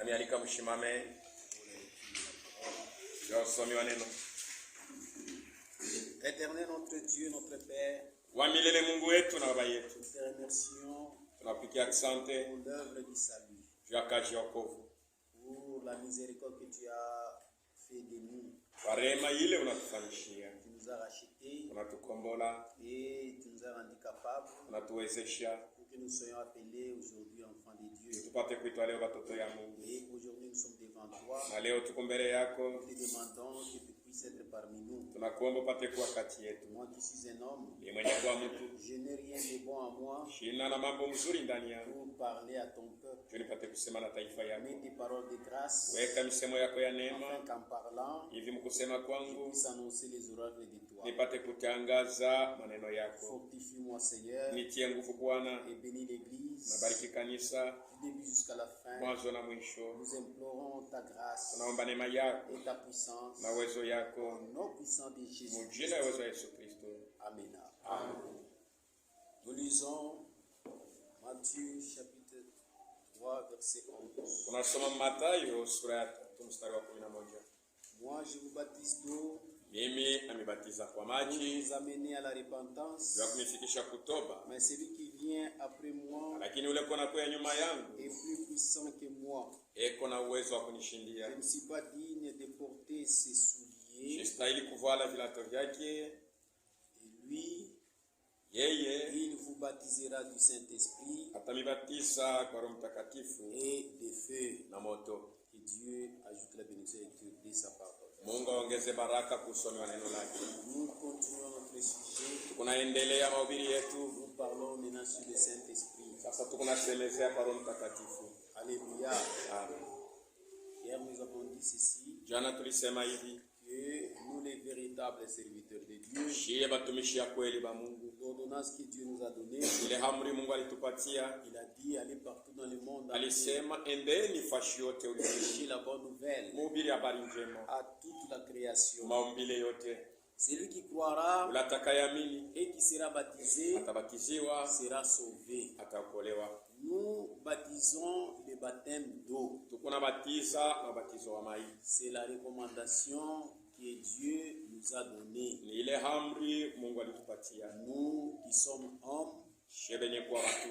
Namialika mshimame. Wasomi wa neno. Éternel notre Dieu, notre Père, Wa milele Mungu wetu na baba yetu. nous te remercions Tunakupigia asante pour l'œuvre du salut, juu ya kazi ya wokovu. pour la miséricorde que tu as fait de nous. Kwa rehema ile unatufanyishia. Tu nous as rachetés Unatukombola, et tu nous as rendus capables unatuwezesha pour que nous soyons appelés aujourd'hui enfants de Dieu. tupate kuitwa leo watoto ya Mungu. Et aujourd'hui nous sommes devant toi. Na leo tuko mbele yako, Nous te demandons que tu puisses être parmi nous. tunakuomba upate kuwa kati yetu. Moi qui suis un homme, Ni mwenye kuwa mtu, je n'ai rien de bon à moi shina na mambo mzuri ndani yangu. pour parler à ton peuple. Juu nipate kusema na taifa yako. Mets tes paroles de grâce, Weka misemo yako ya neema, afin qu'en parlant, hivi mkusema je kwangu puisse annoncer les oracles de toi. nipate kutangaza maneno yako. Fortifie-moi, Seigneur, Nitie nguvu Bwana, et bénis l'Église nabariki kanisa du début jusqu'à la fin. mwanzo na mwisho. Nous implorons ta grâce Tunaomba neema yako et ta puissance na uwezo yako, au nom puissant de Jésus. mujina ya uwezo wa Yesu Kristo. Amen. Amen. Nous lisons Matthieu chapitre 3 verset 11. Tunasoma Mathayo sura ya 3 mstari wa 11. Moi je vous baptise d'eau Mimi amebatiza kwa pour maji vous amener à la repentance, ya kunifikisha kutoba, mais celui qui vient après moi lakini ule kona kwa nyuma yangu est plus puissant que moi. eko na uwezo wa Je kunishindia. ne suis pas digne de porter ses souliers. Sistahili kuvala vilato vyake. Et lui, Yeye il vous baptisera du Saint-Esprit atamibatiza kwa Roho Mtakatifu et de feu. na moto. Que Dieu ajoute la bénédiction de sa parole. Mungu aongeze baraka kusomewa neno lake. Nous continuons notre sujet. Tukunaendelea mahubiri yetu. Nous parlons maintenant sur le Saint-Esprit. Sasa tukunasemezea kwa Roho Mtakatifu. Alléluia. Amen. Hier nous avons dit ceci, Jana tulisema hivi, que nous les véritables serviteurs de Dieu, shie batumishi ya kweli ba Mungu, l'ordonnance que Dieu nous a donnée, ile amri Mungu alitupatia, il a dit allez partout dans le monde, alisema endeni fashi yote ulimwengu, prêcher la bonne nouvelle mhubiri habari njema à toute la création. maumbile yote. Celui qui croira Ule atakayamini et qui sera baptisé atabatiziwa, sera sauvé. ataokolewa. Nous baptisons le baptême d'eau. Tukuna batiza na ubatizo wa mai. C'est la recommandation que Dieu nous a donnée. Ni ile amri Mungu alitupatia. Nous qui sommes hommes, Shie benye kuwa watu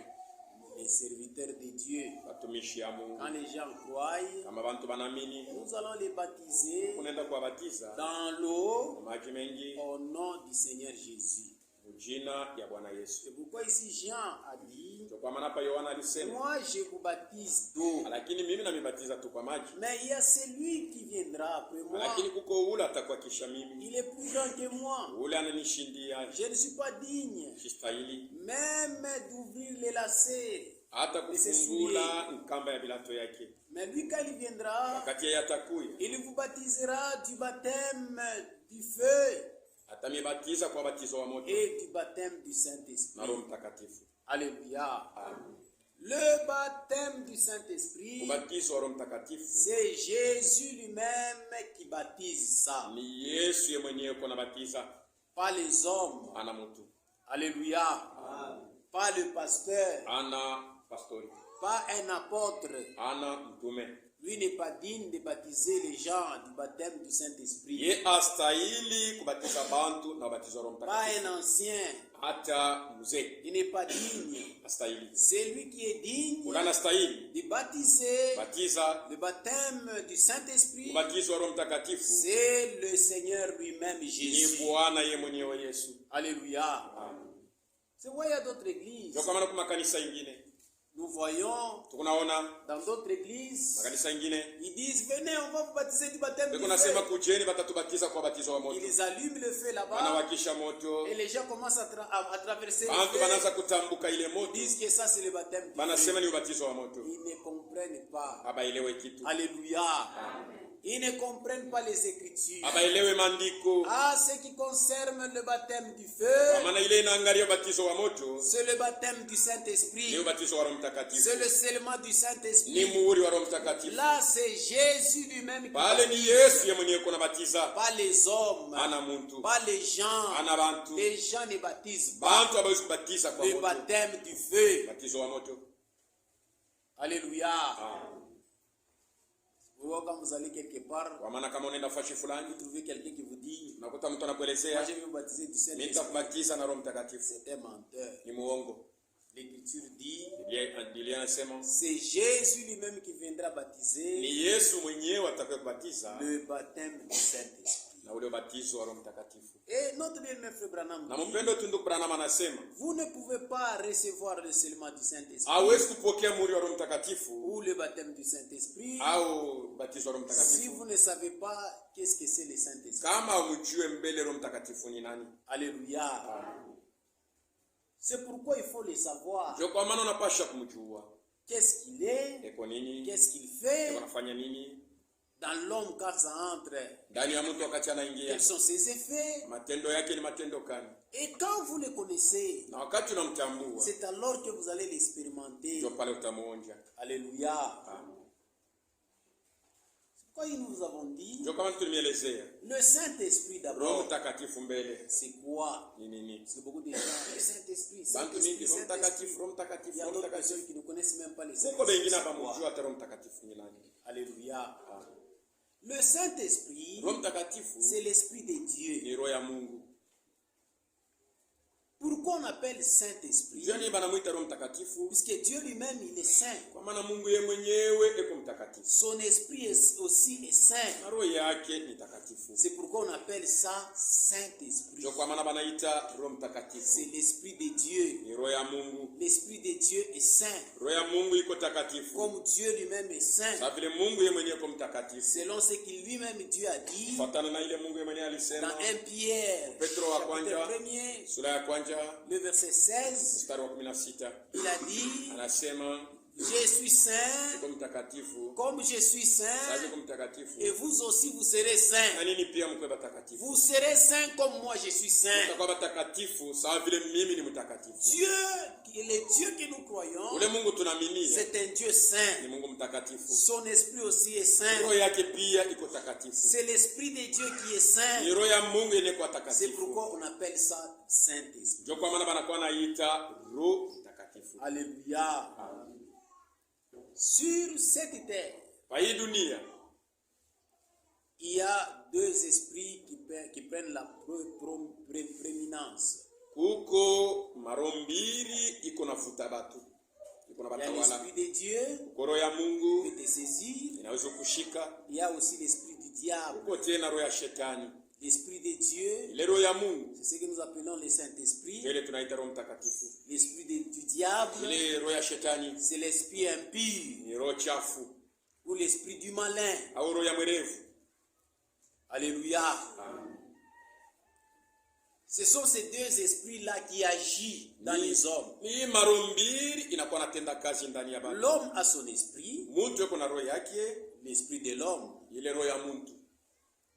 les serviteurs de Dieu, watumishi ya Mungu, quand les gens croient, kama bantu banamini, nous allons les baptiser kunaenda kuwabatiza dans l'eau kwa maji mengi au nom du Seigneur Jésus. mujina ya Bwana Yesu. C'est pourquoi ici Jean a dit, Ndio kwa maana hapa Yohana alisema, moi je vous baptise d'eau, lakini mimi namibatiza tu kwa maji, mais il y a celui qui viendra après moi. lakini kuko ule atakuwa kisha mimi, Il est plus grand que moi. ule ananishindia, Je ne suis pas digne sistahili même d'ouvrir les lacets. hata kufungula nkamba ya bilato yake. Mais lui, quand il viendra, Wakati yeye atakuya, il vous baptisera du baptême du feu atamibatiza kwa batizo wa moto et du baptême du na Saint-Esprit. Roho Mtakatifu. Alléluia. Amen. Le baptême du Saint-Esprit, Ubatizo wa Roho Mtakatifu c'est Jésus lui-même qui baptise ça, ni Yesu yeye mwenyewe kwa nabatiza, pas les hommes. ana mtu, Alléluia. Pas le pasteur, ana pastori, pas un apôtre. ana mtume. Lui n'est pas digne de baptiser les gens du baptême du Saint-Esprit. Ye astahili kubatiza bantu na ubatizo wa Roho Pas Mtakatifu. un ancien. Hata mzee Il n'est pas digne. astahili. C'est lui qui est digne Ulana astahili de baptiser batiza le baptême du Saint-Esprit. ubatizo wa Roho Mtakatifu C'est le Seigneur lui-même, ni Jésus. Bwana ye mwenyewe Yesu. Alléluia. Amen. C'est pourquoi il y a d'autres églises. Ndio kwa maana kuna kanisa ingine Nous voyons tukunaona dans d'autres églises, makanisa ingine ils disent venez, on va vous baptiser du baptême du ndio nasema feu. kujeni batatubatiza kwa batizo wa moto. Ils allument le feu là-bas Wanawakisha moto, et les gens commencent à traverser le bantu feu. banaanza kutambuka ile Ils moto, disent que ça c'est le baptême du feu. banasema ni ubatizo wa moto. Ils ne comprennent pas. Abaelewe kitu, Alléluia. Ils ne comprennent pas les Écritures. abaelewe maandiko. Ah, ce qui concerne le baptême du feu, Kwa maana ile inaangalia ubatizo wa moto c'est le baptême du ni Saint-Esprit. ubatizo wa Roho Mtakatifu, C'est le scellement du ni Saint-Esprit. muhuri wa Roho Mtakatifu. Là, c'est Jésus lui-même qui Pale ni baptise. Yesu ye mwenyewe kuna batiza, Pas les hommes, ana muntu, pas les gens. ana bantu. Les gens ne baptisent pas. Bantu abawezi kubatiza kwa Le moto, baptême du feu. batizo wa moto. Alléluia. Amen. Vous voyez, quand vous allez quelque part, Kwa maana kama unaenda fashi fulani, vous trouvez quelqu'un qui vous dit, unakuta mtu moi anakuelezea je vais vous baptiser du mimi Saint-Esprit. nitakubatiza na Roho Mtakatifu. C'est un menteur. Ni muongo. L'Écriture dit, Biblia inasema c'est Jésus lui-même qui viendra baptiser ni Yesu mwenyewe atakayekubatiza le baptême du Saint-Esprit. na ule ubatizo wa Roho Mtakatifu. Et notre bien-aimé frère Branham Na dit, mpendo tu ndugu Branham anasema vous ne pouvez pas recevoir le scellement du Saint-Esprit hawezi kupokea muri wa Roho Mtakatifu ou le baptême du Saint-Esprit au ubatizo wa Roho si Mtakatifu vous ne savez pas qu'est-ce que c'est le Saint-Esprit. kama umjue mbele Roho Mtakatifu ni nani. Alléluia. C'est pourquoi il faut le savoir. Ndio kwa maana unapasha kumjua. Qu'est-ce qu'il est, Eko nini? qu'est-ce qu'il fait Anafanya nini? dans l'homme quand ça entre. Ndani ya mtu wakati anaingia. Quels sont ses effets? Matendo yake ni matendo gani? Et quand vous le connaissez, Na wakati unamtambua, c'est alors que vous allez l'expérimenter. ndio pale utamuonja. Alléluia. C'est pourquoi nous avons dit, Ndio kama tulielezea. le Saint-Esprit Roho d'abord, Mtakatifu mbele c'est quoi? ni nini? Parce que beaucoup de gens, le Saint-Esprit, Bantu mingi Saint-Esprit, Roho Saint-Esprit. Mtakatifu, Roho Il Mtakatifu, y a Roho d'autres Mtakatifu. personnes qui ne connaissent même pas le Kuko Saint-Esprit. wengine hapa C'est quoi? mjua hata Roho Mtakatifu ni nani. Alléluia. Le Saint-Esprit, Roho Mtakatifu c'est l'Esprit de Dieu. ni roho ya Mungu. Pourquoi on appelle Saint-Esprit? Ndio nini banamuita Roho Mtakatifu? Puisque Dieu lui-même, il est saint. Kwa maana Mungu yeye mwenyewe eko mtakatifu. Son esprit aussi est saint. Na roho yake ni takatifu. C'est pourquoi on appelle ça Saint-Esprit. Ndio kwa maana banaita Roho Mtakatifu. C'est l'Esprit de Dieu. Ni roho ya Mungu. L'Esprit de Dieu est saint. Roho ya Mungu iko takatifu. Comme Dieu lui-même est saint. Sababu vile Mungu yeye mwenyewe iko mtakatifu. Selon ce qu'il lui-même Dieu a dit Fatana na ile Mungu yeye mwenyewe dans alisema 1 Pierre, Petro wa chapitre kwanza 1er, sura ya kwanza le verset 16, mstari wa 16 il a dit, anasema je suis saint, iko mtakatifu. comme je suis Sababu saint, iko mtakatifu. et vous aussi vous serez saints. Na nini pia mkwe batakatifu? Vous serez saints comme moi je suis saint. Mtakuwa batakatifu sababu vile mimi ni mtakatifu. Dieu, le Dieu que nous croyons, Ule Mungu tunaaminia c'est un Dieu saint. ni Mungu mtakatifu. Son esprit aussi est saint. Roho yake pia iko takatifu. C'est l'esprit de Dieu qui est saint. Ni roho ya Mungu yenye kwa C'est takatifu. pourquoi on appelle ça Saint-Esprit. Ndio kwa maana banakuwa naita roho mtakatifu. Alléluia. Sur cette terre, Kwa hii dunia il y a deux esprits qui prennent la prééminence. kuko maro mbili iko nafuta batu. Iko na Il y a batawala. l'esprit de Dieu Kuko roho ya qui Mungu peut te saisir. inaweza kushika. Il y a aussi l'esprit du diable. Kuko tena roho ya shetani. L'esprit de Dieu, Ile roho ya Mungu c'est ce que nous appelons le Saint-Esprit. ile tunaita roho mtakatifu. L'esprit du diable, Ile roho ya shetani c'est l'esprit impur ni roho chafu ou l'esprit du malin. au roho ya mwerevu. Alléluia. Ce sont ces deux esprits-là qui agissent dans les hommes. Ni maro mbili inakuwa natenda kazi ndani ya batu. L'homme a son esprit, Mtu yuko na roho yake, l'esprit de l'homme, ile roho ya mtu.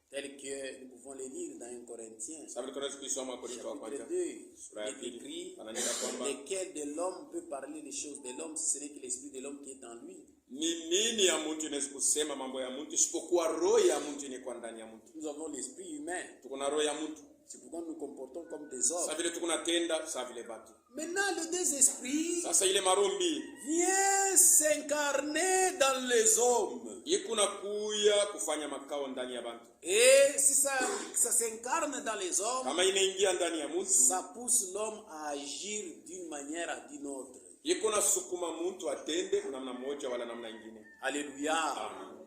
tel que nous pouvons le lire dans 1 Corinthiens, Sababu tunaweza kuisoma Korinto wa chapitre kwanza 2. sura ya Il est pili. écrit, Anaandika kwamba lequel de l'homme peut parler les choses de l'homme si ce n'est que l'esprit de l'homme qui est en lui. ni nini ya mtu inaweza kusema mambo ya mtu isipokuwa roho ya mtu inakuwa ndani ya mtu. Nous avons l'esprit humain. Tuko na roho ya mtu. C'est pourquoi nous nous comportons comme des hommes. Sasa vile tuko natenda sawa vile batu. Maintenant, le deux esprits Sasa ile maro mbili vient s'incarner dans les hommes. iko na kuya kufanya makao ndani ya bantu. Et si ça s'incarne dans les hommes, Kama inaingia ndani ya mtu, ça pousse l'homme à agir d'une manière à d'une autre. iko na sukuma mtu atende namna moja wala namna nyingine. Alléluia. Amen.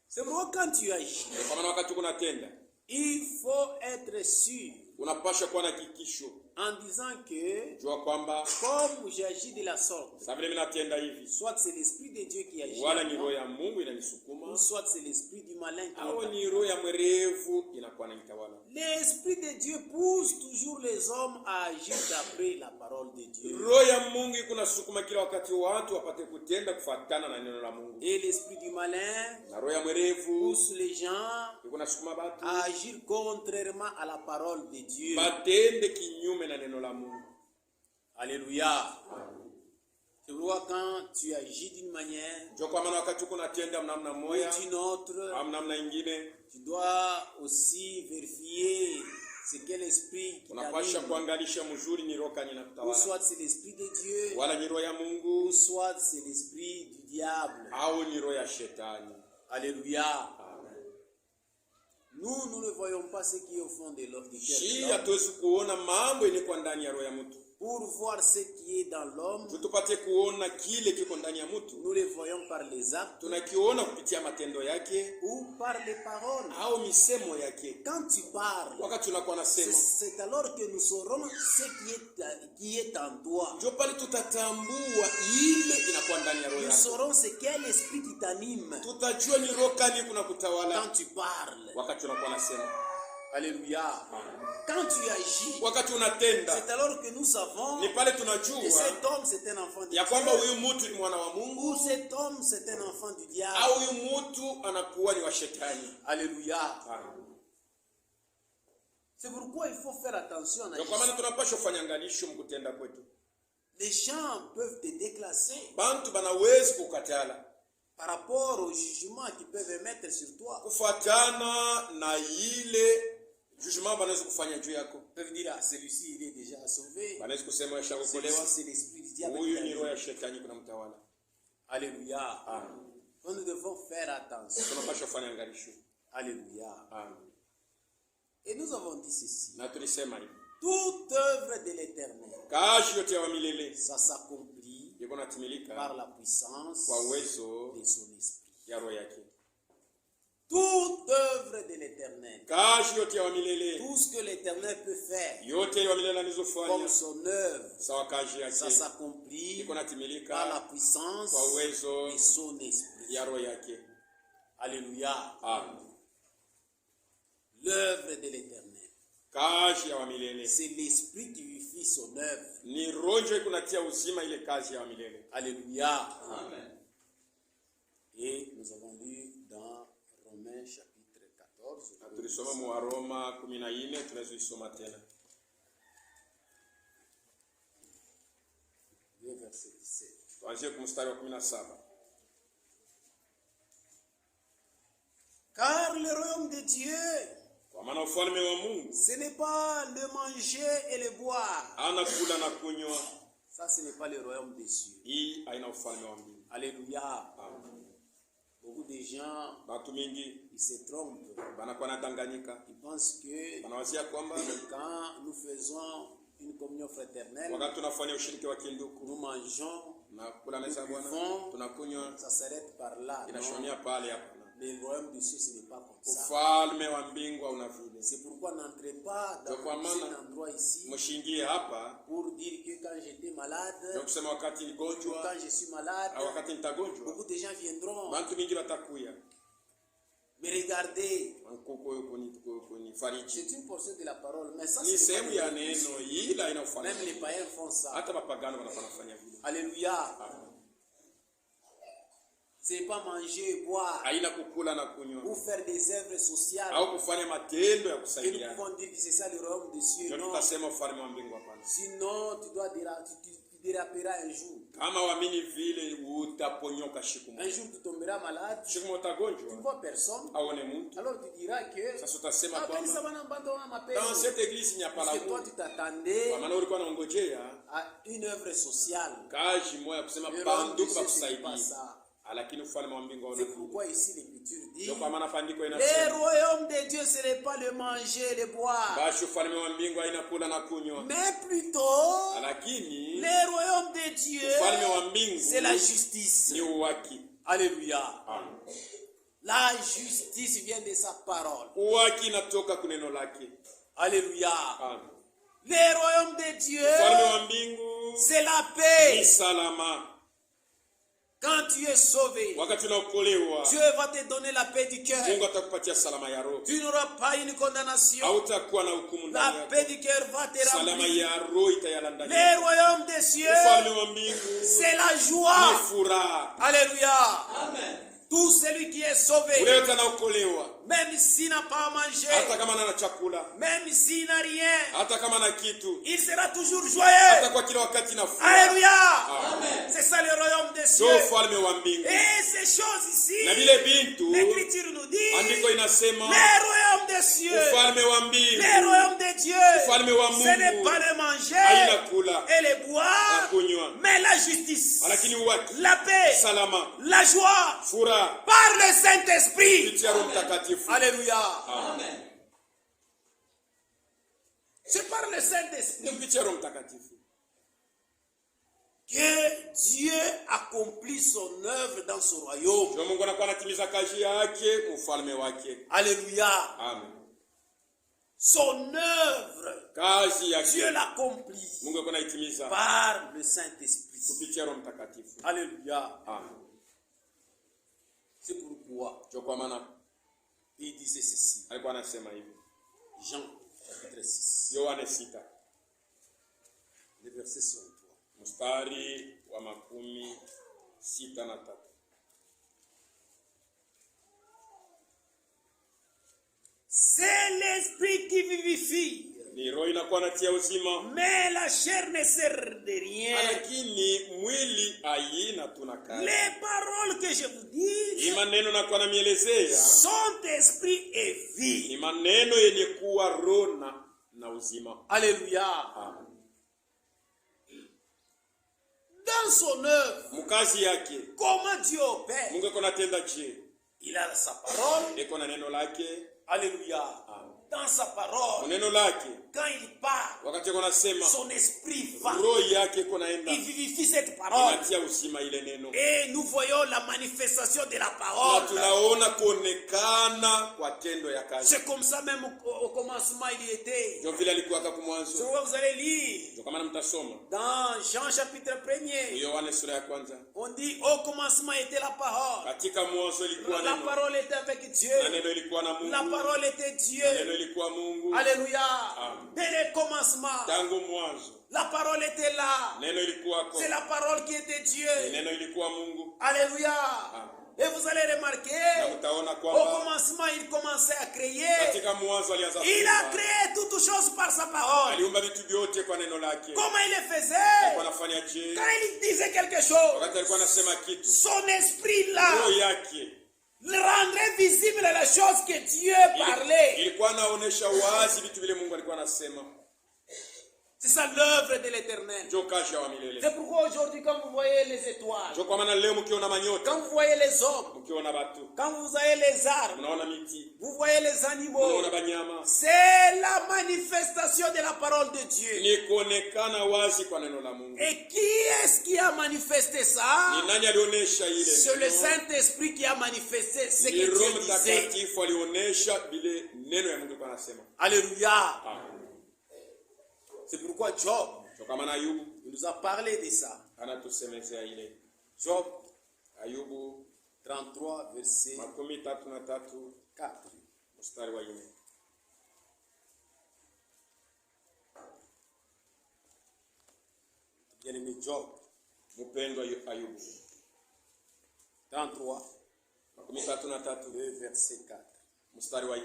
C'est pourquoi quand tu agis, Kwa maana wakati uko natenda, il faut être sûr unapasha kuwa na hakikisho en disant que jua kwamba comme j'agis de la sorte, sasa vile mimi natenda hivi, soit c'est l'esprit de Dieu qui agit, wala en ni moi, roho ya Mungu ou inanisukuma soit c'est l'esprit du malin qui est en au moi. ni roho ya mwerevu inakuwa inanitawala. L'esprit de Dieu pousse toujours les hommes à agir d'après la parole de Dieu. Roho ya Mungu iko nasukuma kila wakati watu wapate kutenda kufuatana na neno la Mungu. Et l'esprit du malin Na roho ya mwerevu pousse les gens iko nasukuma batu à agir contrairement à la parole de Dieu. batende kinyume na neno la Mungu. Alléluia. C'est pourquoi quand tu agis d'une manière Ndio kwa maana wakati uko natenda namna moja ou d'une autre, au namna nyingine, tu dois aussi vérifier c'est quel esprit qui Unapasha t'anime. kuangalisha mzuri ni roho gani Ou inakutawala. soit c'est l'esprit de Dieu, Wala ni roho ya ou Mungu soit c'est l'esprit du diable. au ni roho ya shetani. Alléluia. Nous ne voyons pas ce qui est au fond de l'homme. Shi hatuwezi kuona mambo yenye kwa ndani ya roho ya mtu. Pour voir ce qui est dans l'homme, Tutupate kuona kile kiko ndani ya mtu. nous le voyons par les actes Tunakiona kupitia matendo yake ou par les paroles. au misemo yake. Quand tu parles, Wakati tunakuwa nasema, c'est alors que nous saurons ce qui est en toi. ndio pale tutatambua ile inakuwa ndani ya roho Nous yako. saurons c'est quel esprit qui t'anime Tutajua ni roho gani kuna kutawala quand tu parles. wakati tunakuwa nasema. Alléluia. Quand tu agis, Wakati unatenda, c'est alors que nous savons ni pale que tunajua cet homme c'est un enfant de ya kwamba Dieu, huyu mtu ni mwana wa ou Mungu cet homme c'est un enfant du diable. au huyu mtu anakuwa ni wa shetani. Alléluia. C'est pourquoi il faut faire attention à Ndio kwa maana tunapaswa kufanya angalisho mkutenda kwetu. Les gens peuvent te déclasser Bantu banawezi kukatala par rapport au jugement qu'ils peuvent émettre sur toi. kufatana na ile jugement banaweza kufanya juu yako. Ils peuvent dire, ah, celui-ci il est déjà sauvé. Banaweza kusema Celui-ci yashaokolewa, c'est l'esprit du diable. huyu qui ni roho t'anime. ya shetani kuna mtawala. Alléluia. Amen. Donc nous devons faire attention. Tunapaswa kufanya angalisho. Alléluia. Amen. Et nous avons dit ceci. Na tulisema hivi, Toute œuvre de l'éternel, kazi yote ya wamilele ça s'accomplit iko par natimilika la puissance kwa uwezo de son esprit. ya roho yake. Toute œuvre de l'éternel, Kazi yote ya wamilele, tout ce que l'éternel peut faire yote ya wamilele comme anizofanya son œuvre, sawa kazi ça yake s'accomplit iko par la natimilika puissance kwa uwezo de son esprit. ya roho yake. Alléluia. Amen. L'œuvre de l'éternel, Kazi ya wamilele c'est l'esprit qui vivifie son œuvre. ni roho ndio iko natia uzima ile kazi ya wamilele. Alléluia. Amen. Et nous avons lu dans Romains chapitre 14. Na tulisoma mu Roma 14, tunaweza isoma tena. Verset 17. Tuanzie kwa mstari wa 17. Car le royaume de Dieu, Kwa maana ufalme wa Mungu ce n'est pas le manger et le boire. ana kula na kunywa. Ça, ce n'est pas le royaume des cieux. Hii haina ufalme wa mbingu. Alléluia. Amen. Beaucoup de gens, Watu mingi ils se trompent. banakuwa nadanganyika, Ils pensent que banawazia kwamba quand nous faisons une communion fraternelle, wakati tunafanya ushiriki wa kinduku nous mangeons, na kula meza ya Bwana tunakunywa, ça s'arrête par là. Non. inashomia pale hapa. Le royaume des cieux, ce n'est pas comme ça. Ufalme wa mbingu hauna vile. C'est pourquoi n'entrez pas dans Kwa maana un endroit ici mshingie hapa pour dire que quand j'étais malade, ndio kusema wakati ou nigonjwa quand je suis malade, au wakati nitagonjwa, beaucoup de gens viendront bantu mingi batakuya me regarder. kunifariji. C'est une portion de la parole, mais ça Ni c'est sehemu ya neno, ila ina ufalme. même les païens font ça. Hata mapagano wanafanya vile. Alléluia. C'est pas manger et boire Haina kukula na kunywa ou faire des œuvres sociales au kufanya matendo ya et nous kusaidia. pouvons dire que c'est ça le royaume des cieux. Ndio Non. tutasema ufalme wa mbingu hapana. Sinon, tu déraperas un jour. Kama waamini vile utaponyoka siku Un moja. jour, tu tomberas malade. Siku moja Tu ne utagonjwa vois personne. aone mtu. Alors tu diras que Sasa utasema ah, kanisa kwamba bana mbando wana mapenzi. dans cette église nyapala Parce que toi Mungu. tu t'attendais Kwa maana ulikuwa unaongojea à une œuvre sociale. kazi moja kusema Le royaume bandu des kwa cieux, c'est pas kusaidia. ça. Lakini ufalme wa mbingu hauna C'est vile. pourquoi ici l'Écriture dit Ndio kwa maana pandiko le inasema royaume de Dieu ce n'est pas le manger et le boire, basi ufalme wa mbingu haina kula na kunywa, mais plutôt lakini le royaume de Dieu ufalme wa mbingu c'est la justice. ni uwaki. Alléluia. Amen. La justice vient de sa parole. Uwaki inatoka kuneno lake. Alléluia. Amen. Le royaume de Dieu Ufalme wa mbingu c'est la ni paix. salama. Quand tu es sauvé, Wakati unaokolewa, Dieu va te donner la paix du cœur. Mungu atakupatia salama ya roho. Tu n'auras pas une condamnation. Hautakuwa na hukumu ndani La yako. paix du cœur va te Salama remplir. ya roho itayala ndani Le yako. royaume des cieux, Ufalme wa mbingu c'est la ni joie. furaha. Alléluia. Tout celui qui est sauvé, Ule yote anaokolewa, même s'il n'a pas à manger, hata kama ana chakula, même s'il n'a rien, hata kama na kitu, il sera toujours hata joyeux. kwa kila wakati na furaha. Alléluia. Amen. C'est ça le royaume des Ndio cieux. ufalme wa mbingu. Et ces choses ici, Na vile bintu l'Écriture nous dit, andiko inasema le royaume des cieux, ufalme wa mbingu, le royaume de Dieu, ufalme wa ce n'est Mungu pas le haina manger kula et le na boire, kunywa, mais la justice, lakini uwaki, la paix, salama, la joie, furaha par le Saint-Esprit. kupitia Roho Mtakatifu. Alléluia. Amen. C'est par le Saint-Esprit Ni kupitia Roho Mtakatifu que Dieu accomplit son œuvre dans son royaume. ndio Mungu anakuwa anatimiza kazi yake ufalme wake. Alléluia. Amen. Son œuvre, Kazi Dieu yake l'accomplit Mungu anakuwa anaitimiza par le Saint-Esprit. kupitia Roho Mtakatifu. Alléluia. Amen. C'est pourquoi Ndio kwa maana il disait ceci. alikuwa anasema hivi. Jean chapitre 6, Yohane 6 le verset 63. mstari wa 63. C'est l'esprit qui vivifie, Ni roho inakuwa natia uzima, mais la chair ne sert de rien. lakini mwili haina tuna kazi. Les paroles que je vous dis Ni maneno nakuwa namielezea, sont esprit et vie. ni maneno yenye kuwa roho na uzima. Alléluia. Amen. Dans son œuvre, Mkazi yake comment Dieu opère? Mungu yuko natenda je? Il a sa parole. Iko na neno lake. Alléluia. Amen. Dans sa parole, Neno lake quand il parle, wakati yuko nasema, son esprit va. roho yake iko naenda Il vivifie cette parole. inatia uzima ile neno. Et nous voyons la manifestation de la Na parole. tunaona kuonekana kwa tendo ya kazi. C'est comme ça même au commencement il y était. Ndio vile alikuwa hapo C'est mwanzo. pourquoi vous allez lire Ndio kama mtasoma dans Jean chapitre 1er. Yohane sura ya kwanza. On dit au commencement était la parole. Katika mwanzo ilikuwa La neno. parole était avec Dieu. Na neno ilikuwa na Mungu. La parole était Dieu. Neno ilikuwa Mungu. Alléluia. Amen. Dès le commencement, Tangu mwanzo la parole était là. neno ilikuwako. C'est la parole qui était Dieu. Neno ilikuwa Mungu. Alléluia. Amen. Et vous allez Na remarquer, utaona au kwamba commencement, il commençait à créer. katika mwanzo alianza Il a kuumba. créé toutes choses par sa parole. Aliumba vitu vyote kwa neno lake. Comment il le Alikuwa faisait? anafanya je? Quand il disait quelque chose, Wakati alikuwa anasema kitu, son esprit roho là yake rendrait visible les choses que Dieu parlait. ilikuwa anaonesha wazi vitu vile Mungu alikuwa anasema. C'est ça l'œuvre de l'éternel. Ndio kazi ya milele. C'est pourquoi aujourd'hui, quand vous voyez les étoiles, Ndio kwa maana leo mkiona manyota, quand vous voyez les hommes, mkiona watu, quand vous voyez les arbres, mnaona miti, vous voyez les animaux, mnaona banyama, c'est la manifestation de la parole de Dieu. ni kuonekana wazi kwa neno la Mungu. Et qui est-ce qui a manifesté ça? Ni nani alionesha ile? C'est le Saint-Esprit qui a manifesté ce Ni que Roho Dieu disait. Mtakatifu alionesha vile neno ya Mungu alikuwa anasema. Alléluia. Amen. C'est pourquoi Job, Ndio kama na Ayubu il nous a parlé de ça. anatusemezea ile. Job Ayubu 33, verset 33 4. mstari wa 4. Bien-aimé Job Mpendwa Ayubu 33, 33 le verset 4. mstari wa 4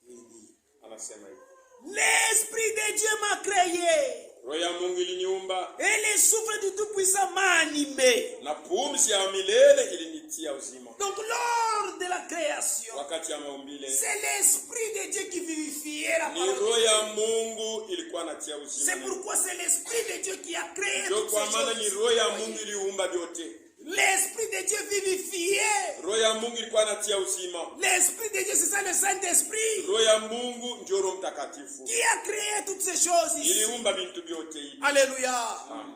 Il dit, anasema hivi. l'Esprit de Dieu m'a créé Roho ya Mungu iliniumba et le souffle du Tout-Puissant m'a animé. na pumzi ya milele ilinitia uzima. Donc lors de la création, Wakati ya maumbile c'est l'Esprit de Dieu qui vivifiait la ni parole. roho ya Mungu ilikuwa natia uzima. C'est pourquoi c'est l'Esprit de Dieu qui a créé Ndio toutes kwa ces maana ni choses. roho ya Mungu iliumba vyote. L'Esprit de Dieu vivifiait. Roho ya Mungu ilikuwa natia uzima. L'Esprit de Dieu, c'est ça le Saint-Esprit Roho ya Mungu ndio Roho Mtakatifu. qui a créé toutes ces choses ici. Iliumba vitu vyote hivi. Alléluia. Amen.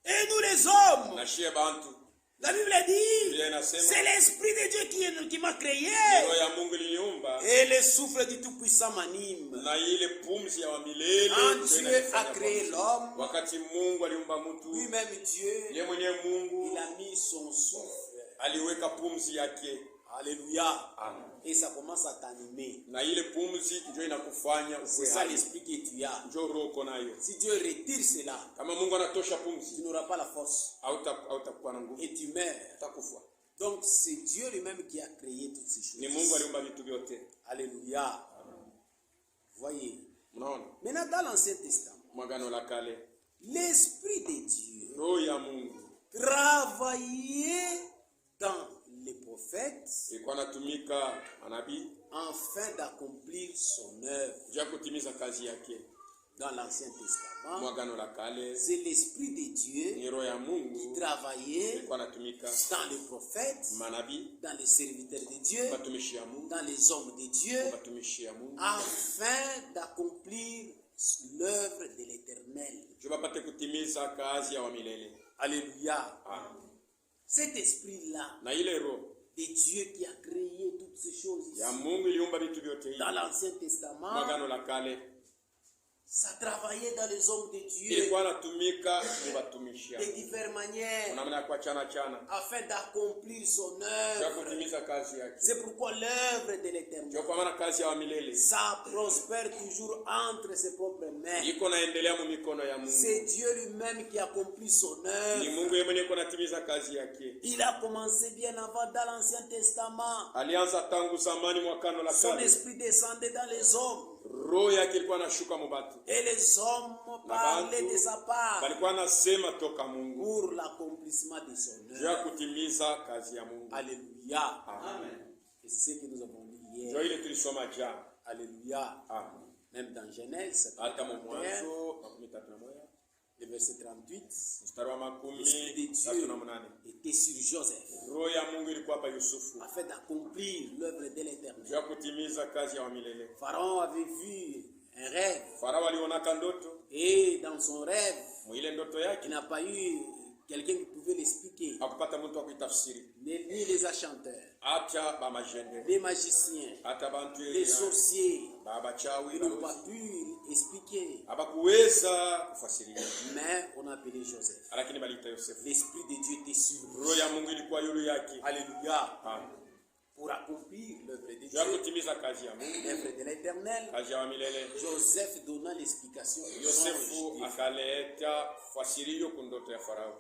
Et nous les hommes, Na shie bantu la Bible dit, Biblia inasema c'est l'Esprit de Dieu qui m'a créé. roho ya Mungu iliniumba Et le souffle du Tout-Puissant m'anime. na ile pumzi ya milele Quand ndio Dieu inanifanya a créé kuishi. l'homme, Wakati Mungu aliumba mtu, lui-même Dieu, yeye mwenyewe Mungu il a mis son souffle. aliweka pumzi yake. Alléluia. Amen. Et ça commence à t'animer. Na ile pumzi ndio inakufanya C'est ukue ça hai. l'esprit que tu as. Ndio roho uko nayo. Si Dieu retire cela, Kama Mungu anatosha tu pumzi, n'auras pas la force hautakuwa na nguvu, et tu meurs. utakufa. Donc c'est Dieu lui-même qui a créé toutes ces Ni Mungu choses. aliumba vitu vyote. Alléluia. Voyez. Unaona? Maintenant dans l'Ancien Testament, Mwagano la kale, l'Esprit de Dieu roho ya Mungu travaillait dans les prophètes prophètes ilikuwa natumika manabii afin d'accomplir son œuvre. juu ya kutimiza kazi yake. Dans l'Ancien Testament, Mwagano la kale c'est l'Esprit de Dieu ni roho ya qui Mungu travaillait ilikuwa natumika dans les prophètes, manabii, dans les serviteurs de Dieu, watumishi ya Mungu, dans les hommes de Dieu, watumishi ya Mungu afin d'accomplir l'œuvre de l'Éternel. juu bapate kutimiza kazi ya wa milele. Alléluia. Amen. Cet esprit-là Na ile roho de Dieu qui a créé toutes ces choses ici, ya Mungu iliumba vitu vyote hivi. dans l'Ancien Testament, Mwagano la kale ça travaillait dans les hommes de Dieu ilikuwa natumika ni watumishi ya de Mungu. diverses manières Namna ya kuachana chana afin d'accomplir son juu ya œuvre. kutimiza kazi yake. C'est pourquoi l'œuvre de Juu l'Éternel, kwa maana kazi ya wa milele ça prospère toujours entre ses propres mains. iko naendelea mu mikono ya Mungu. C'est Dieu lui-même qui accomplit son Ni œuvre. Mungu yeye mwenyewe iko natimiza kazi yake. Il a commencé bien avant dans l'Ancien Testament. Alianza tangu zamani mwakano la Son kale. esprit descendait dans les hommes. Roho yake ilikuwa nashuka mubatu. Et les hommes parlaient de sa part Balikuwa nasema toka Mungu pour l'accomplissement de son juu ya œuvre. kutimiza kazi ya Mungu. Alléluia. Amen. Et c'est ce que nous avons lu Ndio hier. ile tulisoma jana. Alléluia. Amen. Même dans Genèse, Hata mu 31, Mwanzo 31 le verset 38, mstari wa l'Esprit de Dieu 38 était sur Joseph roho ya Mungu ilikuwa hapa Yusufu afin d'accomplir l'œuvre de juu l'Éternel. ya kutimiza kazi ya wa milele. Pharaon avait vu un rêve Farao alionaka ndoto, et dans son rêve, mwile ndoto il yake n'a pas eu quelqu'un qui pouvait l'expliquer, akupata mtu wa kuitafsiri, ni les enchanteurs, hata ba majende, les magiciens, hata bantu les sorciers. baba chawi Ils n'ont pas pu expliquer, abakuweza kufasiria, mais on a appelé Joseph. lakini balita Yosefu. L'Esprit de Dieu était sur lui. Roho ya Mungu ilikuwa yulu yake. Alléluia. Amen. Pour accomplir l'œuvre de Juu ya Dieu, kutimiza kazi ya Mungu, l'œuvre de l'Éternel, kazi ya wa milele. Joseph donna l'explication. Yosefu akaleta fasirio ku ndoto ya Farao.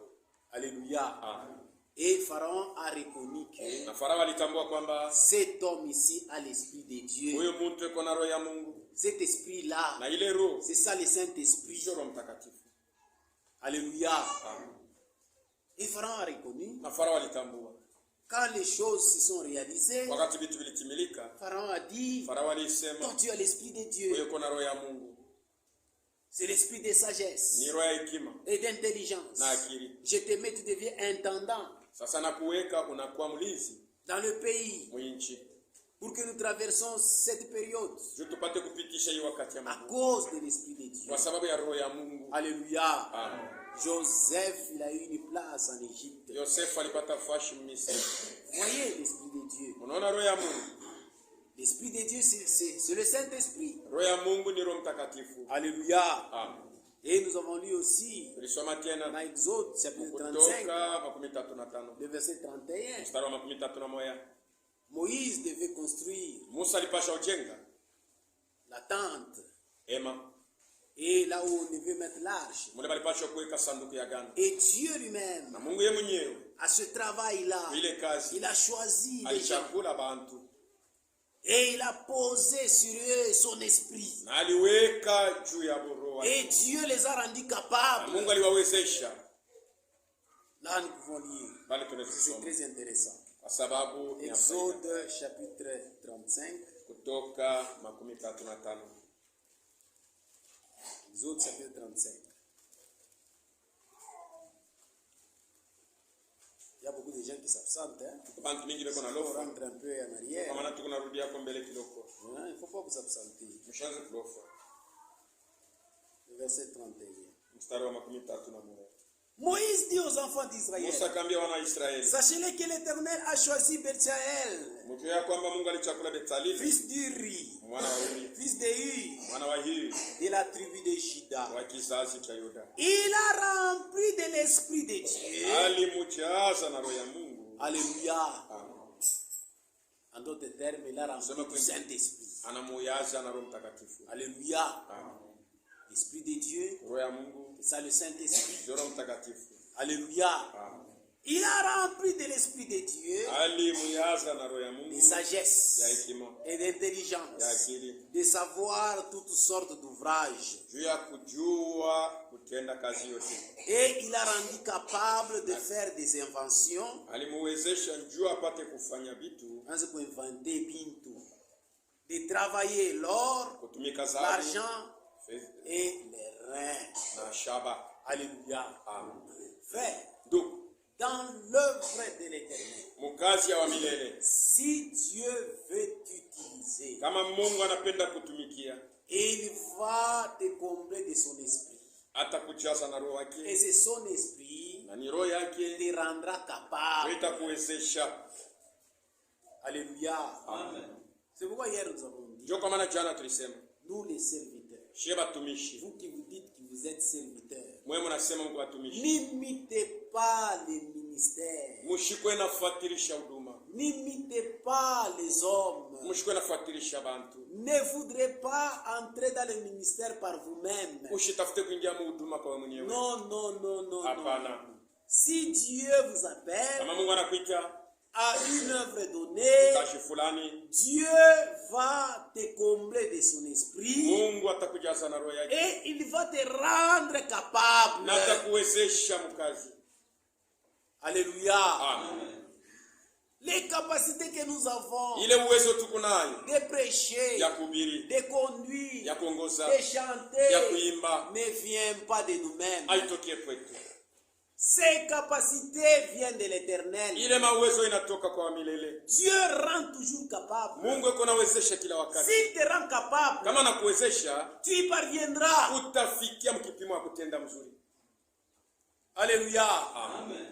Alléluia. Amen. Et Pharaon a reconnu que Na Farao alitambua kwamba cet homme ici a l'Esprit de Dieu. huyo mtu yuko na roho ya Mungu, Cet esprit-là, na ile roho c'est ça le Saint-Esprit. sio Roho Mtakatifu. Alléluia. Amen. Et Pharaon a reconnu, Na Farao alitambua quand les choses se sont réalisées, wakati vitu vilitimilika. Pharaon a dit, Farao alisema toi tu as l'Esprit de huyo Dieu. yuko na roho ya Mungu, C'est l'esprit de sagesse ni roho ya hekima et d'intelligence. na akili. Je te mets, tu deviens intendant Sasa nakuweka unakuwa mlinzi dans le pays mwinchi, pour que nous traversons cette période juu tupate kupitisha hii wakati ya à Mungu cause de l'Esprit de Dieu. kwa sababu ya roho ya Mungu. Alléluia. Amen. Joseph, il a eu une place en Égypte. Yosefu alipata fashi Misri. Voyez l'Esprit de Dieu. Unaona roho ya Mungu, L'Esprit de Dieu, c'est le Saint-Esprit. roho ya Mungu ni Roho Mtakatifu. Alléluia. Amen. Et nous avons lu aussi Tulisoma dans tena Exode chapitre 35, Kutoka 35 le verset 31. mstari wa 31. Moïse devait construire Musa alipasha ujenga la tente hema, et là où on devait mettre l'arche. mule balipasha kuweka sanduku ya agano, Et Dieu lui-même, na Mungu yeye mwenyewe à ce travail-là, ile kazi il a choisi les gens alichakula bantu et il a posé sur eux son esprit. na aliweka juu ya roho Et Dieu les a rendus na capables. Mungu aliwawezesha. Là, nous pouvons lire. Bali C'est tunasoma très intéressant. kwa sababu ni ya faida. Exode chapitre 35. Kutoka 35 Exode chapitre 35. Il y a beaucoup de gens qui s'absentent. Hein? bantu mingi beko na Il faut lofa rentrer un peu en arrière. kwa maana tuko narudia kwa mbele kiloko, Hein, il ne faut pas vous absenter. mshaanze kulofa. Le verset 31. Mstari wa 31. Moïse dit aux enfants d'Israël, Musa akaambia wana wa Israeli, sachez-le que l'Éternel a choisi Betsaël, mjue ya kwamba Mungu alichakula Betsalili fils d'Uri, mwana wa Uri, fils de Hu, mwana wa Hiri de la tribu de Juda. wa kizazi cha Yuda. Il a rempli de l'Esprit de Dieu. Alimujaza na roho ya Mungu. Alléluia. Amen. En d'autres termes, il a rempli du Saint-Esprit. Anamujaza na Roho Mtakatifu. Alléluia. Amen. L'Esprit de Dieu, Roho ya Mungu c'est ça le Saint-Esprit. ndio Roho Mtakatifu. Alléluia. Amen. Il a rempli de l'Esprit de Dieu, alimuyaza na roho ya de Mungu, sagesse ya hekima, et ya d'intelligence, akili, de savoir toutes sortes d'ouvrages. juu ya kujua kutenda kazi yote. Et il a rendu capable de faire des inventions. Alimuwezesha juu apate kufanya vitu, Anze kuinventer bintu, de travailler l'or, kutumika zahabu, l'argent fedha et les reins. na shaba. Alléluia. Amen. Frère, Donc, dans l'œuvre de l'Éternel, mukazi ya wa milele, si Dieu veut t'utiliser, kama Mungu anapenda kutumikia, il va te combler de son esprit. atakujaza na roho Et yake, c'est son esprit na ni roho qui yake te rendra capable. itakuwezesha. Alléluia. Amen. C'est pourquoi hier nous avons dit, Ndio kwa maana jana tulisema, nous les serviteurs, shie batumishi, vous qui vous dites que vous êtes serviteurs, mwe mnasema mko watumishi, n'imitez pas les ministères, mushikwe nafuatilisha huduma, n'imitez pas les hommes, mushikwe nafuatilisha bantu, ne voudrez pas entrer dans le ministère par vous-même. ushitafute kuingia mu huduma kwa wewe mwenyewe. Non, non, non, non, Hapana. non. Si Dieu vous appelle Kama Mungu anakuita à une œuvre donnée, kazi fulani, Dieu va te combler de son esprit Mungu atakujaza na roho yake et il va te rendre capable. na atakuwezesha mkazi. Alléluia. Amen. Les capacités que nous avons Ile uwezo tuko nayo de prêcher, ya kuhubiri, de conduire, ya kuongoza, de chanter ya kuimba, ne vient pas de nous-mêmes. haitokee kwetu. Ces capacités viennent de l'Éternel. Ile mawezo inatoka kwa milele. Dieu rend toujours capable. Mungu yuko nawezesha kila wakati. S'il te rend capable, Kama nakuwezesha, tu y parviendras. utafikia mkipimo wa kutenda mzuri. Alléluia. Amen.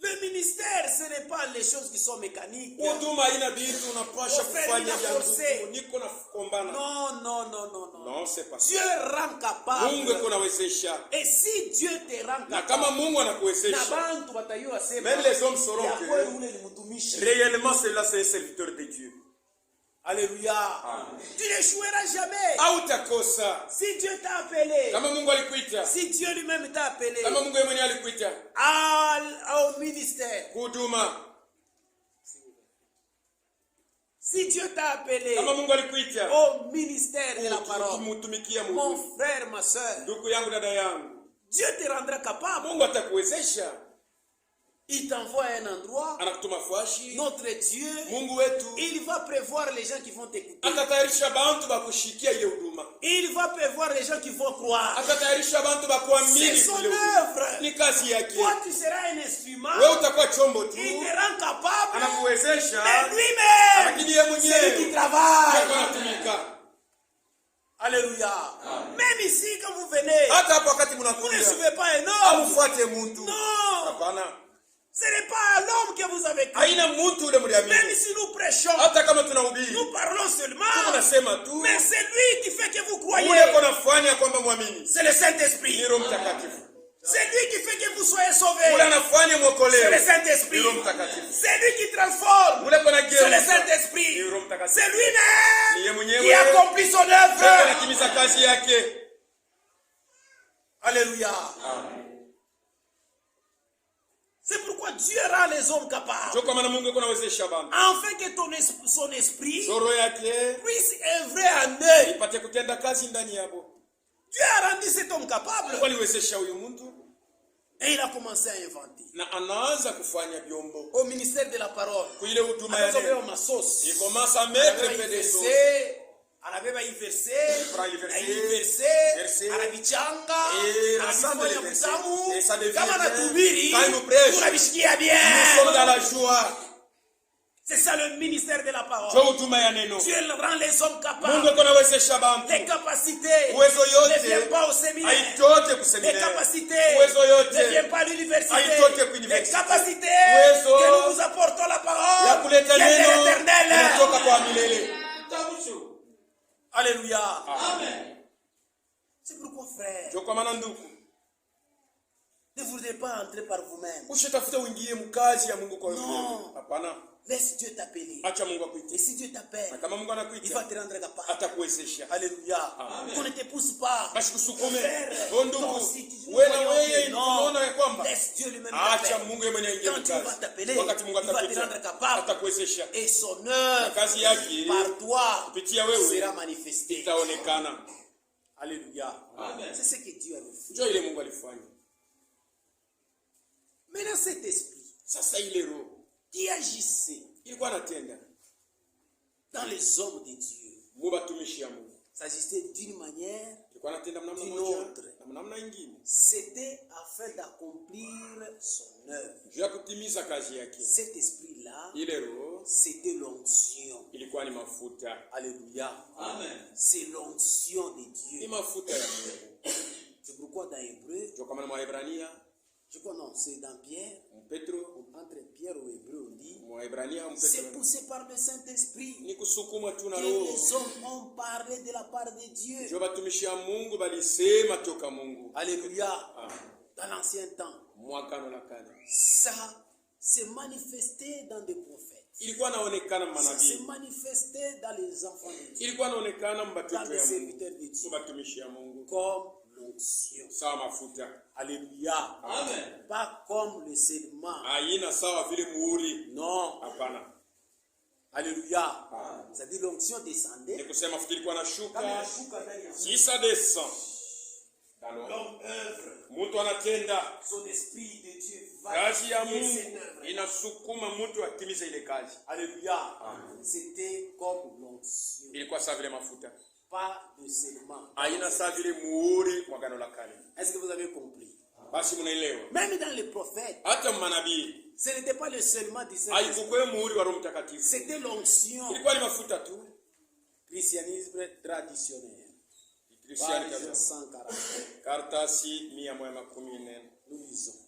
Le ministère, ce n'est pas les choses qui sont mécaniques. Huduma haina vitu unapasha kufanya vya nguvu. Niko na kukombana. Non, non, non, non, non. Non, c'est pas ça. Dieu rend capable. Mungu yuko nawezesha. Et si Dieu te rend Na capable, kama Mungu na anakuwezesha, bantu batayua sema, même les hommes sauront ya kweli que ule ni mtumishi. réellement celui-là c'est un serviteur de Dieu. Alléluia. Amen. Tu n'échoueras jamais. Hautakosa. Si Dieu t'a appelé, Kama Mungu alikuita, si Dieu lui-même t'a appelé kama Mungu yeye mwenyewe alikuita au ministère, huduma, si Dieu t'a appelé kama Mungu alikuita au ministère de la parole, kumtumikia Mungu, mon frère, ma soeur, ndugu yangu, dada yangu, Dieu te rendra capable. Mungu atakuwezesha. Il t'envoie à un endroit, Anakutuma fashi. notre Dieu, Mungu wetu il va prévoir les gens qui vont t'écouter. atatayarisha bantu bakushikia ile huduma, Il va prévoir les gens qui vont croire. atatayarisha bantu bakuamini C'est son ile huduma. œuvre. Ni kazi yake. Toi, tu seras un instrument. Wewe utakuwa chombo tu, Il te rend capable. anakuwezesha, Mais lui-même, lakini yeye c'est lui mwenyewe qui ndio travaille. anatumika. Alléluia. Même ici, quand vous venez, Hata hapo wakati vous ne mnakuja, suivez pas un homme. amfuate mtu. Non. Hapana. Ce n'est pas à l'homme que vous avez cru. Haina mtu ule Même mliamini. si nous prêchons, Hata kama tunahubiri, nous parlons seulement. tunasema tu, Mais c'est lui qui fait que vous croyez. ule kunafanya kwamba muamini. C'est le Saint-Esprit. Ni Roho Mtakatifu. C'est lui qui fait que vous soyez Ule sauvés. anafanya C'est le mwokolewe. Saint-Esprit. Ni Roho Mtakatifu. C'est lui qui transforme. Ule kuna C'est le geuza. Saint-Esprit. Ni Roho Mtakatifu. C'est Ni lui-même yeye qui mwenyewe accomplit son ndiye œuvre. anatimiza kazi yake. Alléluia. Amen. C'est pourquoi Dieu rend les hommes capables. Ndio kwa maana Mungu yuko nawezesha bantu. Afin que son esprit Roho yake puisse œuvrer en eux. ipate kutenda kazi ndani yako. Dieu a rendu cet homme capable. Mungu aliwezesha huyu mtu Et il a commencé à inventer. na anaanza kufanya vyombo. Au ministère de la parole. Kuile huduma ya Avec neno. ma sauce. Il commence à mettre un peu de sauce. Anabeba hii verset, prend le verset, na hii verset, verset, anavichanga, et ensemble anavifanya les versets, kutamu, et ça devient kama bien. anatuhubiri, Quand il nous prêche, tunavisikia bien. Nous sommes dans la joie. C'est ça le ministère de la parole. Ndio huduma ya neno. Dieu rend les hommes Mungu capables. yuko nawezesha bantu. Les capacités Uwezo ne yote viennent pas au séminaire. haitoke Les kuseminaire. capacités Uwezo yote ne viennent pas à l'université. haitoke Les kuuniversite. capacités Uwezo que nous vous apportons la ya parole kuleta viennent de neno l'Éternel. inatoka kwa milele. Alléluia. Amen. C'est pourquoi, frère, Ndio kwa maana ndugu, ne voulez pas entrer par vous-même. usitafute uingie mkazi ya Mungu kwa No. wewe. Hapana. Laisse Dieu t'appeler. Acha Mungu Et akuite. si Dieu Na t'appelle, kama Mungu il va anakuita, te rendre capable. atakuwezesha. Alléluia. Qu'on ne te pousse pas. Basikusukume. Faire O ndugu, ton si tu wewe na voyons wewe que non. unaona ya kwamba Laisse Dieu lui-même acha t'appeler. Mungu yeye mwenyewe aingie Quand Dieu va kazi. t'appeler, Wakati Mungu il va te rendre atakuita, capable. atakuwezesha. Et son Na œuvre kazi yake par toi kupitia wewe sera manifestée. itaonekana. Alléluia. C'est ce que Dieu avait fait. Njoo ile Mungu alifanya. Maintenant cet esprit Sasa ile roho qui agissait ilikuwa anatenda dans les hommes de Dieu, mu batumishi ya Mungu. s'agissait d'une manière, Ilikuwa anatenda namna D'une moja autre. na namna nyingine. c'était afin d'accomplir son œuvre. Juu ya kutimiza kazi yake. Cet esprit-là, Ile roho c'était l'onction. ilikuwa ni mafuta. Alléluia. Amen. C'est l'onction de Ni Dieu. mafuta ya Mungu. C'est pourquoi dans Hébreu, Ndio kama na Waebrania, je crois non, c'est dans Pierre, Petro, entre Pierre ou Hébreu, on dit, Waebrania c'est Petro. poussé par le Saint-Esprit Ni kusukuma tu que na roho. les hommes ont parlé de la part de Dieu. Ndio batumishi ya Mungu balisema toka Mungu. Alléluia. Ah, Dans l'ancien temps, mwagano la kale. ça s'est manifesté dans des prophètes. Ilikuwa naonekana Ça s'est manabii. manifesté dans les enfants de Dieu, Ilikuwa naonekana dans mbatoto les ya Mungu. serviteurs de Dieu, Kwa batumishi ya Mungu. comme l'onction. Sawa mafuta. Alléluia. Amen. Pas comme le scellement. Haina sawa vile muhuri. Non. Hapana. Alléluia. C'est-à-dire l'onction Ni descendait. kusema mafuta ilikuwa Comme nashuka. la chouka ndani ya Si ça descend. Dano. l'homme œuvre. Mtu anatenda Son esprit de Dieu va kazi ya créer Mungu cette œuvre. inasukuma mtu atimize ile kazi. Alléluia. C'était comme l'onction. Ilikuwa sawa vile mafuta. Pas de scellement. Haina sawa vile muhuri wa agano la kale. Est-ce que vous avez compris? Basi mnaelewa. Même dans les prophètes, Hata manabii ce n'était pas le scellement du Saint-Esprit. haikukuwe muhuri wa Roho Mtakatifu. C'était l'onction. Ilikuwa ni mafuta tu. Christianisme traditionnel. Kristiani Page kabisa. 140. Karatasi 114 Nous lisons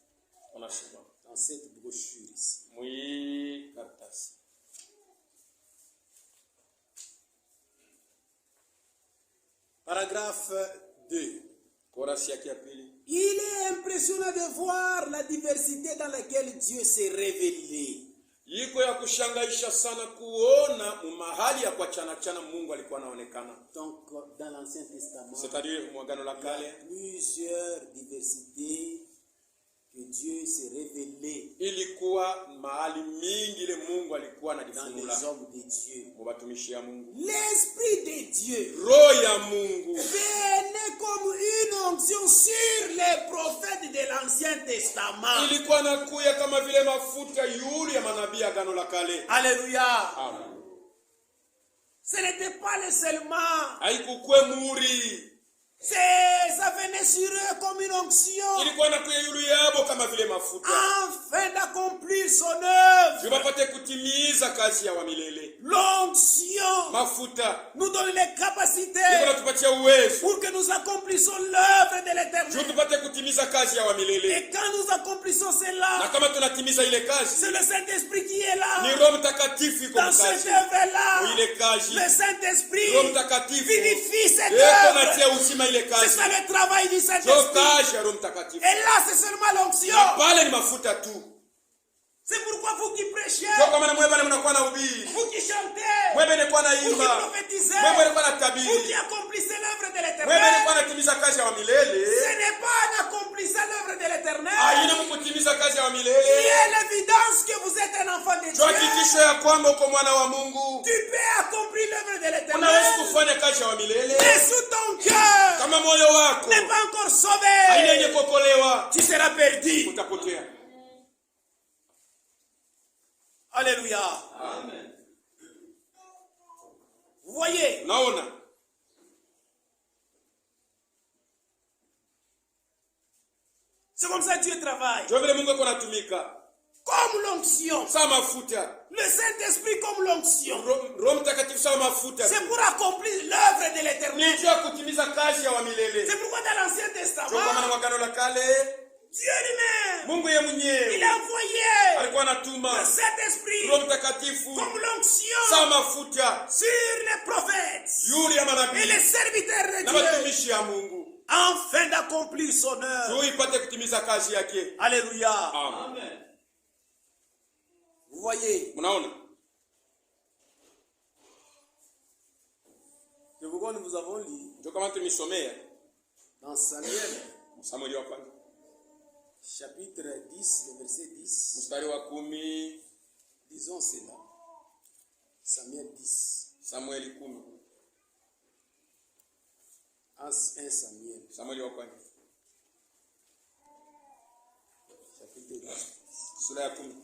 unasoma. dans cette brochure ici. Mwi karatasi. Paragraphe 2. Korasi yake ya pili. Il est impressionnant de voir la diversité dans laquelle Dieu s'est révélé. Yiko ya kushangaisha sana kuona mahali ya kuachana chana Mungu alikuwa anaonekana. Donc, dans l'Ancien Testament, C'est-à-dire mwagano la il y a kale plusieurs diversités que Dieu s'est révélé ilikuwa mahali mingi ile Mungu alikuwa dans anajifunula les hommes de Dieu. mubatumishi ya Mungu. L'Esprit de Dieu Roho ya Mungu venait comme une onction sur les prophètes de l'Ancien Testament. ilikuwa nakuya kama vile mafuta yule ya manabii agano la kale. Alléluia. Amen. Ce n'était pas le seulement. Haikukwe muri. Ça venait sur eux comme une onction. Ilikuwa nakuya yule yabo kama vile mafuta. Afin d'accomplir son œuvre. Jubapate kutimiza kazi ya wa milele. L'onction Mafuta nous donne les capacités iko natupatia uwezo. pour que nous accomplissions l'œuvre de Juu l'éternel. tupate kutimiza kazi ya wa milele. Et quand nous accomplissons Na cela, kama tunatimiza ile kazi, c'est le Saint-Esprit qui est ni là. Roho Mtakatifu iko Dans cette mkazi. œuvre-là, Ile kazi, le Saint-Esprit Roho Mtakatifu vivifie cette yeko œuvre. natia uzima ile C'est kazi. ça le travail du Ndio Saint-Esprit. kazi ya Roho Mtakatifu. Et là, c'est seulement l'onction. Na pale ni mafuta tu. C'est pourquoi vous qui prêchez, Ndio kama na mwebale mnakuwa na ubiri. vous qui chantez, Mwebe ilikuwa na vous qui imba. prophétisez, Mwebe ilikuwa na vous qui tabiri. accomplissez l'œuvre de Mwebe l'éternel. ilikuwa natimiza kazi ya wa milele. Ce n'est pas en accomplissant l'œuvre de l'éternel Haina mkutimiza kazi ya wa qui milele. est l'évidence que vous êtes un enfant de Dieu. Tuhakikishe ya kwamba uko mwana wa Mungu. Tu peux accomplir l'œuvre de Unaweza l'éternel. kufanya kazi ya wa milele. Mais sous ton cœur Kama moyo wako n'est pas encore haina sauvé, yenye kuokolewa, tu seras perdu. utapotea. Alléluia. Vous voyez, Naona c'est comme ça que Dieu travaille. ndio vile Mungu anatumika. Comme l'onction. Sawa mafuta. Le Saint-Esprit comme l'onction. Roho Mtakatifu sawa mafuta. C'est pour accomplir l'œuvre de l'éternel. Ni juu ya kutimiza kazi ya wa milele. C'est pourquoi dans l'Ancien Ndio Testament, kwa maana mwagano la kale Dieu lui-même, Mungu yeye mwenyewe il a envoyé alikuwa le anatuma Saint-Esprit Roho Mtakatifu comme l'onction sawa mafuta sur les prophètes yule ya et manabii les serviteurs de na Dieu watumishi ya Mungu afin d'accomplir son œuvre. juu ipate kutimiza kazi yake. Alléluia. Amen. Vous voyez, Mnaona pourquoi nous vous avons lu Ndio kama tunisomea dans Samuel, Samueli wa kwanza chapitre 10, le verset 10. mstari wa 10. Disons cela. Samuel 10. Samueli 10. 1 Samuel. Samueli wa kwanza Chapitre 10. sura ya 10.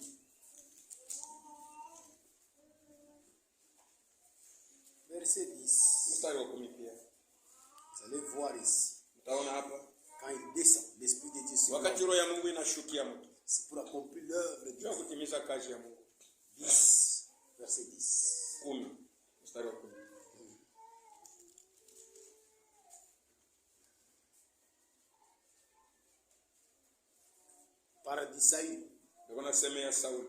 Verset 10. Mstari wa 10 pia. Vous allez voir ici. Utaona hapa Quand il descend, l'Esprit de Dieu sur wakati l'homme, roho ya Mungu inashukia mtu c'est pour accomplir l'œuvre de ndio Dieu. kutimiza kazi ya Mungu. 10. Verset 10. 10. Mstari wa 10. Par d'Isaïe, Ndio nasemea Sauli.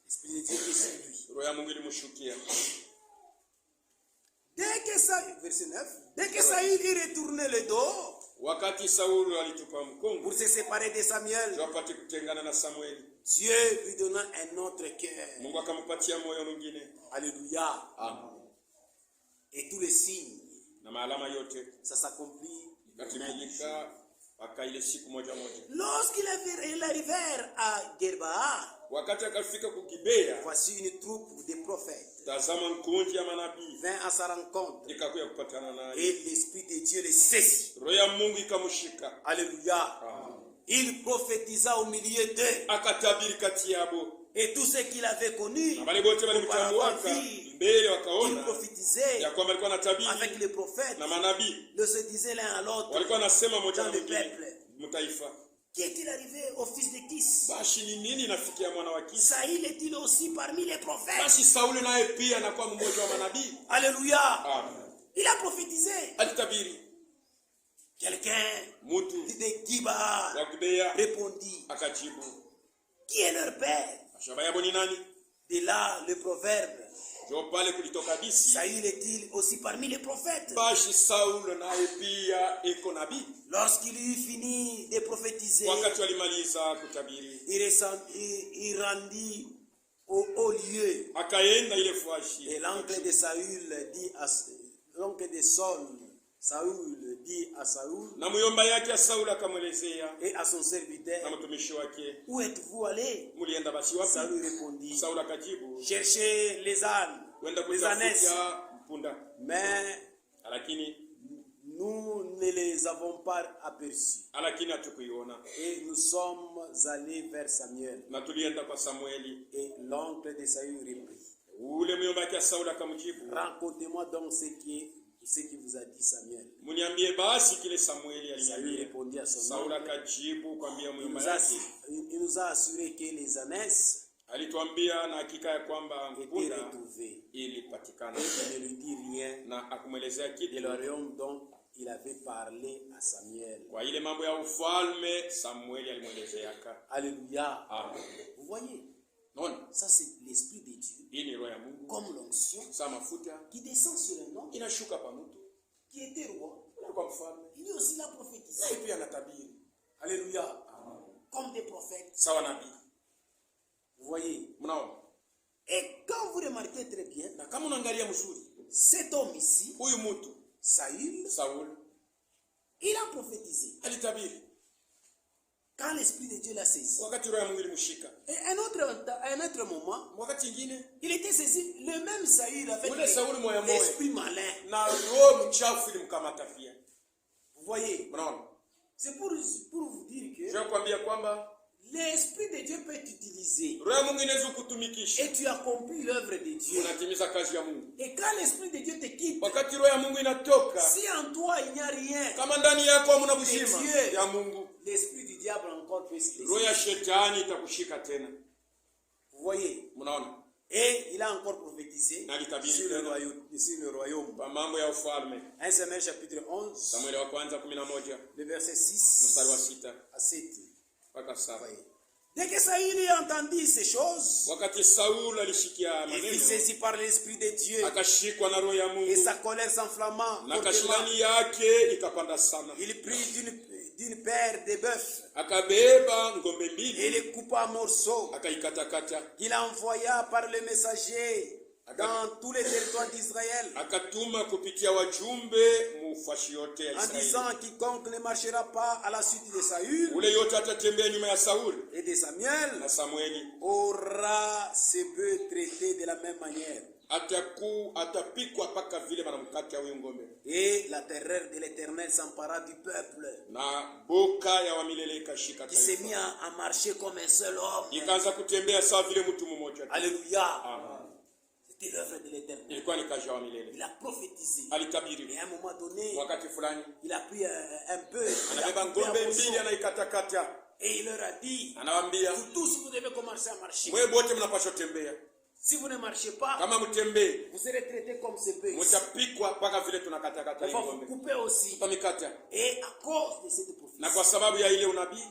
l'Esprit de Dieu est sur lui. Roho ya Mungu ilimshukia. Dès que Saül, verset 9, dès que Saül y retournait le dos Wakati Sauli alitupa mkongo pour se séparer de Samuel, ndio apate kutengana na Samueli, Dieu lui donna un autre cœur. Mungu akampatia moyo mwingine. Alléluia. Amen. Et tous les signes, Na maalama yote ça s'accomplit. ikatimilika mpaka ile siku moja moja. Lorsqu'ils arrivèrent à Gerba, Wakati akafika kugibea, voici une troupe de prophètes tazama nkundi ya manabii vint à sa rencontre ikakuya kupatana naye. et l'Esprit de Dieu les saisit. Roho ya Mungu ikamshika. Alléluia. Amen. Il prophétisa au milieu d'eux Akatabiri kati yabo. et tous ceux qu'il avait connus, Na wale wote walimtambuaka mbele il wakaona prophétisait ya kwamba alikuwa anatabiri avec les prophètes, na manabii. ne se disaient l'un à l'autre, Walikuwa nasema moja dans na le mwingine peuple, mtaifa. qu'est-il arrivé au fils de Kis? Basi ni nini nafikia mwana wa Kisi? Saïl est-il aussi parmi les prophètes? Basi Sauli naye pia anakuwa mmoja wa manabii. Alléluia. Amen. Il a prophétisé. Alitabiri. Quelqu'un Mtu de Giba wa Gibea répondit, akajibu, qui est leur père? shamba yabo ni nani? De là le proverbe, Jo pale kulitoka disi. Saïl est-il aussi parmi les prophètes? Basi Sauli naye pia iko nabii. Lorsqu'il eut fini de prophétiser, Wakati walimaliza kutabiri, il rendit au haut lieu. akaenda ile fuashi. Et l'oncle de Saül dit à l'oncle de Saül dit à Saül Na muyomba yake ya Sauli akamwelezea et à son na serviteur, mtumishi wake, où êtes-vous allés? mulienda basi wapi? Saül répondit, Sauli akajibu, cherchez les ânes, kwenda les ânesses, kutafuta mpunda, mais lakini nous ne les avons pas aperçus. hatukuiona. Et nous sommes allés vers Samuel. Na tulienda kwa Samueli. Et l'oncle de Saül reprit, Ule muyomba yake ya Sauli akamjibu, racontez-moi donc ce qui vous a dit Samuel. muniambie basi kile Samueli Saül aliniambia. répondit à son Sauli oncle, akajibu kwambia il muyomba nous a, yake, il nous a assuré que les ânesses alituambia na hakika ya kwamba étaient mpunda retrouvés. ilipatikana, Il ne lui dit rien na akumwelezea de kitu le royaume dont il avait parlé à Samuel. kwa ile mambo ya ufalme Samueli alimwelezeaka. Alléluia. Amen. Vous voyez, Naona ça c'est l'Esprit de Dieu, hii ni roho ya Mungu, comme l'onction saa mafuta qui descend sur un homme inashuka pa mtu qui était roi. kwa mfalme, Il est aussi là prophétisé. yeye pia anatabiri. Alléluia. Comme des prophètes. Sawa nabii. Vous voyez. Mnaona? Et quand vous remarquez très bien, Na kama unaangalia mzuri, cet homme ici, huyu mtu Saül, Sauli il a prophétisé. alitabiri Quand l'Esprit de Dieu l'a saisi. wakati roho ya Mungu ilimshika. Et un autre moment, Wakati ingine il était saisi, le même Saül avec ule Sauli moya moya l'esprit malin. na roho mchafu ilimkamata pia. Vous voyez, Mnaona? c'est pour vous dire que Je kwambia kwamba l'Esprit de Dieu peut t'utiliser roho ya Mungu inaweza kutumikisha. et tu accomplis l'œuvre de Dieu. Unatimiza kazi ya Mungu. Et quand l'Esprit de Dieu te quitte, Wakati roho ya Mungu inatoka, si en toi il n'y a rien, kama ndani yako hamna uzima Dieu. ya Mungu, l'Esprit du diable encore peut se roho ya laisser. shetani itakushika tena. Vous voyez. Mnaona? Et il a encore prophétisé Na alitabiri sur le tena royaume. kwa mambo ya ufalme. 1 Samuel chapitre 11, Samueli wa kwanza 11 le verset mstari wa 6 6 à 7. mpaka 7. Voyez. Dès que Saül entendit ces choses, Wakati Sauli alishikia il fut maneno, saisi par l'Esprit de Dieu akashikwa na roho ya et Mungu sa colère s'enflamma na fortement. kashilani yake ikapanda sana. Il prit d'une paire de bœufs Akabeba ngombe et mbili les coupa en morceaux. akaikatakata, Il envoya par le messager dans tous les territoires d'Israël, akatuma kupitia wajumbe mufashi yote ya en Israeli, disant quiconque ne marchera pas à la suite de Saül ule yote atatembea nyuma ya Sauli et de Samuel na Samueli aura ses bœufs traités de la même manière. atapikwa paka vile banamkata huyu ngombe, Et la terreur de l'Éternel s'empara du peuple, na boka ya wamilele ikashika qui s'est taifa, mis à marcher comme un seul homme. ikaanza kutembea sawa vile mtu mmoja. Alléluia. Amen. C'était l'œuvre de l'Éternel. Ilikuwa ni kazi ya wamilele. Il a prophétisé. Et Alitabiri à un moment donné, wakati fulani, il a pris un peu, il a anabeba coupé un ngombe morceau, mbili anaikatakata, et il leur a dit, anawaambia vous tous, vous devez commencer à marcher. mwe bote mnapaswa tembea, Si vous ne marchez pas, kama mtembee vous serez traités comme ces bœufs. mtapikwa paka vile tunakatakata On va vous ngombe, couper aussi. tutamikata. Et à cause de cette Na prophétie, kwa sababu ya ile unabii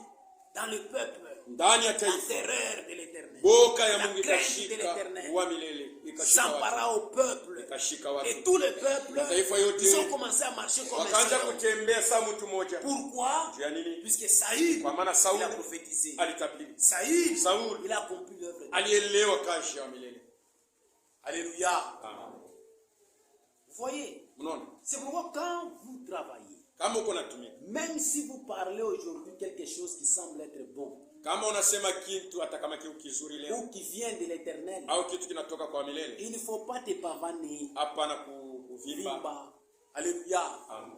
dans le peuple, ndani ya la taifa, terreur de l'Éternel, boka ya la Mungu crainte de ikashika l'Éternel wa milele, ikashika watu, s'empara au peuple. ikashika watu, Et tout le peuple, mataifa yote ils ont commencé à marcher comme un wakaanza seul homme. kutembea saa mtu mmoja. Pourquoi? Juu ya nini? Puisque Saül, Kwa maana il Sauli a prophétisé. alitabiri, Saül, Sauli il a accompli l'œuvre de Dieu. alielewa kazi ya milele. Alléluia. Amen. Vous voyez, Mnaona, c'est pourquoi quand vous travaillez, kama uko natumika, même si vous parlez aujourd'hui quelque chose qui semble être bon, kama unasema kitu hata kama kitu kizuri leo ou qui vient de l'Éternel, au kitu kinatoka kwa milele, il ne faut pas te pavaner. hapana kuvimba. Vimba. Alléluia. Amen.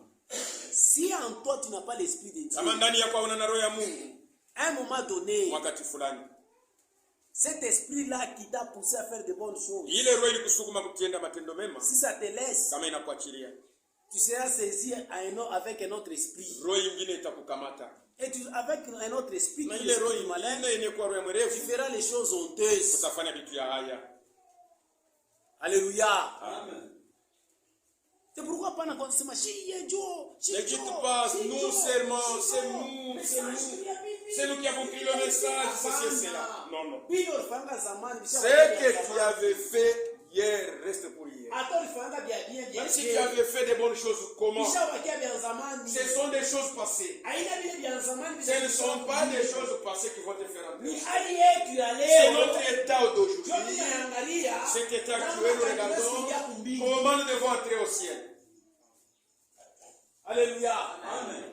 Si en toi tu n'as pas l'esprit de Dieu, Kama ndani yako una na roho ya Mungu, à un moment donné, wakati fulani cet esprit-là qui t'a poussé à faire de bonnes choses, ile roho ilikusukuma kutenda matendo mema, si ça te laisse, kama inakuachilia, tu seras saisi avec un autre esprit. roho nyingine itakukamata, Et avec un autre esprit, na qui est ile roho l'esprit du malin, nyingine yenye kwa roho ya tu mwerevu, feras les choses honteuses. utafanya vitu ya haya. Alléluia. Amen. C'est pourquoi pendant qu'on se dit, Ne dites pas, nous seulement, c'est nous qui avons pris le message, c'est cela. Non, non. Ce que tu avais fait hier reste pour hier. Même si tu avais fait des bonnes choses, comment? Ce sont des choses passées. Ce ne sont pas des choses passées qui vont te faire entrer. C'est notre état d'aujourd'hui. Cet état actuel, nous regardons comment nous devons entrer au ciel. Alléluia. Amen.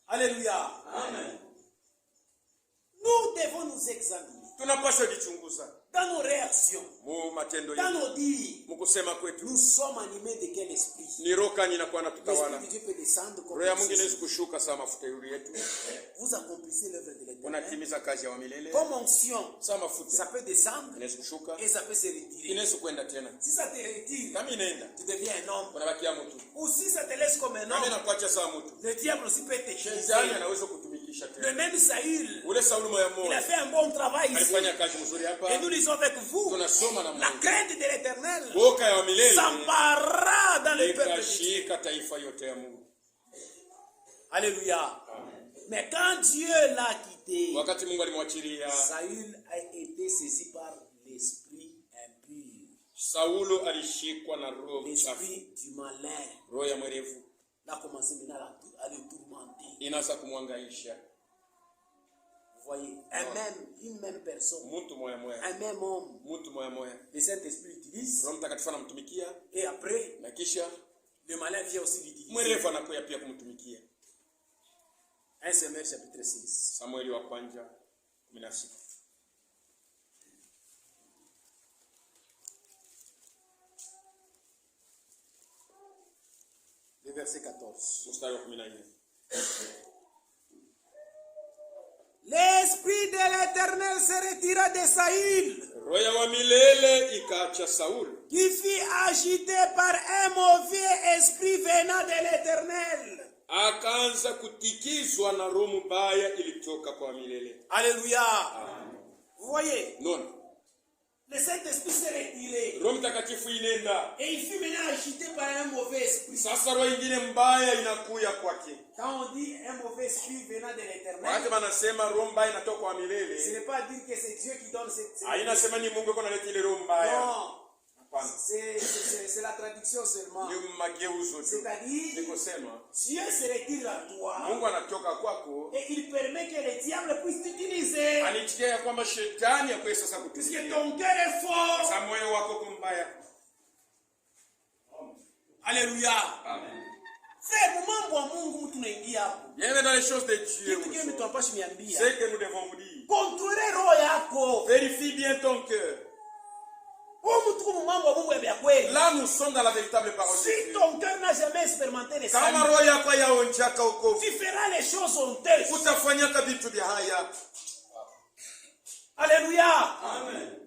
Alléluia. Amen. Nous devons nous examiner Tunapaswa jichunguza dans nos réactions, mu matendo dans yetu, nos dires. mukusema kwetu. Nous sommes animés de quel esprit? Ni roho gani inakuwa natutawala? L'esprit de Dieu peut descendre comme Roho ya Mungu ceci. inaweza kushuka sawa mafuta yetu. Vous accomplissez l'œuvre de l'Éternel. Unatimiza kazi ya milele. Comme onction, Sawa mafuta ça peut descendre inaweza kushuka, et ça peut se retirer. inaweza kwenda tena. Si ça te retire, Kama inaenda, tu deviens un homme. unabakia mtu. Ou si ça te laisse comme un Kama homme, inakuacha sawa mtu, le diable aussi peut t'échapper. shetani anaweza kutumikisha Le tena. même Saül, Ule Sauli moya il a moja fait un bon travail ici. alifanya kazi nzuri hapa. Et nous lisons avec vous, Tunasoma na la Mungu. crainte de l'Éternel Boka ya milele s'empara dans le peuple de Dieu. ikashika taifa yote ya Mungu. Alléluia. Mais quand Dieu l'a quitté, Wakati Mungu alimwachilia, Saül a été saisi par l'esprit impur, Saulo alishikwa na roho chafu, l'esprit du malin. roho ya mwerevu Il a commencé maintenant à le tourmenter. inaanza kumwangaisha. Vous voyez, une même personne, Mtu moya moya, un même homme, mtu moya moya, le Saint-Esprit utilise, Roho Mtakatifu anamtumikia, et après, na kisha le malin vient aussi l'utiliser. mwerevu anakuya pia kumtumikia. 1 Samuel chapitre 6. Samueli wa kwanza 16. Le verset 14. Mstari wa 14. L'esprit de l'Éternel se retira de Saül, Roho ya wa milele ikaacha Sauli, qui fut agité par un mauvais esprit venant de l'Éternel. akaanza kutikizwa na roho mbaya ilitoka kwa milele. Alléluia. Vous voyez, Non. le Saint-Esprit s'est retiré Roho Mtakatifu inenda. et il fut maintenant agité par un mauvais esprit. Sasa roho ingine mbaya inakuya kwake. Quand on dit un mauvais esprit venant de l'Éternel, Wakati wanasema roho mbaya inatoka kwa ce milele, n'est pas dire que c'est Dieu qui donne cette... hainasema ni Mungu yuko analeta ile roho mbaya. Non, Hapana. c'est la traduction seulement. Ni mageuzo tu. C'est-à-dire, Ni kusema Dieu se retire à toi Mungu anatoka kwako, et il permet que le diable puisse t'utiliser. Unajisikia kwamba shetani yakuwe sasa kutusikia. Puisque ton cœur est fort. Sa moyo wako kumbaya. Alléluia. Amen. Frère, mambo ya Mungu mtu naingia hapo. Bienvenue dans les choses de Dieu. Kitu kile mtu ampashi miambia. C'est que nous devons vous dire. Contrôlez roho yako. Vérifie bien ton cœur. Là, nous sommes dans la véritable parole. Si ton cœur n'a jamais expérimenté les salut, tu feras les choses honteuses. Alléluia. Amen.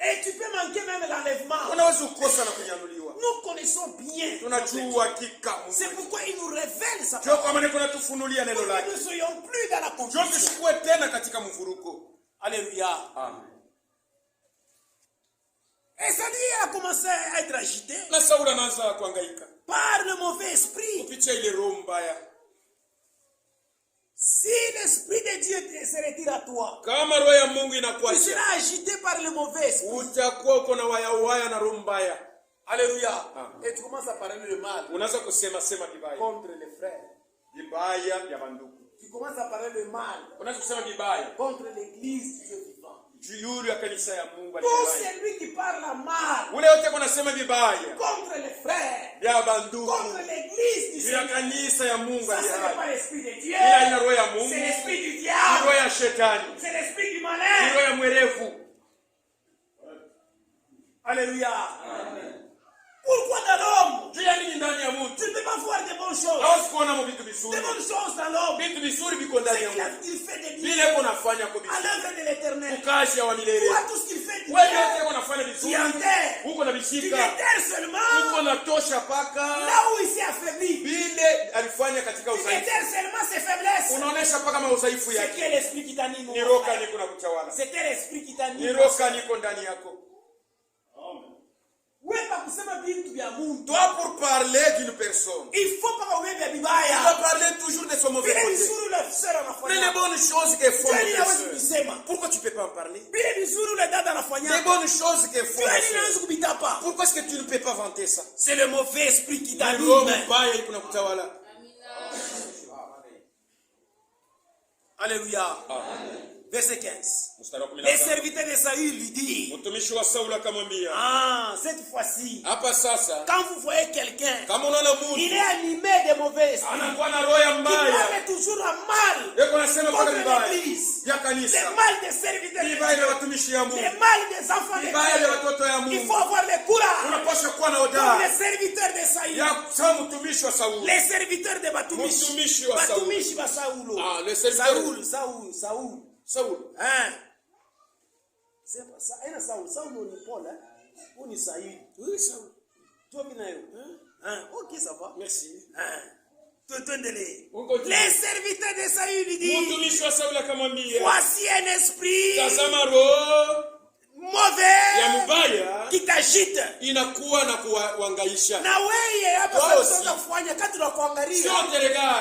Et tu peux manquer même l'enlèvement. Nous connaissons bien. C'est pourquoi il nous révèle sa parole. Nous ne soyons plus dans la confusion. Alléluia. Amen. Et ça dit, a commencé à être agité par le mauvais esprit. Si l'esprit de Dieu se retire à toi, tu seras agité par le mauvais esprit. Alléluia. Et tu commences à parler le mal contre les frères. Tu commences à parler le mal contre l'église du Dieu vivant. Tout celui qui parle mal contre les frères, contre l'église du Seigneur, ça ce n'est pas l'esprit de Dieu, c'est l'esprit du diable, c'est l'esprit du malin. Alléluia. Amen. Pourquoi dans l'homme tu ne peux pas voir de bonnes choses? Des bonnes choses dans l'homme. C'est qu'il fait des bien à l'œuvre de l'éternel. Toi, tout ce qu'il fait du bien, tu enterres. Tu l'éterres seulement là où il s'est affaibli. Tu l'éterres seulement ses faiblesses. C'est quel esprit qui t'anime? C'est quel esprit qui t'anime? Toi, pour parler d'une personne, il faut pas tu dois parler toujours de son mauvais côté. Mais les bonnes choses qu'elles font, pourquoi tu ne peux pas en parler? Les bonnes choses qu'elles font, pourquoi est-ce que tu ne peux pas vanter ça? C'est le mauvais esprit qui t'anime. Alléluia. Amen. Verset 15. Les serviteurs de Saül lui disent, cette fois-ci, quand vous voyez quelqu'un, il est animé de mauvais esprits, il parle toujours à mal contre l'église, le mal des serviteurs, le mal des enfants de Dieu. Il faut avoir le courage pour les serviteurs de Saül, les serviteurs de Batumishi Saoul. Hein? C'est pas ça. Et Saoul, Saoul on est Paul, hein? On est Saïd. Oui, Saoul. Toi, hein? Ok, ça va. Merci. Hein? Les serviteurs de Saül lui disent, voici un esprit mauvais qui t'agite. Na wewe hapa sasa kufanya kati na kuangalia.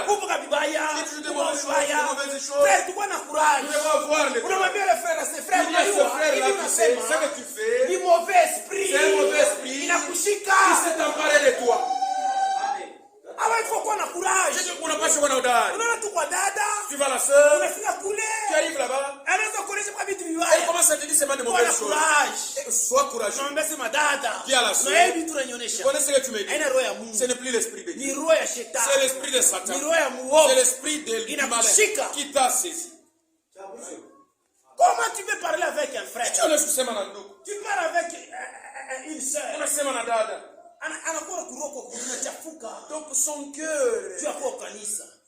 Kumbuka vibaya. Frère, tu na courage. Unamwambia le frère, c'est frère, ni mauvais esprit. Inakushika. Il faut qu'on a courage. Unaona tu kwa dada. Tu vas la sœur. Unafika kule. Tu arrives là-bas. Anaweza kuonesha kwa vitu vibaya. Elle commence à te dire c'est pas de mauvaises choses. Sois courageux. Naomba sema dada. Qui a la sœur. Na hivi tunanyonyesha. Connais ce que tu me dis. Haina roho ya Mungu. Ce n'est plus l'esprit de Dieu. Ni roho ya shetani. C'est l'esprit de Satan. Ni roho ya muovu. C'est l'esprit du malin qui t'a saisi. Comment tu peux parler avec un frère? Tu parles avec une sœur. Donc son cœur,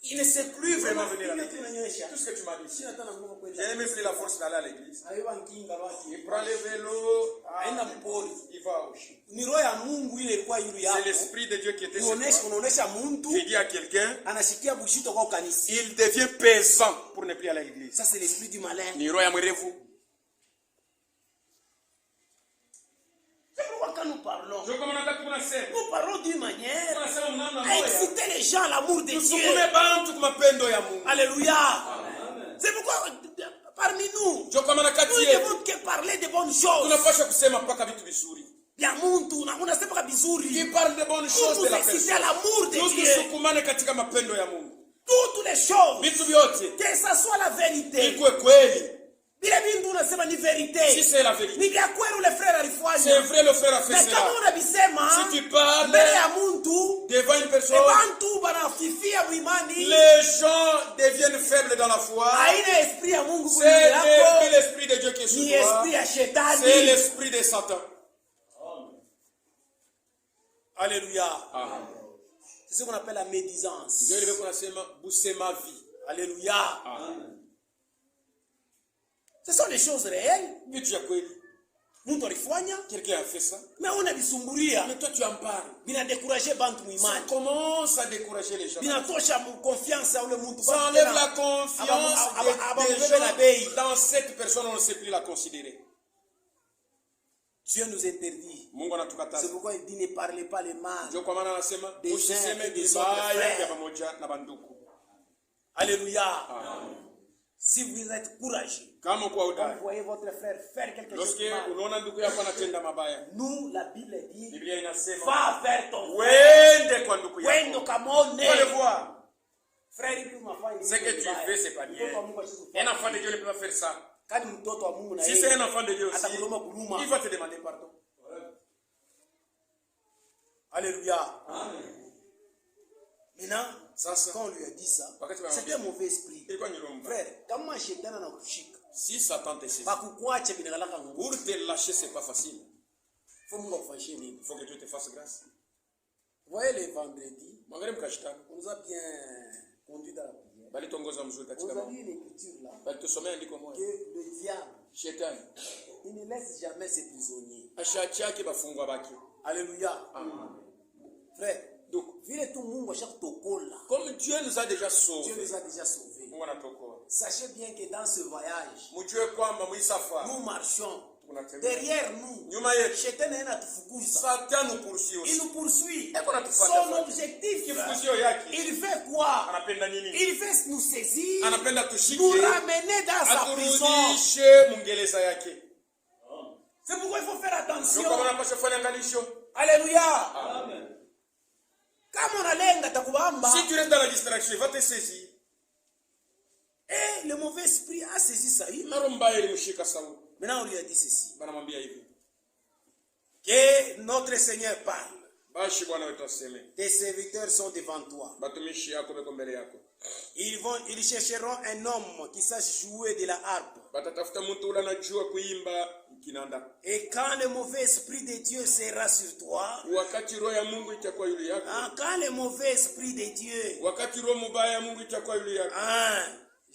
il ne sait plus vraiment venir à l'église. Tout ce que tu m'as dit. J'ai même pris la force d'aller à l'église. Il prend le vélo, il va au chien. C'est l'esprit de Dieu qui était sur toi. Il dit à quelqu'un, il devient pesant pour ne plus aller à l'église. Ça c'est l'esprit du malin. Quand nous parlons d'une manière à exciter les gens à l'amour de Dieu. Alléluia. C'est pourquoi parmi nous, nous ne devons que parler de bonnes choses. Qui parle de bonnes choses de la personne. Toutes les choses, que ce soit la vérité, vérité. Si c'est la vérité. Ni vya kweli ule frère alifanya. C'est vrai, le frère a fait Na cela. kama unabisema, Si tu parles mbele ya muntu, devant une personne, bantu banafifia mwimani. les gens deviennent faibles dans la foi. Haina esprit ya Mungu C'est kule yako. l'esprit de Dieu qui est sur Ni toi. esprit ya shetani. C'est l'esprit de Satan. Alléluia. Amen. C'est ce qu'on appelle la médisance. Dieu veut qu'on asema bousser ma vie. Alléluia. Amen. Ce sont des choses réelles. Vitu ya kweli. Muntu alifanya. Quelqu'un a fait ça. Mais on a bisumburia. Mais toi tu en parles. Bina décourager bantu Ça muimani. commence à décourager les gens. Bina tosha confiance à ule muntu. Ça enlève la confiance des gens. Dans cette personne, on ne sait plus la considérer. Dieu nous interdit. Mungu anatukataza. C'est pourquoi il dit ne parlez pas les mal. Ndio kwa maana anasema usiseme des vibaya vya pamoja na banduku. Alléluia. Si vous êtes courageux, Kama kwa vous udai. voyez votre frère faire quelque chose de Lorsque mal. unaona ndugu yako anatenda mabaya. Nous, la Bible dit, Biblia inasema va vers ton frère. wende kwa ndugu Wendo yako. kamone. Pour le voir. Frère, il peut m'affaire. Ce que tu fais, c'est pas bien. Un enfant de Dieu ne peut pas faire ça. Kani mtoto wa Mungu na Si yeye c'est un enfant de Dieu aussi, atakulomba kuluma. il va te demander pardon. Alléluia. Amen. Maintenant, Sasa, quand on lui a dit ça, wakati c'était wanamwambia, un mauvais esprit. ilikuwa ni roho mbaya. Frère, kama shetani anakushika, Si Satan te saisit, bakukuacha binagalaka nguvu. pour te lâcher, c'est pas facile. Faut Mungu akufanyie nini? Il faut que Dieu te fasse grâce. Vous voyez les vendredis, Mwangalie mkashitani. on nous a bien conduit dans la prière. Bali tongoza mzuri On katika nous a mambo. dit une écriture là, Bali tusomea andiko que moja. le diable, Shetani il ne laisse jamais ses prisonniers. ashachi yake bafungwa baki. Alléluia. Amen. Frère, Donc, vile tu Mungu ashakutokola. comme Dieu nous a déjà Dieu sauvés, nous a déjà sauvés. Mungu anatuokoa. Sachez bien que dans ce voyage, Mjue kwamba mwisafari nous marchons. tunatembea. Derrière nous, Nyuma yetu Shetani anatufukuza. Satan nous poursuit Il aussi. nous poursuit. Eko natufuata Son fuata. objectif, Kifuzio yake il fait quoi? anapenda nini? Il fait nous saisir, Anapenda tushike, nous ramener dans sa prison. aturudishe mungeleza yake. C'est pourquoi il faut faire Ndio attention. kwa maana tunapaswa kufanya angalisho. Alléluia. Amen. Kama unalenga takubamba, Si tu restes dans la distraction, il va te saisir. et le mauvais esprit a saisi ça. Na roho mbaya ilimshika Sauli. Maintenant on lui a dit ceci. Banamwambia hivi. Que notre Seigneur parle. Bashi Bwana wetu aseme. Tes serviteurs sont devant toi. Batumishi yako beko mbele yako. Ils chercheront un homme qui sache jouer de la harpe. Batatafuta mtu ule anajua kuimba kinanda. Et quand le mauvais esprit de Dieu sera sur toi, Wakati roho ya Mungu itakuwa yule yako. quand le mauvais esprit de Dieu, Wakati roho mbaya ya Mungu itakuwa yule yako.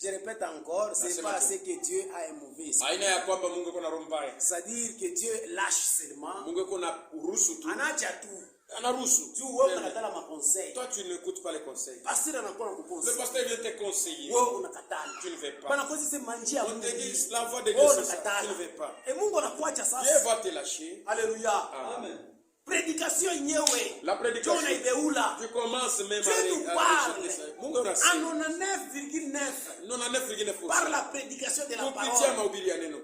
je répète encore, c'est pas assez que Dieu a un mauvais esprit. Aina ya kwamba Mungu yuko na roho mbaya. C'est-à-dire que Dieu lâche seulement. Mungu yuko na uruhusu tu. Anacha tout. Anaruhusu. Tu wewe unakatala makonseil. Toi tu n'écoutes pas les conseils. Pasteur anakuwa Le anakukonseil. pasteur vient te conseiller. Wewe unakatala. Tu ne veux pas. Bana kozi sema njia On Mungu. te dit la voix de Dieu Wewe c'est ça. unakatala. Tu ne veux pas. Et Mungu anakuacha Dieu sasa. va te lâcher. Alléluia. Amen. Prédication yenyewe. La prédication. Jona ibeula. Tu commences même Dieu nous à parle. chanter ça. Mungu En anasema. 99,9 99,9%. par la prédication de la Kupitia parole. mahubiri ya neno.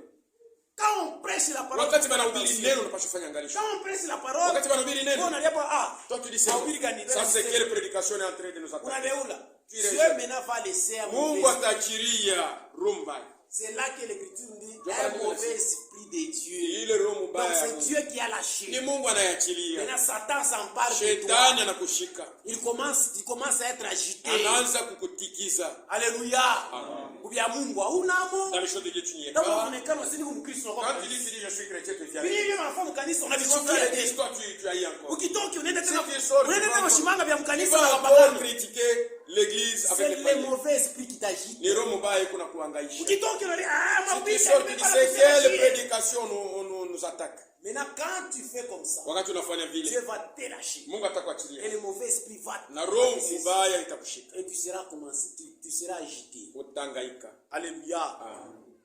Quand on prêche la parole, Wakati banahubiri neno unapaswa kufanya angalisho. quand on prêche la parole, Wakati banahubiri on neno. n'allait pas, Toi tu dis c'est mahubiri gani? ça c'est quelle prédication est en train de nous On attaquer. avait où là? Tu Dieu rejettes. maintenant va laisser un Mungu mauvais esprit. ataachilia rumba. C'est là que l'écriture dit Je un parle de mauvais esprit de Dieu. Ile roho Donc mbaya. c'est Dieu qui a Ni lâché. Mungu anayachilia. Maintenant Satan s'empare de Shetani toi. anakushika. Il commence à être agité. Anaanza kukutikiza. Alléluia. Kubia Mungu haunamo. Dans les choses de Dieu tu n'y es Kama pas. unaonekana usini kumkristo Quand tu dis je suis chrétien, tu viens. Bibi mafamu kanisa Quand tu unavishukia dis tena. toi tu as eu encore. Ukitoki unaenda tena Si tu sors, unaenda tu tena vas ushimanga vya Tu mkanisa na vas encore wapagani. critiquer l'église avec C'est les le païens. mauvais esprit qui t'agite. Ni roho mbaya kuna kuhangaisha. Ukitoki unalia Si tu mabisa sors, tu dis c'est quelle prédication nous attaque. Maintenant quand tu fais comme ça, Wakati unafanya Dieu vile, va te lâcher. Mungu Et atakuachilia. le mauvais esprit va Na roho te saisir. mbaya itakushika. Et tu seras commencé, tu seras agité. Utangaika. Alléluia.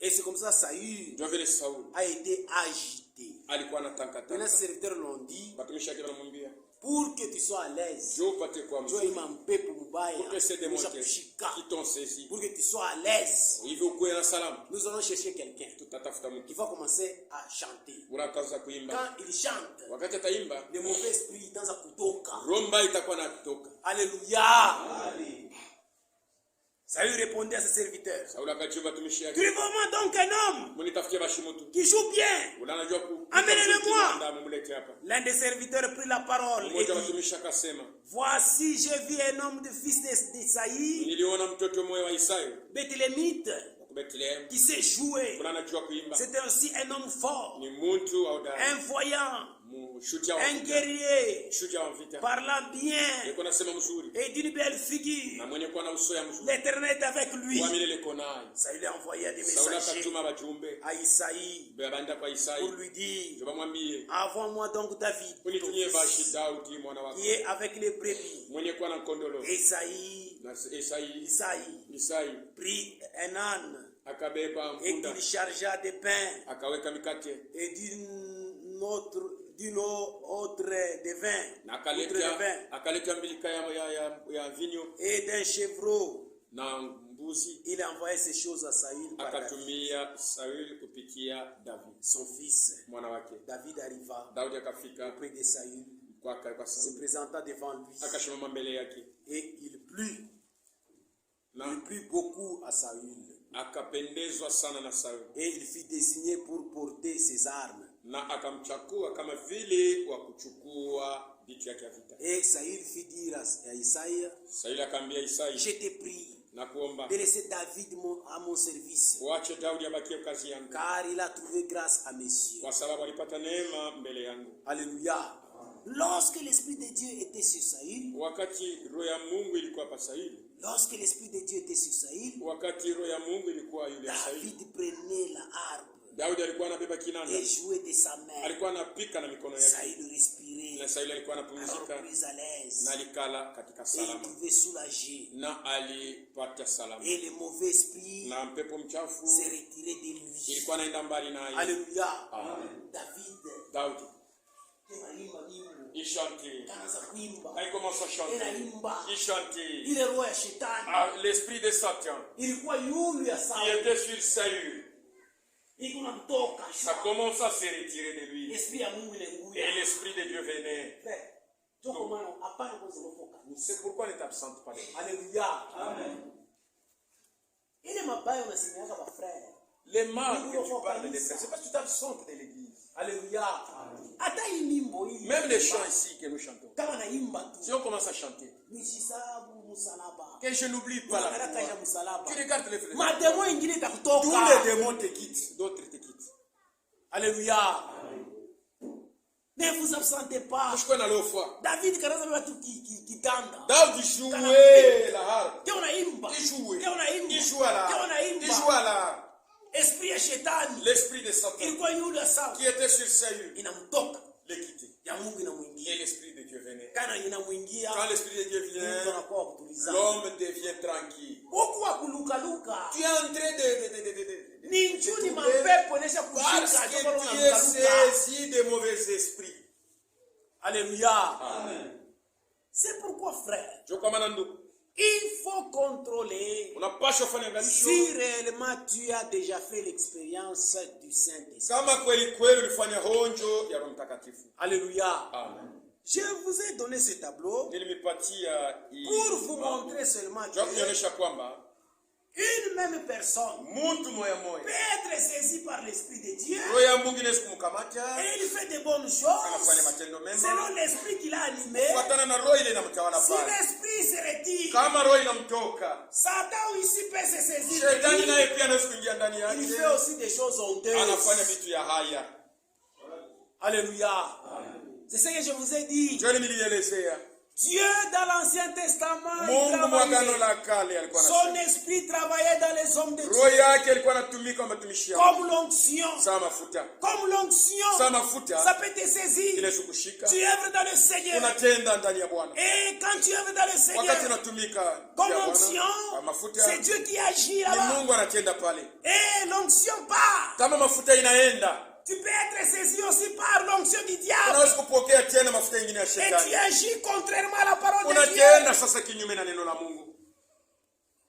Et c'est comme ça Saül Ndio vile Sauli a été agité. alikuwa Maintenant anatangatanga. les serviteurs l'ont dit, Batumishi yake wanamwambia, pour que tu sois à l'aise, "Je upate kwa Dieu mzuri." ima mpepo mubaya, Pour que ces démons kushika. qui t'ont saisi. Pour que tu sois à l'aise, Hivi ukuwe na salama. nous allons chercher quelqu'un Tutatafuta qui mtu. va commencer à chanter. Unakaanza kuimba. Quand il chante, Wakati ataimba, le mauvais esprit dans kutoka. roho mbaya itakuwa inatoka. Alléluia. Saül répondait à ses serviteurs. Sauli akajibu batumishi yake, Trouvez-moi donc un homme "Munitafutie bashi mtu qui joue bien, amenez-le-moi. L'un des serviteurs prit la parole et dit, voici, j'ai vu un homme de fils d'Isaïe, Béthlémite, qui sait jouer. C'était aussi un homme fort, un voyant, un guerrier, parlant bien et d'une belle figure. L'Éternel est avec lui. Ça, il a envoyé des messagers à Isaïe pour lui dire, avant-moi donc David, qui est avec les brebis. Isaïe prit un âne et qu'il chargea de pain et d'une autre de vin et d'un chevreau. Il a envoyé ces choses à Saül par son fils. David arriva auprès de Saül, se présenta devant lui, et il plut beaucoup à Saül. Et il fut désigné pour porter ses armes. Et Saül fit dire à Isaïe, je t'ai pris de laisser David à mon service, car il a trouvé grâce à mes yeux. Alléluia. Lorsque l'Esprit de Dieu était sur Saül, David prenait la harpe et jouait de sa main. Saül respirait, alors plus à l'aise, et il trouvait soulagé. Et le mauvais esprit s'est retiré de lui. Alléluia. David, il chantait. Quand il commence à chanter, il chantait. L'esprit de Satan qui était sur Saül, ça commence à se retirer de lui. Et l'esprit de Dieu venait. C'est pourquoi il est absent pas de lui. Alléluia. Amen. Les mal que tu parles des frères, c'est parce que tu t'absentes de l'église. Alléluia. Même les chants ici que nous chantons, si on commence à chanter, que je n'oublie pas la foi, tu regardes les frères, tous les démons te quittent, d'autres te quittent. Alléluia. Ne vous absentez pas. David jouait la harpe. Il jouait la harpe. L'esprit de Satan qui était sur Saül le quittait. Et l'esprit de Dieu venait. Quand l'esprit de Dieu vient, l'homme devient tranquille. Tu es en train de parce que tu es saisi de mauvais esprits. Alléluia. Amen. C'est pourquoi, frère, il faut contrôler si réellement tu as déjà fait l'expérience du Saint-Esprit. Alléluia. Amen. Je vous ai donné ce tableau pour vous montrer seulement que une même personne peut être saisie par l'Esprit de Dieu et il fait de bonnes choses selon l'Esprit qu'il a animé. Si l'Esprit se retire, Satan aussi peut se saisir. Il fait aussi des choses honteuses. Alléluia. C'est ce que je vous ai dit. Dieu dans l'Ancien Testament, son esprit travaillait dans les hommes de Dieu. Comme l'onction. Ça peut te saisir. Tu œuvres dans le Seigneur. Et quand tu œuvres dans le Seigneur, comme l'onction, c'est Dieu qui agit là-bas. Et l'onction part. Tu peux être saisi aussi par l'onction du diable. Et tu agis contrairement à la parole de Dieu.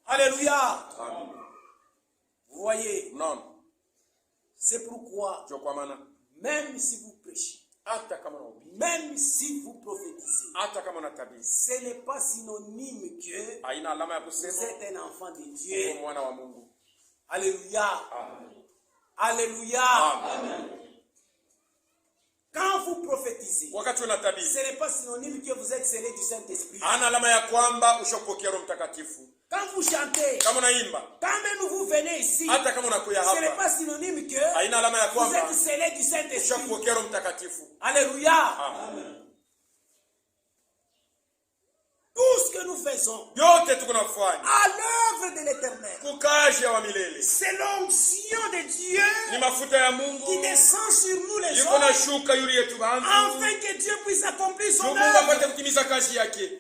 Alléluia. Vous voyez? Non. C'est pourquoi, même si vous prêchez, même si vous prophétisez, ce n'est pas synonyme que vous êtes un enfant de Dieu. Alléluia. Alléluia. Amen. Quand vous prophétisez, Wakati unatabiri, ce n'est pas synonyme que vous êtes scellé du Saint-Esprit. ana alama ya kwamba ushapokea Roho Mtakatifu. Quand vous chantez, Kama unaimba, quand même vous venez ici, hata kama unakuya ce n'est hapa, pas synonyme que haina alama ya vous kwamba êtes scellé du Saint-Esprit. ushapokea Roho Mtakatifu. Alléluia. Amen. Tout ce que nous faisons Yote tukunafanya à l'œuvre de l'Éternel, kukazi ya wa milele, c'est l'onction de Dieu ni mafuta ya qui Mungu descend sur nous les yuko hommes, nashuka yuli yetu bantu, afin que Dieu puisse accomplir son Mungu œuvre. apate kutimiza kazi yake.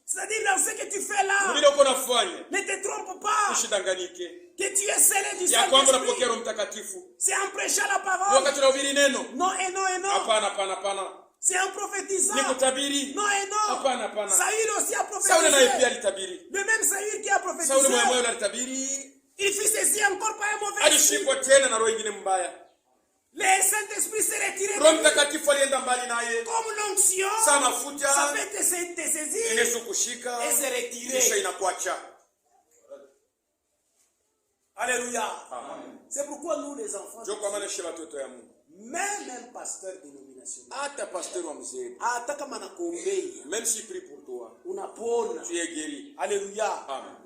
C'est-à-dire dans ce que tu fais là, Vile uko nafanya ne te trompe pas, usidanganyike que tu es scellé du ya kwamba unapokea Saint-Esprit. Roho Mtakatifu. C'est en prêchant la Ni parole. wakati unahubiri neno, Non et non et non. hapana hapana hapana. C'est en prophétisant. Ni kutabiri, Non et non. hapana hapana. Saül aussi a Sauli naye pia prophétisé. alitabiri. Le même Saül qui a prophétisé, Sauli mwenyewe alitabiri, il fit ceci encore par un mauvais esprit. alishikwa tena na roho nyingine mbaya. Le Saint-Esprit s'est retiré de Roho lui. Mtakatifu alienda mbali naye. Comme l'onction, Sa mafuta ça peut te saisir Yesu kushika et se kisha retirer. inakuacha. Alléluia. Amen. C'est pourquoi nous les enfants, Ndio kwa maana shema watoto ya Mungu. même un pasteur dénominationnel, Hata pastor wa mzee, hata kama anakuombea, même si prie pour toi, unapona. tu es guéri. Alléluia. Amen.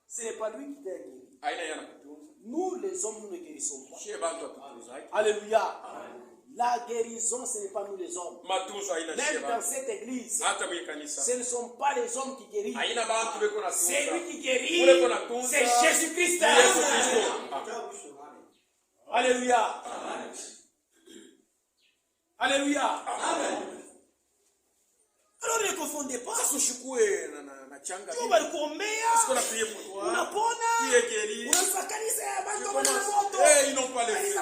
Ce n'est pas lui qui t'a guéri. Aina yana kutunza. Nous les hommes, nous ne guérissons pas. Shie bantu atutunza. Alléluia. La guérison, ce n'est pas nous les hommes. Matunzo haina shie Même dans bantu. cette église, Hata mwe kanisa. ce ne sont pas les hommes qui guérissent. Haina bantu beko na tunza. C'est lui qui guérit. Ule kona tunza. C'est Jésus-Christ. Ni Yesu Kristo. Alléluia. Alléluia. Alors ne confondez pas. Usishukue na changa. Tu vas le combler. Sikona prier pour toi. Unapona. Tu es guéri. Unasakanisa ya bantu Tu wana commences. moto. Ils n'ont pas le fait.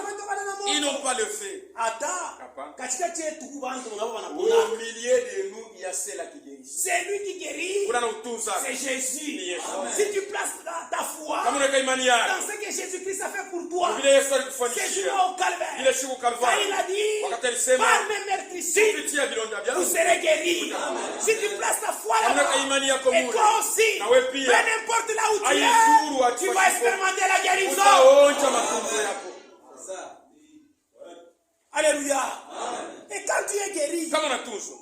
Ils n'ont pas le fait. Ata Hapa. katikati yetu kubantu nabo wanapona. Au milieu de nous, il y a celle qui guérit. C'est lui qui guérit. Kuna na utunza. C'est Jésus. Ni Yesu. Si tu places ta foi Kama unaweka imani yako. dans ce que Jésus-Christ a fait pour toi, Vile Yesu c'est alikufanyishia. jour au calvaire. Ile siku Car Kalvari. il a dit, Wakati alisema par mes meurtrissures, kupitia vilonda vya vous serez guéris. Si tu places ta foi unaweka imani là-bas, yako et mule. toi aussi, Na wewe peu pia. importe là où tu Aizuru es, tu vas expérimenter la guérison. utaonja matunzo yako. Alléluia. Et quand tu es guéri, Kama unatunzwa,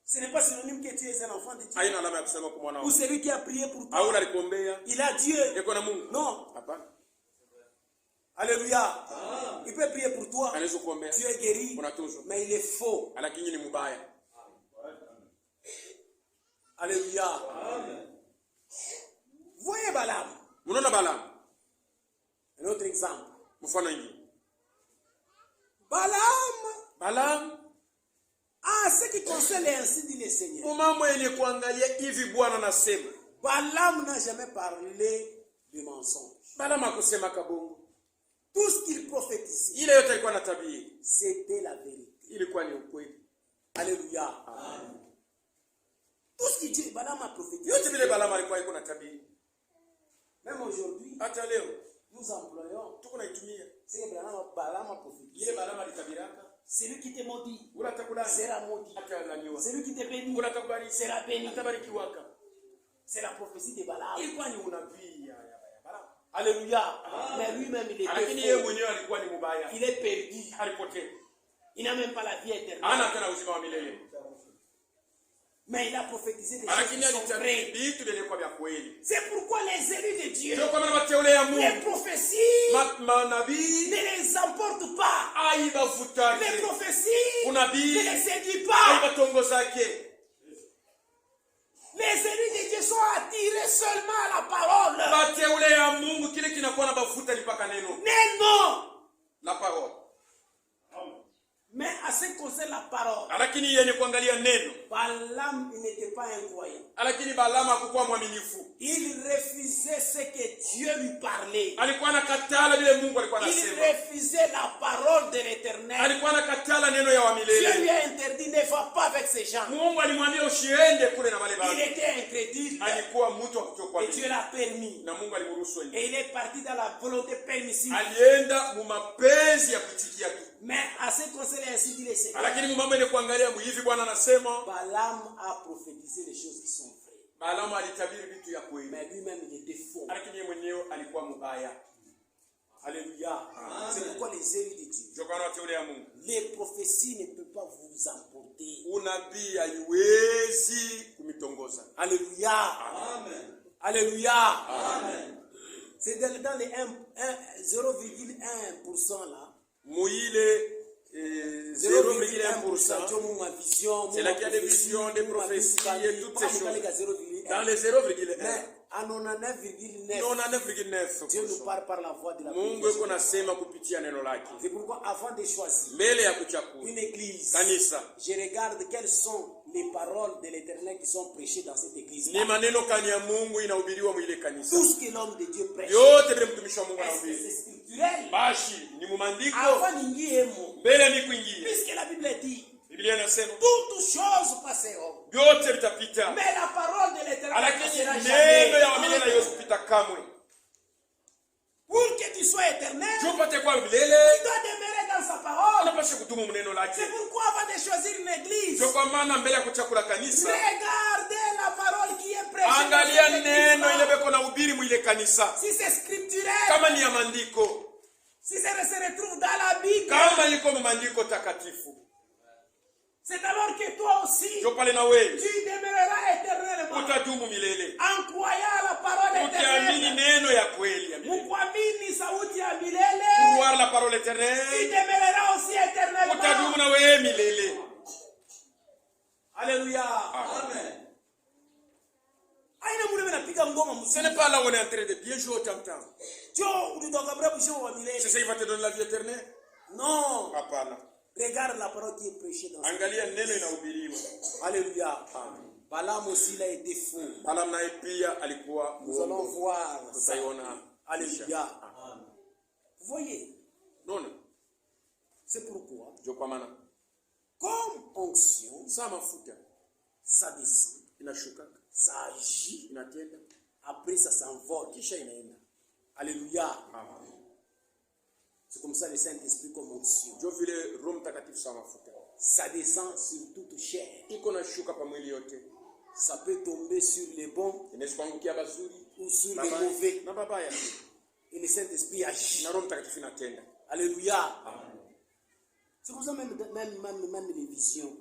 ce n'est pas synonyme que tu es un enfant de Dieu. haina alama ya kusema kwa mwana Ou wako. celui qui a prié pour toi, Au alikuombea, il a Dieu. yeko na Mungu. Non. Hapana. Alléluia. Il peut prier pour toi. Anaweza kuombea. Tu es guéri, Unatunzwa. mais il est faux. Lakini ni mbaya. Alléluia. Voyez Balaam. Unaona Balaam? Un autre exemple. Mfano ingine. Balaam, en ce qui concerne ainsi dit le Seigneur, Mambo yenye kuangalia hivi Bwana anasema. Balaam n'a jamais parlé de mensonge. Balaam hakusema kabongo. Tout ce qu'il prophétisait, Ile yote alikuwa na tabia. c'était la vérité. Ilikuwa ni ukweli. Alléluia. Amen. Tout ce qu'il dit, Balaam a prophétisé. Yote vile Balaam alikuwa iko na tabia. Même aujourd'hui, Hata leo nous employons tuko naitumia. c'est Balaam a prophétisé. Ile Balaam alitabiraka. Celui qui te maudit Unatakula sera maudit. hata laniwa. Celui qui te bénit Unatakubariki sera béni. utabarikiwaka. C'est la prophétie de Balaam. Ilikuwa ni unabii ya Balaam. Alléluia. Mais lui-même, il Lakini était yeye faux. mwenyewe alikuwa ni mbaya. Il est perdu. Alipotea. Il n'a même pas la vie éternelle. Hana tena uzima wa milele. Mais il a prophétisé des Lakini choses qui sont vraies. alitabiri vitu vile kwa vya kweli. C'est pourquoi les élus de Dieu, Ndio kwa maana mateule ya les Mungu, prophéties manabii ne les emportent pas. haibavutake. Les prophéties Unabii ne les séduisent pas. haibatongozake. Les élus de Dieu sont attirés seulement à la parole. Mateule ya Mungu kile kinakuwa na bafuta ni paka neno. Non. La parole. Mais à ce qui concerne la parole, Lakini yenye kuangalia neno. Balaam, il n'était pas un croyant. Lakini Balaam hakuwa mwaminifu. Il refusait ce que Dieu lui parlait. Alikuwa anakatala vile Mungu alikuwa Il anasema. refusait la parole de l'Éternel. Alikuwa anakatala neno ya Dieu wamilele. lui a interdit, ne va pas avec ces gens. Mungu alimwambia usiende kule na wale Il baba. était incrédule. Alikuwa mtu wa kutokuwa. Et Dieu l'a permis. Na Mungu alimruhusu aende. Et il est parti dans la volonté permissive. Alienda mu mapenzi ya kutikia tu. Mais à ce qui concerne ainsi dit le Seigneur, Lakini mambo yenye kuangalia hivi Bwana anasema, Balaam a prophétisé les choses qui sont vraies. Balaam alitabiri vitu ya kweli. Mais lui-même, il était faux. Lakini yeye mwenyewe alikuwa mbaya. Alléluia. C'est pourquoi les élus de Dieu, les prophéties ne peuvent pas vous emporter. Alléluia. Amen. Alléluia. Amen. C'est dans les 0,1% là. 0,1%, c'est là qu'il y a des visions, des prophéties et toutes ces choses. Dans les 0,1%. À 99,9%, Dieu nous parle par la voix de la Mungu yuko nasema kupitia neno lake. C'est pourquoi avant de choisir une église, kanisa, je regarde quelles sont les paroles de l'Éternel qui sont prêchées dans cette église. Ni maneno kani ya Mungu inahubiriwa mwile kanisa. Tout ce que l'homme de Dieu prêche, yote vile mtumishi wa Mungu anahubiri, c'est scripturel. Bashi ni mumandiko. Avant ningiemo, mbele ni kuingia. Puisque la Bible dit, Biblia inasema toutes choses passeront, yote litapita, mais la parole de l'Éternel ne passera neno jamais. ya milele haiwezi kupita kamwe. Pour que tu sois éternel, tu dois demeurer dans sa parole. C'est pourquoi avant de choisir une église, regardez la parole qui est prêchée. Si c'est scripturel, si ça se retrouve dans la Bible, c'est alors que toi aussi, tu demeureras éternellement en croyant à la parole éternelle. Croire la parole éternelle, tu demeureras aussi éternellement. Alléluia. Amen. Ce n'est pas là où on est en train de bien jouer au tam-tam. C'est ça qui va te donner la vie éternelle? Non. Hapana. Regarde la parole qui est prêchée dans Angalia neno inahubiriwa. Alléluia. Balaam aussi il a été fou. Balaam naye pia alikuwa. Nous allons voir. Tutaiona. Alléluia. Vous voyez? Non. C'est pourquoi. Comme onction, ça mafuta, ça descend, inashuka, ça agit, inatenda, après ça s'envole, kisha inaenda. Alléluia. Amen. C'est comme ça le Saint-Esprit comme onction. Ça descend sur toute chair. Ça peut tomber sur les bons ou sur les mauvais. Et le Saint-Esprit agit. Alléluia. C'est pour ça même les visions.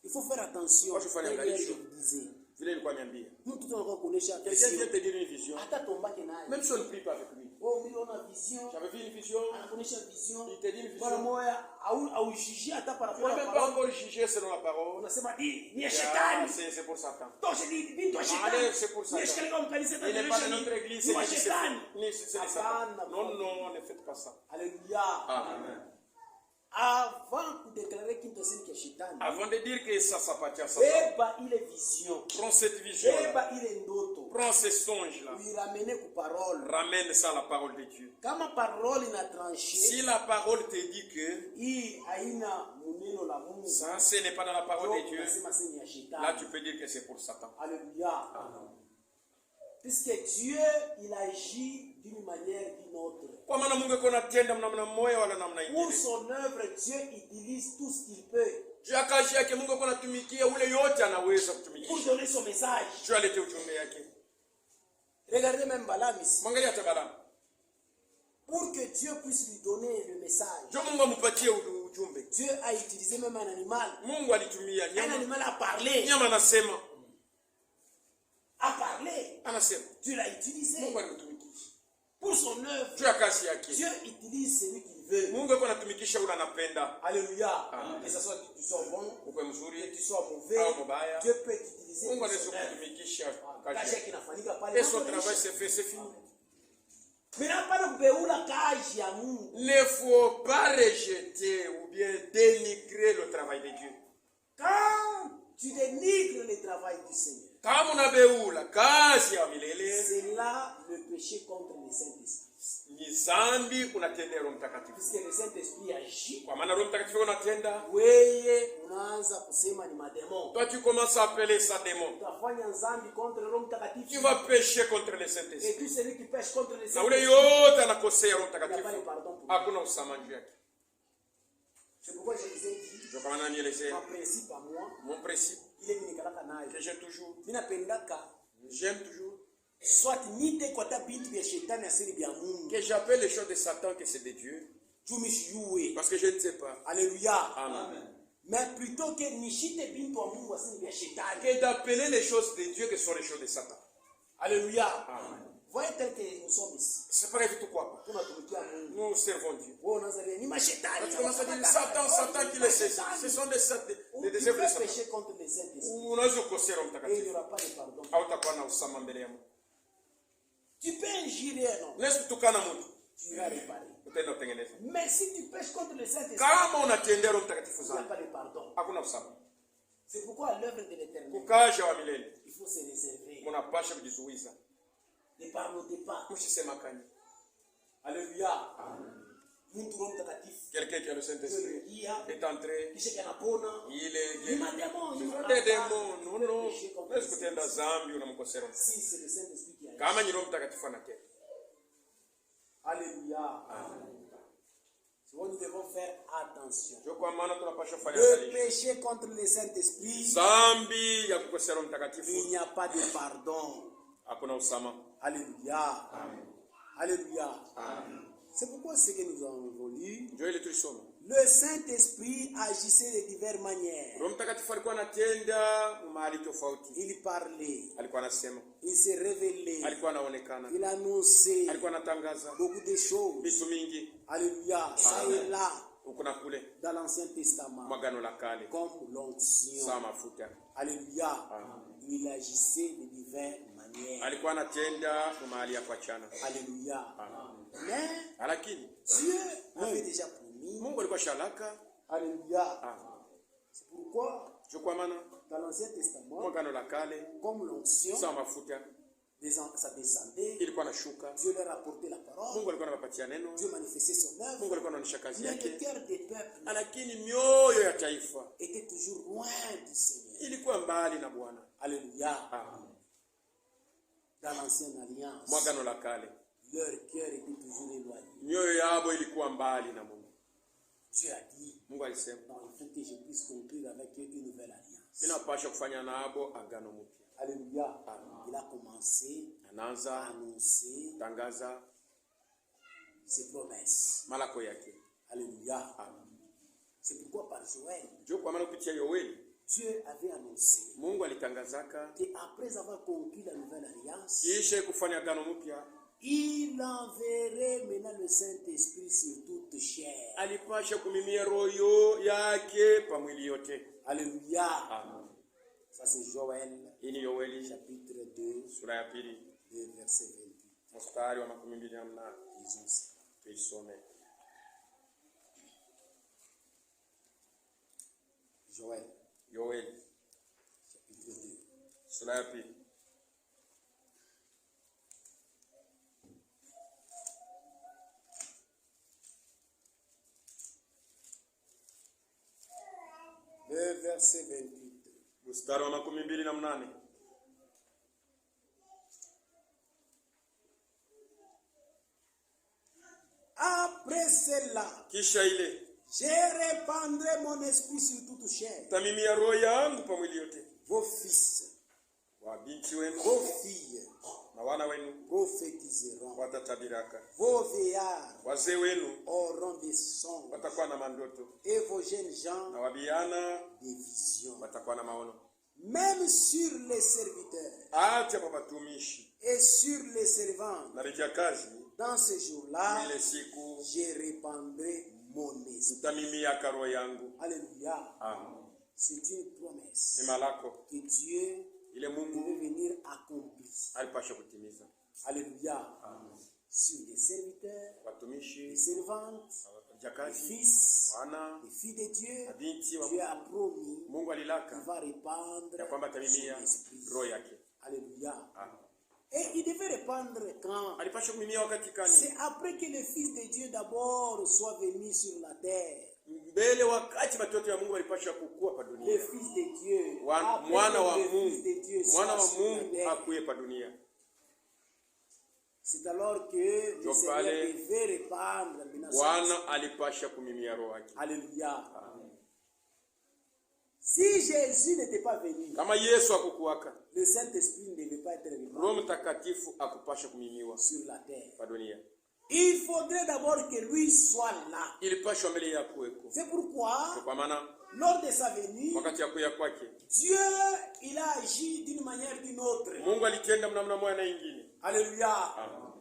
Il faut faire attention. Quelqu'un vient te dire une vision. Même si on ne prie pas avec lui. J'avais vu une vision. Il te dit une vision. On ne peut même pas encore juger selon la parole. C'est pour Satan. Allez, c'est pour Satan. Il n'est pas de notre église. Non, ne faites pas ça. Alléluia. Amen. Avant de déclarer qu'il avant de dire que ça s'appartient à Satan, prends cette vision, prends ce songe là, ramène ça à la parole de Dieu. Si la parole te dit que ça ce n'est pas dans la parole de Dieu, là tu peux dire que c'est pour Satan. Alléluia. Puisque Dieu, il agit d'une manière ou d'une autre. Pour son œuvre, Dieu utilise tout ce qu'il peut pour donner son message. Regardez même Balaam ici. Pour que Dieu puisse lui donner le message, Dieu a utilisé même un animal. Un animal a parlé. Dieu l'a utilisé pour son œuvre. Dieu utilise celui qu'il veut. Alléluia. Que ce soit que tu sois bon, que tu sois mauvais, Dieu peut t'utiliser pour son œuvre. Et son travail c'est fait, c'est fini. Ne faut pas rejeter ou bien dénigrer le travail de Dieu. Quand tu dénigres le travail du Seigneur, c'est là le péché contre le Saint-Esprit. Puisque le Saint-Esprit agit, toi tu commences à appeler ça démon. Tu vas pécher contre le Saint-Esprit. Et tout celui qui pêche contre le Saint-Esprit, c'est pourquoi je vous ai dit, mon principe à moi, mon principe, il est que j'ai toujours, j'aime toujours, soit nite kwata bintu bya shetani asiri bya Mungu. Que j'appelle les choses de Satan que c'est de Dieu. Parce que je ne sais pas. Alléluia. Amen. Mais plutôt que nishite bintu wa Mungu asiri bya shetani. Que d'appeler les choses de Dieu que sont les choses de Satan. Alléluia. Amen. Voyez tel que nous sommes ici. C'est pas tout quoi. Nous servons Dieu. Tu commences à dire Satan qui le sait. Ce sont des œuvres de Satan. Pécher contre les Saints-Esprits. Et il n'y aura pas de pardon. Tu peux injurer un homme. Tu iras réparer. Mais si tu pêches contre les Saints-Esprits, il n'y a pas de pardon. C'est pourquoi à l'œuvre de l'Éternel, il faut se réserver. Ne parlez pas. Alléluia. Quelqu'un qui a le Saint-Esprit est entré. Il est des démons. Non. Si c'est le Saint-Esprit qui a. Alléluia. Nous devons faire attention. Le péché contre le Saint-Esprit, il n'y a pas de pardon. Alléluia. Alléluia. C'est pourquoi ce que nous avons lu, le Saint-Esprit agissait de diverses manières. Il parlait, il se révélait, il annonçait beaucoup de choses. Alléluia. Ça est là dans l'Ancien Testament comme l'onction. Alléluia. Il agissait de diverses manières. Alléluia. Mais Dieu avait déjà promis. Alléluia. C'est pourquoi dans l'Ancien Testament, comme l'onction, ça descendait, Dieu leur apportait la parole, Dieu manifestait son œuvre, mais le cœur des peuples était toujours loin du Seigneur. Alléluia. Dans l'Ancienne Alliance, leur cœur était toujours éloigné. Dieu a dit, non, il faut que je puisse conclure avec eux une nouvelle alliance. Alléluia. Il a commencé à annoncer ses promesses. Alléluia. C'est pourquoi par Joël, Dieu avait annoncé qu'après avoir conclu la nouvelle alliance, il enverrait maintenant le Saint-Esprit sur toute chair. Alléluia. Ça c'est Joël, chapitre 2, verset 28. Joël, chapitre 2. Le verset 28. Après cela, je répandrai mon esprit sur toute chair. Vos fils, vos filles prophétiseront. Vos vieillards auront des songes. Et vos jeunes gens des visions. Même sur les serviteurs et sur les servantes, dans ce jour-là, je répandrai mon esprit. Alléluia. C'est une promesse que Dieu devait venir accomplir. Alléluia. Sur les serviteurs, les servantes, les fils, les filles de Dieu, Dieu a promis qu'il va répandre son esprit. Alléluia. Et il devait répandre quand? C'est après que le Fils de Dieu d'abord soit venu sur la terre. Le Fils de Dieu, c'est alors que le Seigneur devait répandre. Alléluia. Si Jésus n'était pas venu, kama Yesu akukuwaka, le Saint-Esprit ne devait pas être Roho Mtakatifu akupasha kumimiwa sur la terre. pa dunia. Il faudrait d'abord que lui soit là. Ilipashwa mbele ya kuweko. C'est pourquoi, Kwa maana lors de sa venue, wakati ya kuya kwake, Dieu, il a agi d'une manière d'une autre. Mungu alitenda mnamna moja na ingine. Alléluia. Amen.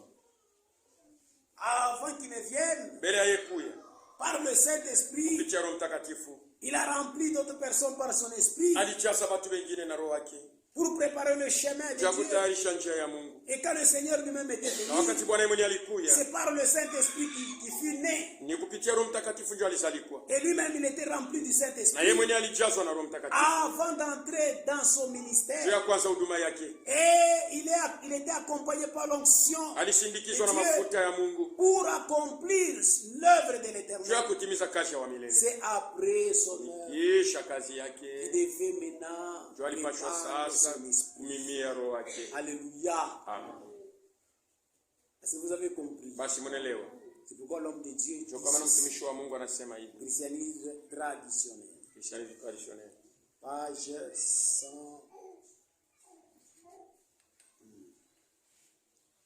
Avant qu'il ne vienne, Mbele ya yekuya, par le Saint-Esprit, kupitia Roho Mtakatifu, il a rempli d'autres personnes par son esprit alijaza watu wengine na roho yake, pour préparer le chemin de ya Dieu. kutayarisha njia ya Mungu. Et quand le Seigneur lui-même était Na venu, wakati Bwana mwenye alikuya, c'est par le Saint-Esprit qui fut né. ni kupitia Roho Mtakatifu ndio alizalikwa. Et lui-même, il était rempli du Na yeye Saint-Esprit mwenye alijazwa na Roho Mtakatifu. avant d'entrer dans son Juu ministère. ya kwanza huduma yake, Et il était accompagné par l'onction alisindikizwa na Dieu mafuta ya Mungu pour accomplir l'œuvre de juu ya l'Éternel. kutimiza kazi ya wa milele. C'est après son œuvre Kisha kazi qu'il yake devait maintenant ndio alipashwa répandre sasa son esprit. kumimia roho yake. Alléluia. Amen. Est-ce que vous avez compris? Basi mnaelewa. C'est pourquoi l'homme de Dieu dit Ndio kwa maana mtumishi wa Mungu anasema hivi. christianisme traditionnel. Christianisme traditionnel. Page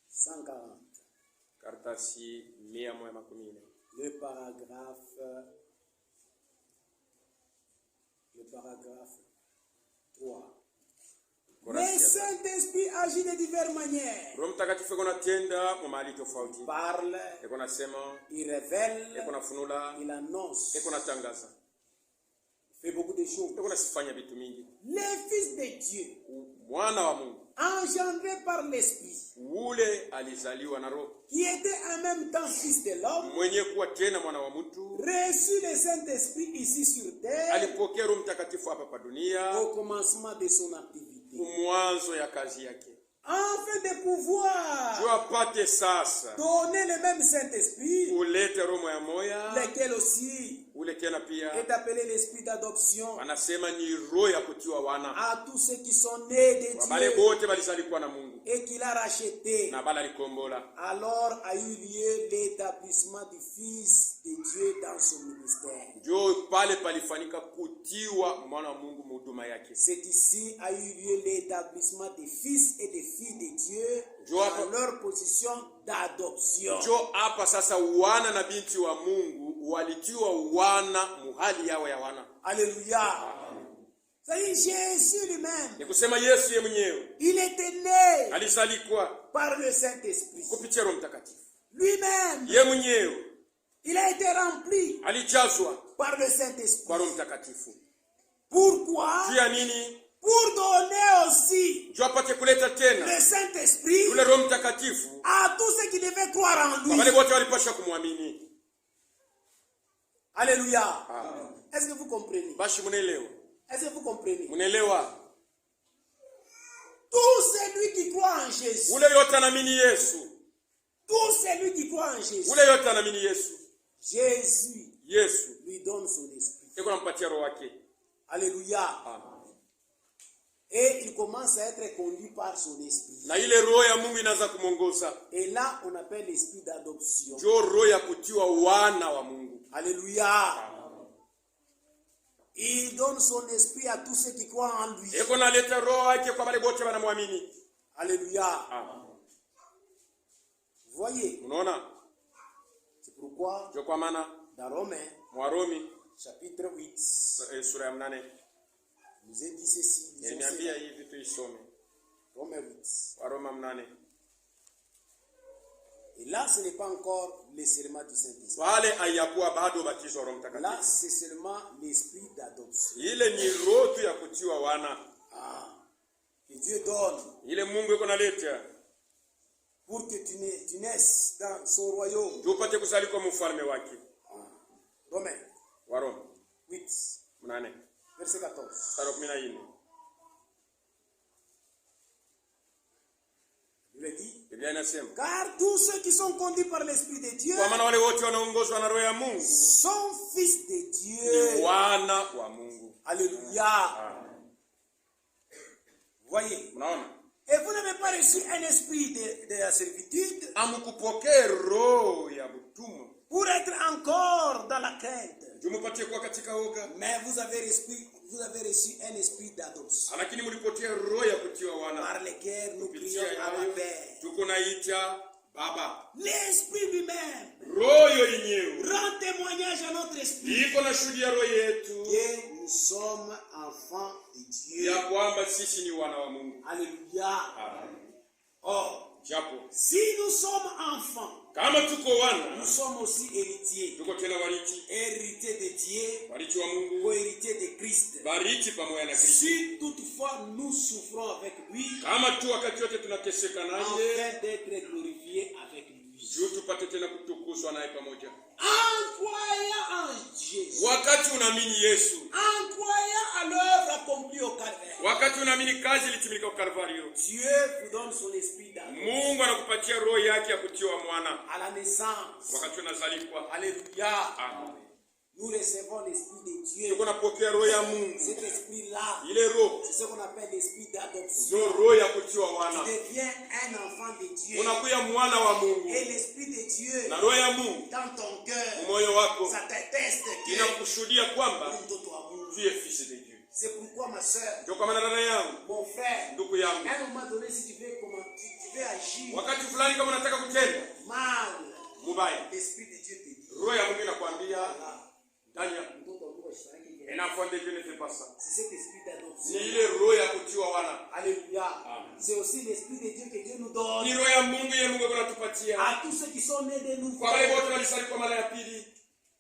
140. Karatasi 114. Le paragraphe 3. Le Saint-Esprit agit de diverses manières. Roho Mtakatifu kunatenda kwa mahali tofauti. Parle, Eko nasema, il révèle, eko nafunula, il annonce. eko natangaza. Il fait beaucoup de choses. Eko nasifanya vitu mingi. Le Fils de Dieu, Mwana wa Mungu, engendré par l'Esprit, ule alizaliwa na Roho, qui était en même temps Fils de l'homme, mwenye kuwa tena mwana wa mtu, reçut le Saint-Esprit ici sur terre alipokea Roho Mtakatifu hapa pa dunia, au commencement de son activité. mwanzo ya kazi yake. Afin de pouvoir Juu apate sasa donner le même Saint-Esprit, ulete roho ya moya, lequel aussi ule tena pia est appelé l'Esprit d'adoption, wanasema ni roho ya kutiwa wana. à tous ceux qui sont nés de Wabale Dieu bote balizalikwa na Mungu et qu'il a racheté. na bala likombola. Alors a eu lieu l'établissement du Fils de Dieu dans son ministère. Ndio pale palifanyika kutiwa mwana wa Mungu mhuduma yake. C'est ici a eu lieu l'établissement des fils et des filles de Dieu Ndio dans leur position d'adoption. Ndio hapa sasa wana na binti wa Mungu walitiwa wana muhali yao ya wana. Alléluia. C'est Jésus lui-même. Ni kusema Yesu yeye mwenyewe Il était né alizalikwa par le Saint-Esprit. kupitia Roho Mtakatifu. Lui-même, Yeye mwenyewe il a été rempli alijazwa par le Saint-Esprit. kwa Roho Mtakatifu. Pourquoi? Juu ya nini? Pour donner aussi Juu apate kuleta tena le Saint-Esprit yule Roho Mtakatifu à tous ceux qui devaient croire en lui. kwa wale wote walipasha kumwamini. Alléluia. Amen. Est-ce que vous comprenez? Basi mnaelewa? Est-ce que vous comprenez? Mnaelewa? Tout celui qui croit en Jésus, Ule yote anaamini Yesu. tout celui qui croit en Jésus, Ule yote anaamini Yesu. Jésus Yesu lui donne son esprit. eko nampatia roho wake. Alléluia. Amen. Et il commence à être conduit par son esprit. Na ile roho ya Mungu inaanza kumongoza. Et là, on appelle l'esprit d'adoption. Ndio roho ya kutiwa wana wa Mungu. Alléluia. Il donne son esprit à tous ceux qui croient en lui. Eko naleta roho wake kwa wale wote wanamwamini. Alléluia. Amen. Voyez, Unaona? c'est pourquoi Ndio kwa maana dans Romains, Warumi chapitre 8, sura ya 8 nous est dit ceci. niambia hivi tuisome. Romains 8. Waroma 8. Et là, ce n'est pas encore le serment du Saint-Esprit. Wale hayakuwa bado batizo Roho Là, Mtakatifu. c'est seulement l'esprit d'adoption. Ile ni roho tu ya kutiwa wana. Que Dieu donne Ile Mungu iko naleta pour que tu naisses dans son royaume. tupate kuzalikwa mfalme wake. Romains Waroma 8, 8 verset 14. mstari wa 14. Il dit, Biblia inasema car tous ceux qui sont conduits par l'Esprit de Dieu kwa maana wale wote wanaongozwa na roho ya Mungu sont fils de ni Dieu. wana wa Mungu. Alléluia. Voyez. Unaona? Et vous n'avez pas reçu un esprit de la servitude, Amkupokee roho ya butumwa Pour être encore dans la crainte. Jumupatie kwa katika oga. Mais vous avez reçu un esprit d'adoption. Lakini mlipotea roho ya kutiwa wana. Par lequel nous prions à la Père. Tuko naita Baba. L'esprit lui-même. Roho yenyewe. Rend témoignage à notre esprit. Iko na shuhudia roho yetu. Que nous sommes enfants de Dieu. Ya kwamba sisi ni wana wa Mungu. Alléluia. Amen. Oh. Japo. Si nous sommes enfants. Kama tuko wana, nous sommes aussi héritiers. Tuko tena wariti. Héritiers de Dieu. Wariti wa Mungu. Co-héritiers de Christ. Wariti pamoja na Kristo. Si toutefois nous souffrons avec lui. Kama tu wakati wote tunateseka naye. Afin d'être glorifiés avec lui. Juu tupate tena kutukuzwa naye pamoja. En croyant en Jésus. Wakati unaamini Yesu. En croyant à l'œuvre accomplie au Calvaire. Wakati unaamini kazi ilitimilika kwa Kalvario. Dieu vous donne son esprit d'adoption. Mungu anakupatia roho yake ya kutiwa mwana. À la naissance. Wakati unazaliwa. Alléluia. Amen. Nous recevons l'esprit de Dieu. Tuko napokea roho ya Mungu. Cet esprit-là. Ile roho. C'est ce qu'on appelle l'esprit d'adoption. Ndio roho ya kutiwa wana. Tu deviens un enfant de Dieu. Unakuwa mwana wa Mungu. Et l'esprit de Dieu. Na roho ya Mungu. Dans ton cœur. Moyo wako. Ça t'atteste que. Inakushuhudia kwamba tu es fils de Dieu. C'est pourquoi ma sœur. Ndio kama dada yangu. Mon frère. Ndugu yangu. À un moment donné si tu veux comment tu veux agir. Wakati fulani kama unataka kutenda mal. Mubaya. L'esprit de Dieu te dit. Roho ya Mungu inakwambia ndani ya enfant de Dieu ne fait pas ça. C'est cet esprit d'adoption. Ni ile roho ya kutiwa wana. Alléluia. C'est aussi l'esprit de Dieu que Dieu nous donne. Ni roho ya Mungu ye Mungu anatupatia. À tous ceux qui sont nés de nouveau. Kwa wale wote walizaliwa mara ya pili.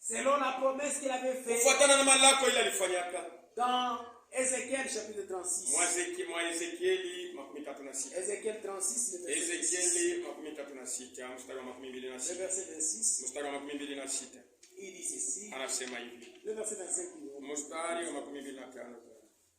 Selon la promesse qu'il avait faite. Kufuatana na malako ile alifanyaka. Dans Ézéchiel chapitre 36. Mwa Ezekieli 36. Ézéchiel 36 le verset. Ezekieli 36 mstari wa 26. Le verset 26. Mstari wa 26. Il dit ceci. Anasema hivi. Le verset 25. Mstari wa 25.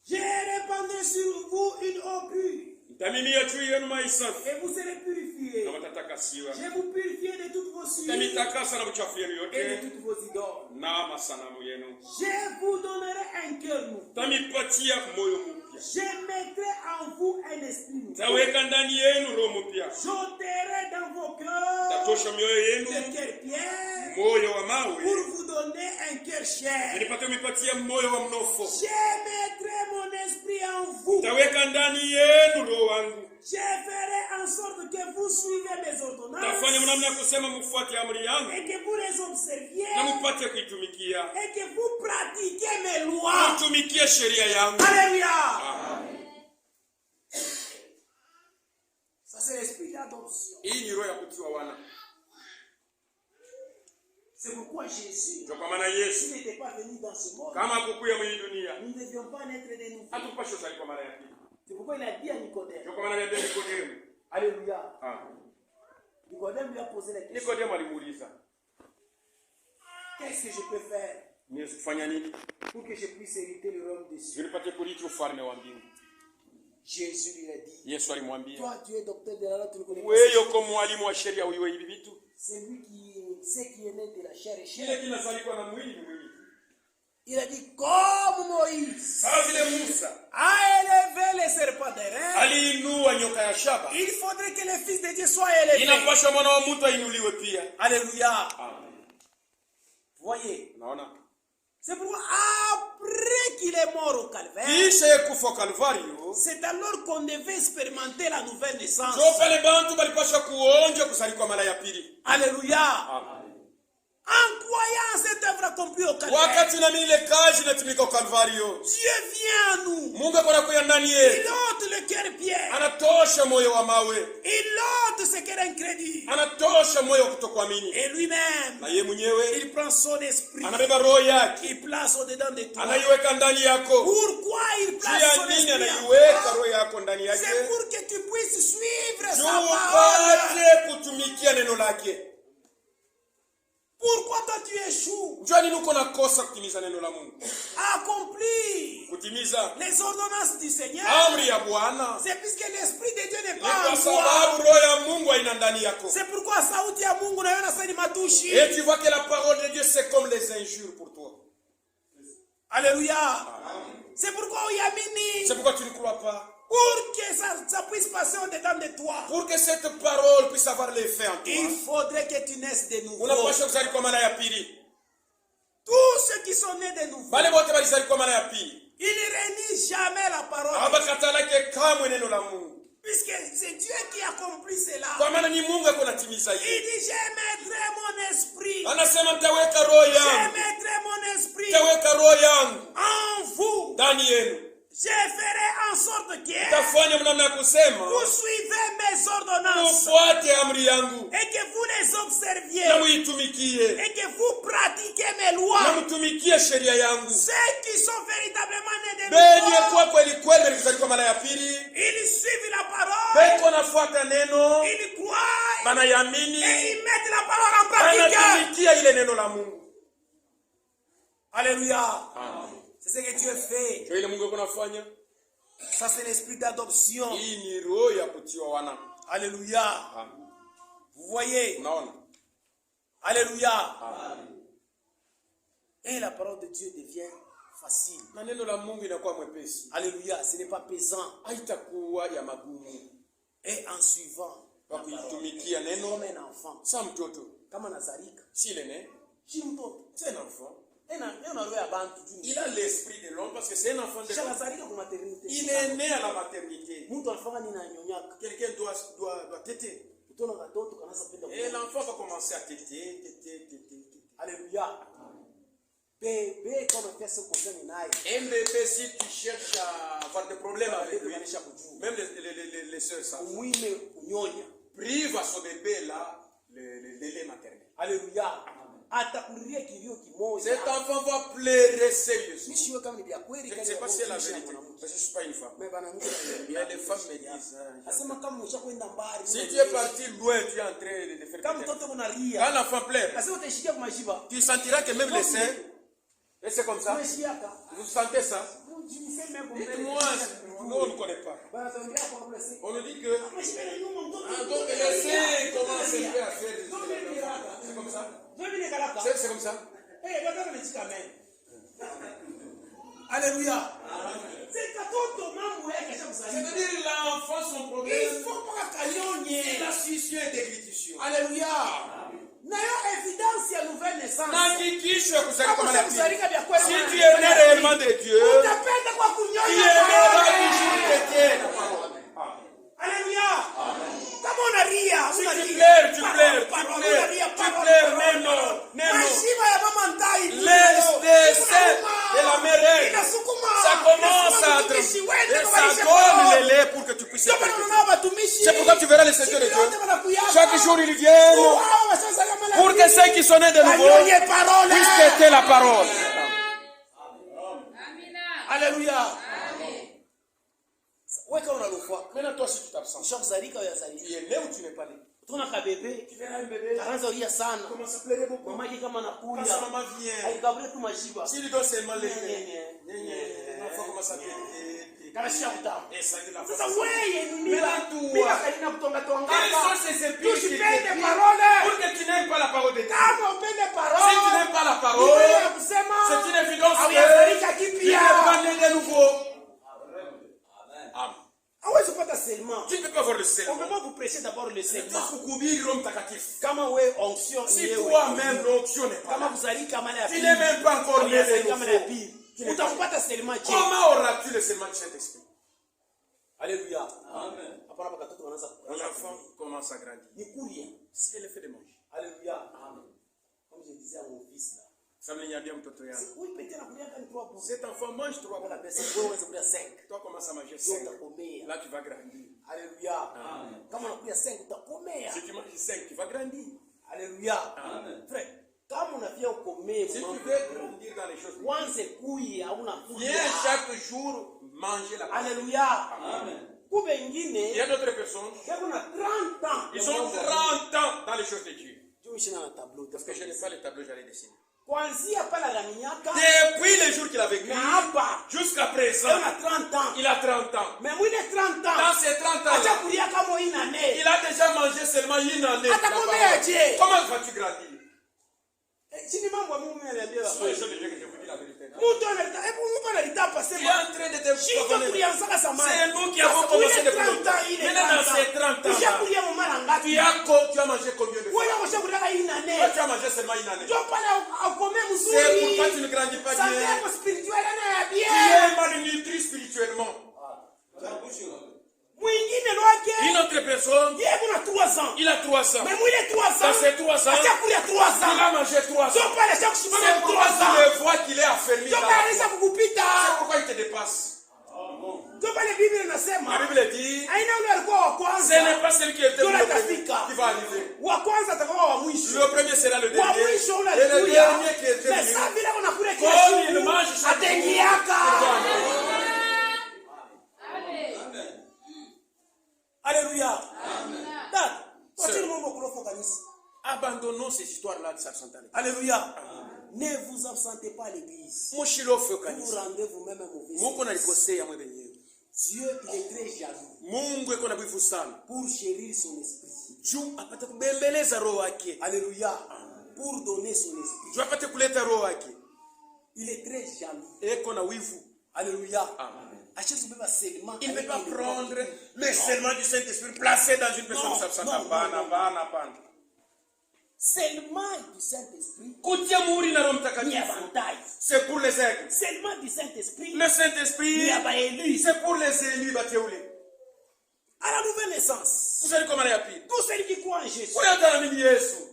J'ai répandu sur vous une eau pure. Mtamimia juu yenu maji safi. Et vous serez purifiés. Na mtatakasiwa. Je vous purifie de toutes vos souillures. Mtamitakasa na uchafu wenu yote. Et de toutes vos idoles. Na masanamu yenu. Je vous donnerai un cœur nouveau. Mtamipatia moyo mpya. Je mettrai en vous un esprit nouveau. Taweka ndani yenu roho mpya. J'ôterai dans vos cœurs. Tatosha mioyo yenu. Le cœur pierre. Moyo wa mawe. Pour vous donner un cœur chair. Nipate mipatia moyo wa mnofo. Je mettrai mon esprit en vous. Taweka ndani yenu roho wangu. Je ferai en sorte que vous suivez mes ordonnances. Tafanya mnamna kusema mfuate amri yangu. Et que vous les observiez. Na mpate kuitumikia. Et que vous pratiquiez mes lois. Mtumikie sheria yangu. Alléluia. Amen. Ça c'est l'esprit d'adoption. Hii ni roho ya kutiwa wana. C'est pourquoi Jésus, ndio kwa maana Yesu s'il n'était pas venu dans ce monde, kama hakukuja mwenye dunia, nous ne devions pas naître de nouveau. hatupaswi kuzaliwa mara ya pili. C'est pourquoi il a dit à Nicodème. Ndio kwa maana aliambia Nikodemo. Alléluia. Nikodemo lui a posé la question. Nikodemo alimuuliza, qu'est-ce que je peux faire niweze kufanya nini pour que je puisse hériter le royaume des cieux? nipate kurithi ufalme wa mbingu? Jésus lui a dit, Yesu alimwambia, toi tu es docteur de la loi, tu ne connais pas. Wewe kama mwalimu wa sheria uyue hivi vitu? C'est lui qui est né de la chair et chair. Kile kinazaliwa na mwili ni mwili. Il a dit, comme Moïse a élevé les serpents d'airain, il faudrait que le Fils de Dieu soit élevé. Alléluia. Voyez. C'est pourquoi après qu'il est mort au calvaire, c'est alors qu'on devait expérimenter la nouvelle naissance. Alléluia. En croyant cette œuvre accomplie au calvaire, Dieu vient à nous. Il ôte le cœur pierre. Il ôte ce cœur incrédule. Et lui-même, il prend son esprit. Il place au-dedans de toi. Pourquoi il place son esprit en toi? C'est pour que tu puisses suivre sa parole. Pourquoi toi tu échoues? Accomplir les ordonnances du Seigneur. C'est puisque l'Esprit de Dieu n'est pas en toi. C'est pourquoi sauti ya Mungu na yona sani matushi. Et tu vois que la parole de Dieu c'est comme les injures pour toi. Alléluia. C'est pourquoi c'est pourquoi tu ne crois pas. Pour que ça puisse passer en dedans de toi. Pour que cette parole puisse avoir l'effet en toi. Il faudrait que tu naisses de nouveau. Tous ceux qui sont nés de nouveau. Ils ne renient jamais la parole. Puisque c'est Dieu qui accomplit cela. Il dit, je mettrai mon esprit. Je mettrai mon esprit en vous. Je ferai en sorte que vous suivez mes ordonnances et que vous les observiez et que vous pratiquez mes lois. Ceux qui sont véritablement nés de nouveau, ils suivent la parole, ils croient et ils mettent la parole en pratique. Alléluia. C'est ce que Dieu fait. Ça, c'est l'esprit d'adoption. Alléluia. Vous voyez? Alléluia. Et la parole de Dieu devient facile. Alléluia. Ce n'est pas pesant. Et en suivant, comme un enfant. Comme un Nazarika. S'il est né, c'est un enfant. Il a l'esprit de l'homme parce que c'est un enfant de l'homme. Il est né à la maternité. Quelqu'un doit téter. Et l'enfant va commencer à téter. Alléluia. Bébé, comme un bébé, si tu cherches à avoir des problèmes avec lui, même les soeurs savent. Prive à son bébé là le lait maternel. Alléluia. Cet enfant va pleurer sérieusement. Je ne sais pas si c'est la vérité. Je ne suis pas une femme. Mais les femmes me disent. Si tu es parti loin, tu es en train de faire. Quand l'enfant pleure, tu sentiras que même les seins. Et c'est comme ça. Vous sentez ça? Dites-moi, nous on ne connaît pas. On nous dit que. Donc les seins commencent à faire. C'est comme ça? C'est comme ça. Alléluia. C'est-à-dire l'enfant, son problème, c'est la succion et déglutition. Alléluia. évidence ya nouvelle naissance. Si tu es né réellement de Dieu, tu aimeras toujours téter la parole. Alléluia. Comment on a ria? Si tu pleures, tu pleures, les seins de la mère, ça commence à être, ça donne le lait pour que tu puisses être. C'est pourquoi tu verras les seigneurs de Dieu. Chaque jour ils viennent pour que ceux qui sont nés de nouveau puissent téter la parole. Alléluia. Maintenant, toi, si tu t'absentes, tu es né ou tu n'es pas né? Tu verras un bébé. Commence à pleurer beaucoup. Quand sa maman vient, s'il lui donne seulement les l'enfant commence à pleurer. Et ça dit la façon. Quelles sont ces épices pour que tu n'aimes pas la parole de Dieu? Si tu n'aimes pas la parole, c'est une évidence que tu n'es pas né de nouveau. Amen. Tu ne peux pas voir le serment. On peut pas vous prêcher d'abord le serment. Si toi-même l'onction n'est pas là, tu n'es même pas encore né de nouveau. Comment auras-tu le serment du Saint-Esprit? Alléluia. Amen. L'enfant commence à grandir. C'est l'effet de manger. Alléluia. Amen. Comme je disais à mon fils là. Cet enfant mange 3 fois. Toi commence à manger 5. Là tu vas grandir. Alléluia. Amen. Si tu manges 5, tu vas grandir. Alléluia. Amen. Frère, si tu veux grandir dans les choses, viens chaque jour manger la parole. Alléluia. Amen. Il y a d'autres personnes, ils ont 30 ans dans les choses de Dieu. Parce que je n'ai pas les tableaux, j'allais dessiner. Depuis le jour qu'il a vécu, jusqu'à présent, il a 30 ans. Dans ces 30 ans, il a déjà mangé seulement une année. Comment vas-tu grandir? Ce sont les gens que je vous dis la vérité. Tu es en train de te nous qui avons commencé depuis longtemps. Maintenant, dans ces 30 ans, tu as mangé combien de fois? Tu as mangé seulement une année. C'est pourquoi tu ne grandis pas bien. Tu es malnutri spirituellement. Une autre personne, il a 3 ans. Dans ces 3 ans, il a mangé 3 ans. C'est pourquoi tu le vois qu'il est affermi là. C'est pourquoi il te dépasse. La Bible dit, ce n'est pas celui qui était le premier qui va arriver. Le premier sera le dernier. Et le dernier qui est venu, comme il mange chaque jour. Alléluia. Abandonnons ces histoires-là de s'absenter. Alléluia. Ne vous absentez pas à l'église. Vous rendez vous-même mauvais. Dieu, il est très jaloux pour chérir son esprit. Alléluia. Pour donner son esprit. Il est très jaloux. Alléluia. Il ne peut pas prendre le serment du Saint-Esprit placé dans une personne s'absentant. Seulement du Saint-Esprit. C'est pour les aigles. Seulement du Saint-Esprit. Le Saint-Esprit, c'est pour les élus. À la nouvelle naissance, tous ceux qui croient en Jésus,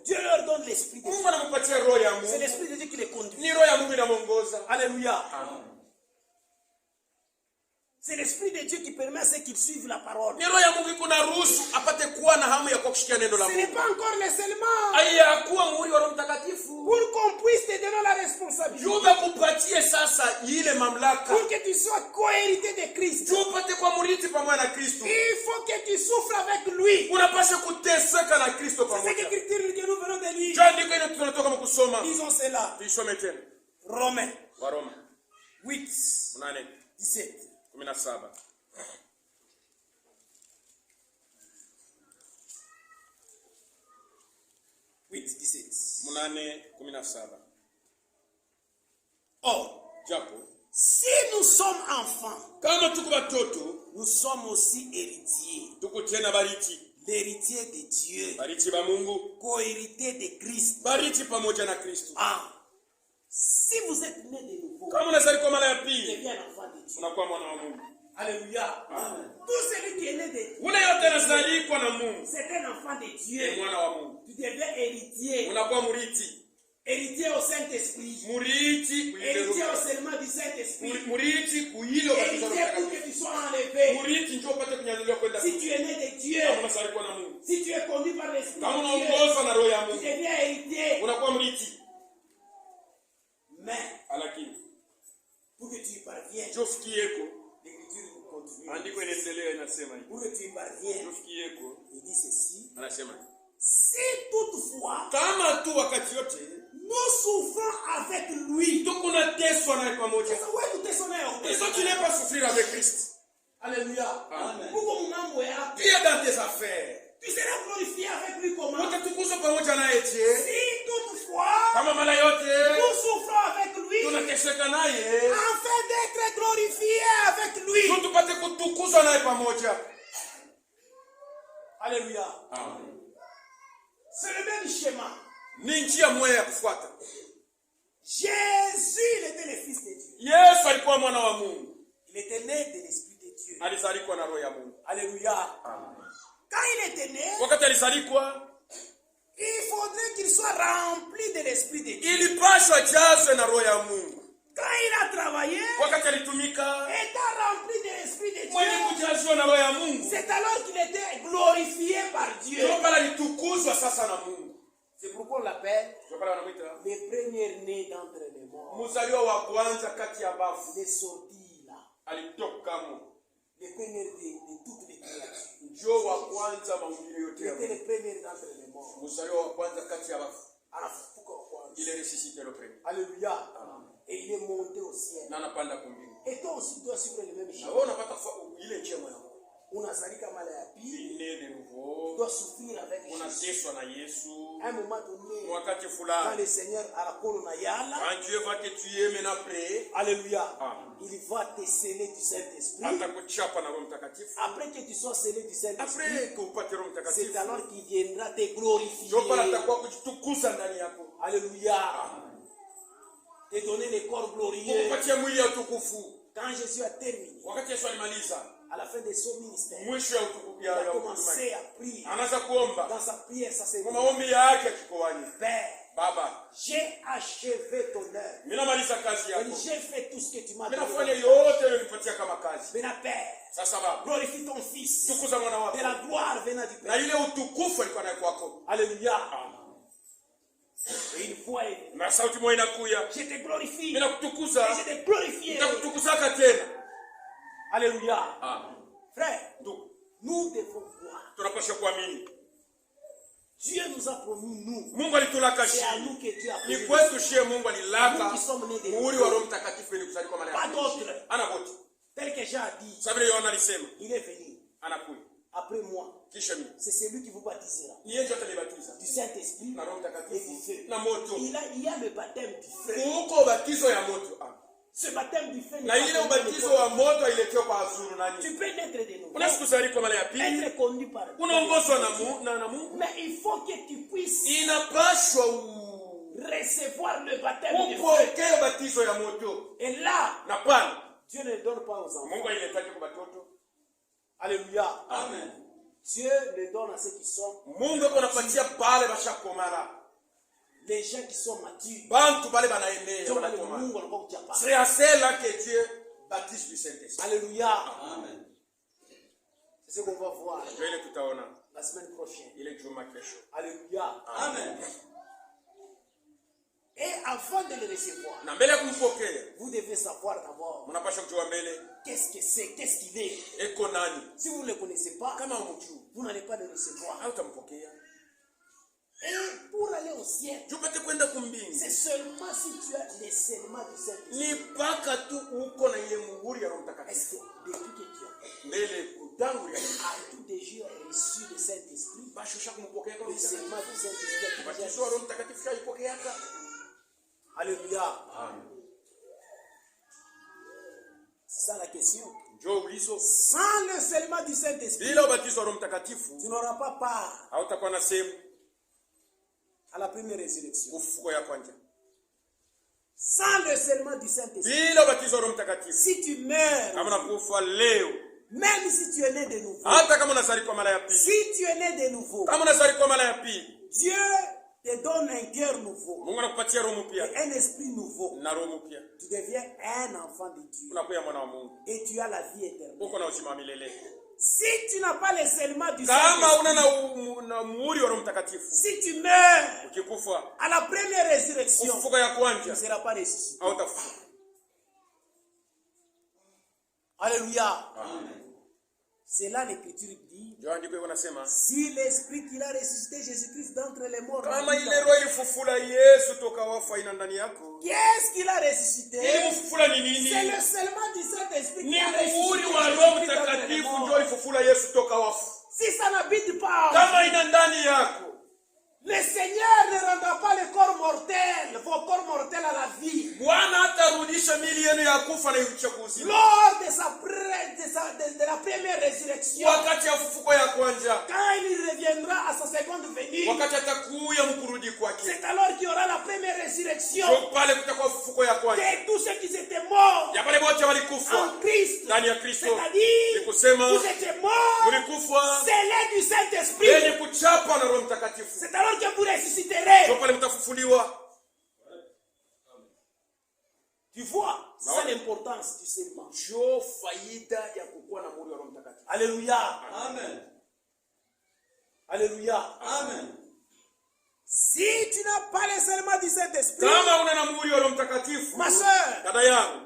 Dieu leur donne l'Esprit de Dieu. C'est l'Esprit de Dieu qui les conduit. Alléluia. C'est l'Esprit de Dieu qui permet à ceux qui suivent la parole. Ce n'est pas encore le serment. Pour qu'on puisse te donner la responsabilité. Pour que tu sois co-hérité de Christ. Il faut que tu souffres avec lui. C'est ce que l'Écriture dit, nous venons de lire. Disons cela. Romains 8, 17. 8:17. Or, si nous sommes enfants, nous sommes aussi héritiers. L'héritier de Dieu. Co-héritier de Christ. Ah. Si vous êtes né de nouveau, vous devenez un enfant de Dieu. Alléluia. Tout celui qui est né de Dieu, c'est un enfant de Dieu. Tu deviens héritier. Héritier au Saint-Esprit. Héritier au serment du Saint-Esprit. Héritier pour que tu sois enlevé. Si tu es né de Dieu, si tu es conduit par l'Esprit de Dieu, tu deviens héritier. Mais, pour que tu y parviennes, l'Écriture continue. Pour que tu y parviennes, il dit ceci. Si toutefois, nous souffrons avec lui. Tu n'es pas souffrir avec Christ. Alléluia. Tu es dans tes affaires. Tu seras glorifié avec lui comment? Si toutefois, nous souffrons avec lui, afin d'être glorifié avec lui. Alléluia. C'est le même schéma. Jésus, il était le Fils de Dieu. Il était né de l'Esprit de Dieu. Alléluia. Quand il était né, il faudrait qu'il soit rempli de l'Esprit de Dieu. Quand il a travaillé, étant rempli de l'Esprit de Dieu, c'est alors qu'il était glorifié par Dieu. C'est pourquoi on l'appelle le premier-né d'entre les morts. Il est sorti là. Le premier de toutes les créatures. Il était le premier d'entre les morts. Il est ressuscité le premier. Alléluia. Et il est monté au ciel. Et toi aussi, tu dois suivre le même chemin. Unazalika mara ya pili. Tu dois souffrir avec Jésus. un moment donné, wakati quand fulani le Seigneur a la colonne yala, quand Dieu va te tuer maintenant après, alléluia, Amen. il va te sceller du Saint-Esprit. atakuchapa na Roho Mtakatifu. Après que tu sois scellé du Saint-Esprit, Après que upate Roho Mtakatifu, c'est alors qu'il viendra te glorifier. ndio pale atakuwa kujitukuza ndani yako. Alléluia. Te donner les corps glorieux. Kupatia mwili ya utukufu. Quand Jésus a terminé, Wakati Yesu alimaliza, à la fin de son ministère, mwisho ya utukufu il a commencé à prier. anaanza kuomba. Dans sa prière, ça c'est Kwa maombi yake akikoani. Père, Baba, j'ai achevé ton œuvre. mimi namaliza kazi yako. J'ai fait tout ce que tu m'as Mimi donné. nafanya yote ulinipatia kama kazi. Maintenant, Père, Sasa Baba, glorifie ton Fils. tukuza mwana wako. De la gloire venant du Na Père. ile utukufu alikuwa nayo kwako. Alléluia. Et une fois, Na sauti moja inakuja. je te glorifie. Mimi nakutukuza. Et je te glorifie. Nitakutukuzaka tena. Alléluia. Amen. Frère, Ndugu, nous devons voir. tunapaswa kuamini. Dieu nous a promis, nous. Mungu alitulaka C'est à shi. nous que Dieu a Ni promis. kwetu shie Mungu Nous alilaka. qui sommes nés de Muhuri wa Roho Mtakatifu ili kusali kwa maana Pas ya. d'autre. Ana wote. Tel que Jean a dit, Sabiri Yohana alisema, il est venu anakuja. après moi. Kisha mimi. C'est celui qui vous baptisera Ni yeye atanibatiza. du Saint-Esprit Na Roho et du Mtakatifu. feu. Na moto. Il y a le baptême du feu. Kuko batizo ya moto. Ce baptême du feu, Na ile ubatizo wa moto ailetewa kwa azuru nani? tu peux naître de nouveau, Unaweza kusali kwa mara ya pili. être conduit par Unaongozwa na Mungu. mais il faut que tu puisses Inapaswa recevoir le baptême du feu. upokee batizo ya moto. Et là, Na pale Dieu ne donne pas aux enfants. Mungu ailetaje kwa watoto? Alléluia. Amen. Dieu le donne à ceux qui sont Mungu yuko anapatia pale bashakomara. les gens qui sont matures. Bantu pale banaemea Ndio wale banakoma. Mungu anakuwa kuchapa. C'est à cela que Dieu baptise du Saint-Esprit. Alléluia. Amen. C'est ce qu'on va voir Ndio ile tutaona la semaine prochaine. ile juma kesho. Alléluia. Amen. Et avant de le recevoir, Na mbele ya kumpokea, vous devez savoir d'abord mnapaswa kujua mbele qu'est-ce que c'est, qu'est-ce qu'il est. eko nani. Si vous ne le connaissez pas, Kama umjui, vous n'allez pas le recevoir. hautampokea. Et pour aller au ciel, Tupate kwenda kumbingu. c'est seulement si tu as le scellement du Saint-Esprit. Ni paka tu uko na ile muhuri ya Roho Mtakatifu. Est-ce que depuis que tu as Mbele utangu ya tout déjà reçu le Saint-Esprit, bashusha kumpokea kwa le Roho Mtakatifu. scellement du Saint-Esprit, Batizo wa Roho Mtakatifu shaipokea hata. alléluia. Amen. C'est ça la question. Njoo ulizo. Sans le scellement du Saint-Esprit, Bila ubatizo wa Roho Mtakatifu, tu n'auras pas part hautakuwa na sehemu à la première résurrection. ufufuko ya kwanza. Sans le scellement du Saint-Esprit, Bila ubatizo wa Roho Mtakatifu, si tu meurs, kama unakufa leo, même si tu es né de nouveau, hata kama unazali kwa mara ya pili, si tu es né de nouveau, kama unazali kwa mara ya pili, Dieu te donne un cœur nouveau Mungu anakupatia roho et mpya un esprit nouveau. na roho mpya. Tu deviens un enfant de Dieu Unakuwa mwana wa Mungu. et tu as la vie éternelle. Uko na uzima wa milele. Si tu n'as pas le scellement du Kama Saint-Esprit, una na muhuri wa Roho Mtakatifu, si tu meurs ukikufa à la première résurrection, ufufuko ya tu ne kwanza seras pas ressuscité. hautafufuka. Alléluia. Amen. C'est là l'écriture dit, Ndio andiko iko nasema, si l'esprit qu'il a ressuscité Jésus-Christ d'entre les morts, kama ile roho ilifufula Yesu toka wafu ina ndani yako, qu'est-ce qu'il a ressuscité? ili kufufula ni nini? C'est le scellement du Saint-Esprit qui Ni a muhuri ressuscité wa Roho Jésus-Christ d'entre les Mtakatifu morts. ndio ilifufula Yesu toka wafu. Si ça n'habite pas, Kama ina ndani yako, le Seigneur ne rendra pas les corps mortels, vos corps mortels à la vie. Bwana hatarudisha miili yenu ya kufa na irudishe kuuzima. Lors de la première résurrection, Wakati ya ufufuko ya kwanza, quand il reviendra à sa seconde venue, wakati atakuya mkurudi kwake, c'est alors qu'il y aura la première résurrection ndio pale kutakuwa ufufuko ya kwanza de tous ceux qui étaient morts ya wale wote walikufa en Christ. ndani ya Kristo. Ni C'est-à-dire, kusema vous étiez morts, mlikufa scellés du Saint-Esprit. yenye kuchapa na Roho Mtakatifu, C'est alors que vous ressusciterez. ndio pale mtafufuliwa. Tu vois, c'est ça l'importance du scellement. Ndio faida ya kukuwa na muhuri wa Roho Mtakatifu. Alléluia. Amen. Alléluia. Amen. Si tu n'as pas le scellement du Saint-Esprit, Kama una na muhuri wa Roho Mtakatifu, ma soeur, dada yangu,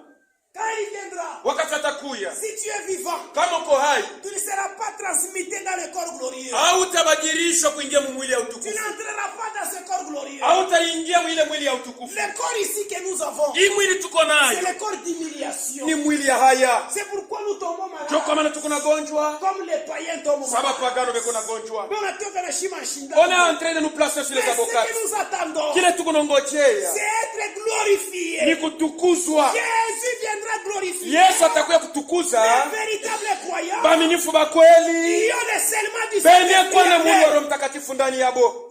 quand il viendra, wakati watakuya. Si tu es vivant, kama uko hai, tu ne seras pas transmuté dans le corps glorieux. Hautabadilishwa kuingia mwili ya utukufu. Tu n'entreras pas dans ce corps glorieux. Hautaingia mwili ya utukufu. Le corps ici que nous avons, hii mwili tuko nayo, c'est le corps d'humiliation. ni mwili ya haya. C'est pourquoi nous tombons malades. Ndio kwa maana tuko na gonjwa. Comme les païens tombent malades. Sababu pagano beko na gonjwa. Mais on a tombé na shima shinda. On est en train de nous placer sur les avocats. Ce que nous attendons, Kile tuko ngojea, c'est être glorifié. ni kutukuzwa. Jésus viendra glorifier. Yesu atakuja kutukuza Les véritables croyants. baaminifu ba kweli. Qui ont le seulement du Benye kwa na mwili wa Saint-Esprit. Roho Mtakatifu ndani yabo.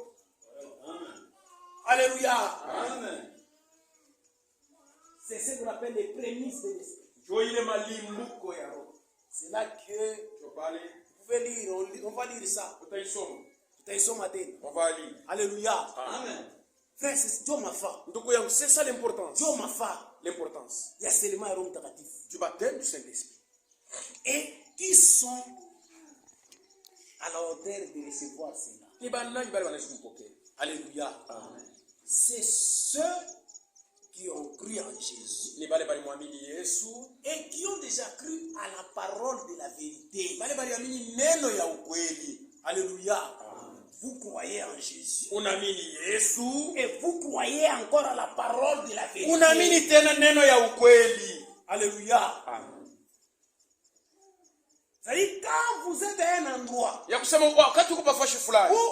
Alléluia. Amen. C'est ce qu'on appelle les prémices de l'esprit. C'est là que vous pouvez lire, on va lire ça. On va lire. Alléluia. Amen. Frère, c'est Dieu ma foi. C'est ça l'importance. Dieu ma foi. L'importance. Il y a seulement un Rome Tagatif. Du baptême du Saint-Esprit. Et qui sont à la hauteur de recevoir cela. Alléluia. Amen. C'est ceux qui ont cru en Jésus et qui ont déjà cru à la parole de la vérité. Alléluia. Amen. Vous croyez en Jésus et vous croyez encore à la parole de la vérité. Alléluia. Amen. C'est-à-dire, quand vous êtes à un endroit où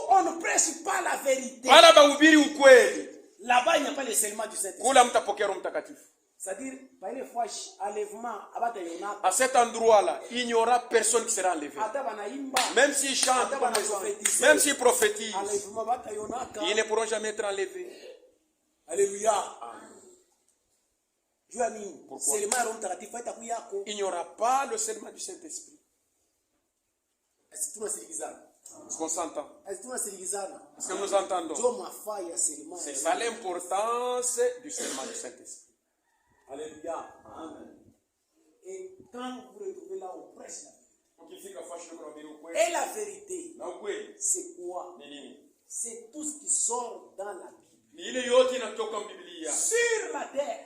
on ne prêche pas la vérité, là-bas il n'y a pas le seulement du Saint-Esprit. C'est-à-dire, par une fois, enlèvement, à cet endroit-là, il n'y aura personne qui sera enlevé. Même s'ils chantent, même s'ils prophétisent, ils ne pourront jamais être enlevés. Alléluia. Pourquoi? Il n'y aura pas le serment du Saint-Esprit. Est-ce qu'on s'entend? Est-ce que nous entendons? C'est ça l'importance du serment du Saint-Esprit. Alléluia. Amen. Et quand vous retrouvez là, on prêche et la vérité, c'est quoi? C'est tout ce qui sort dans la Bible. Sur la terre.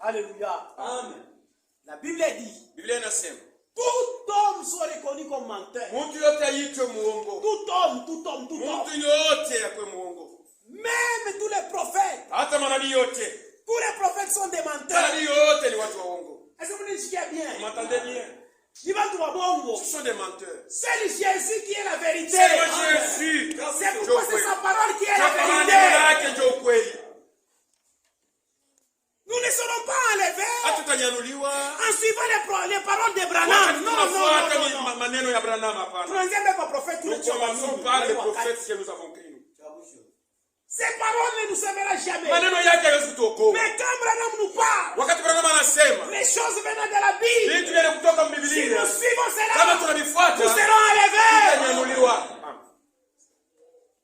Alléluia. Amen. La Bible dit, tout homme soit reconnu comme menteur. Tout homme. Même tous les prophètes. Tous les prophètes sont des menteurs. Est-ce que vous l'écoutez bien? Vous m'entendez bien? Ce sont des menteurs. C'est Jésus qui est la vérité. C'est Jésus. C'est pourquoi c'est sa parole qui est la vérité. Nous ne serons pas enlevés en suivant les paroles de Branham. Non. Troisième n'est pas prophète. Nous commençons par les prophètes que nous avons créés. Ces paroles ne nous serviront jamais. Mais quand Branham nous parle, les choses venant de la Bible, si nous suivons cela, nous serons enlevés.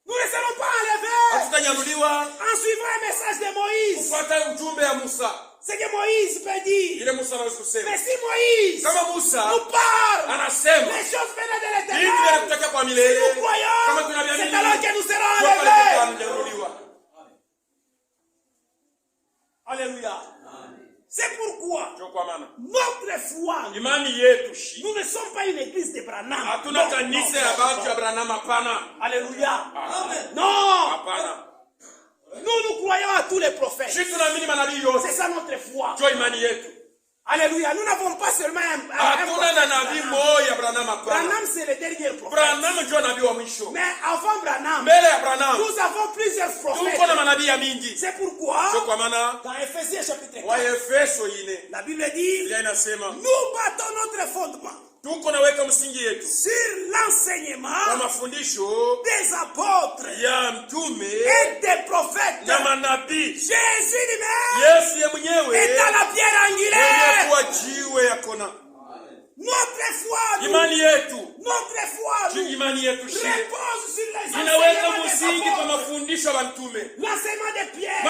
Nous ne serons pas enlevés en suivant un message de Moïse. C'est que Moïse peut dire. Mais si Moïse nous parle, les choses venant de l'Éternel, si nous croyons, c'est alors que nous serons enlevés. Alléluia. C'est pourquoi notre foi, nous ne sommes pas une église de Branham. Alléluia. Amen. Non. Nous croyons à tous les prophètes. C'est ça notre foi. Alléluia. Nous n'avons pas seulement un Branham, c'est le dernier prophète. Mais avant Branham, nous avons plusieurs prophètes. C'est pourquoi, dans Ephésiens chapitre 4, la Bible dit, nous battons notre fondement sur l'enseignement des apôtres et des prophètes. Jésus lui-même est à la pierre angulaire. Notre foi repose sur les enseignements l'enseignement de Pierre.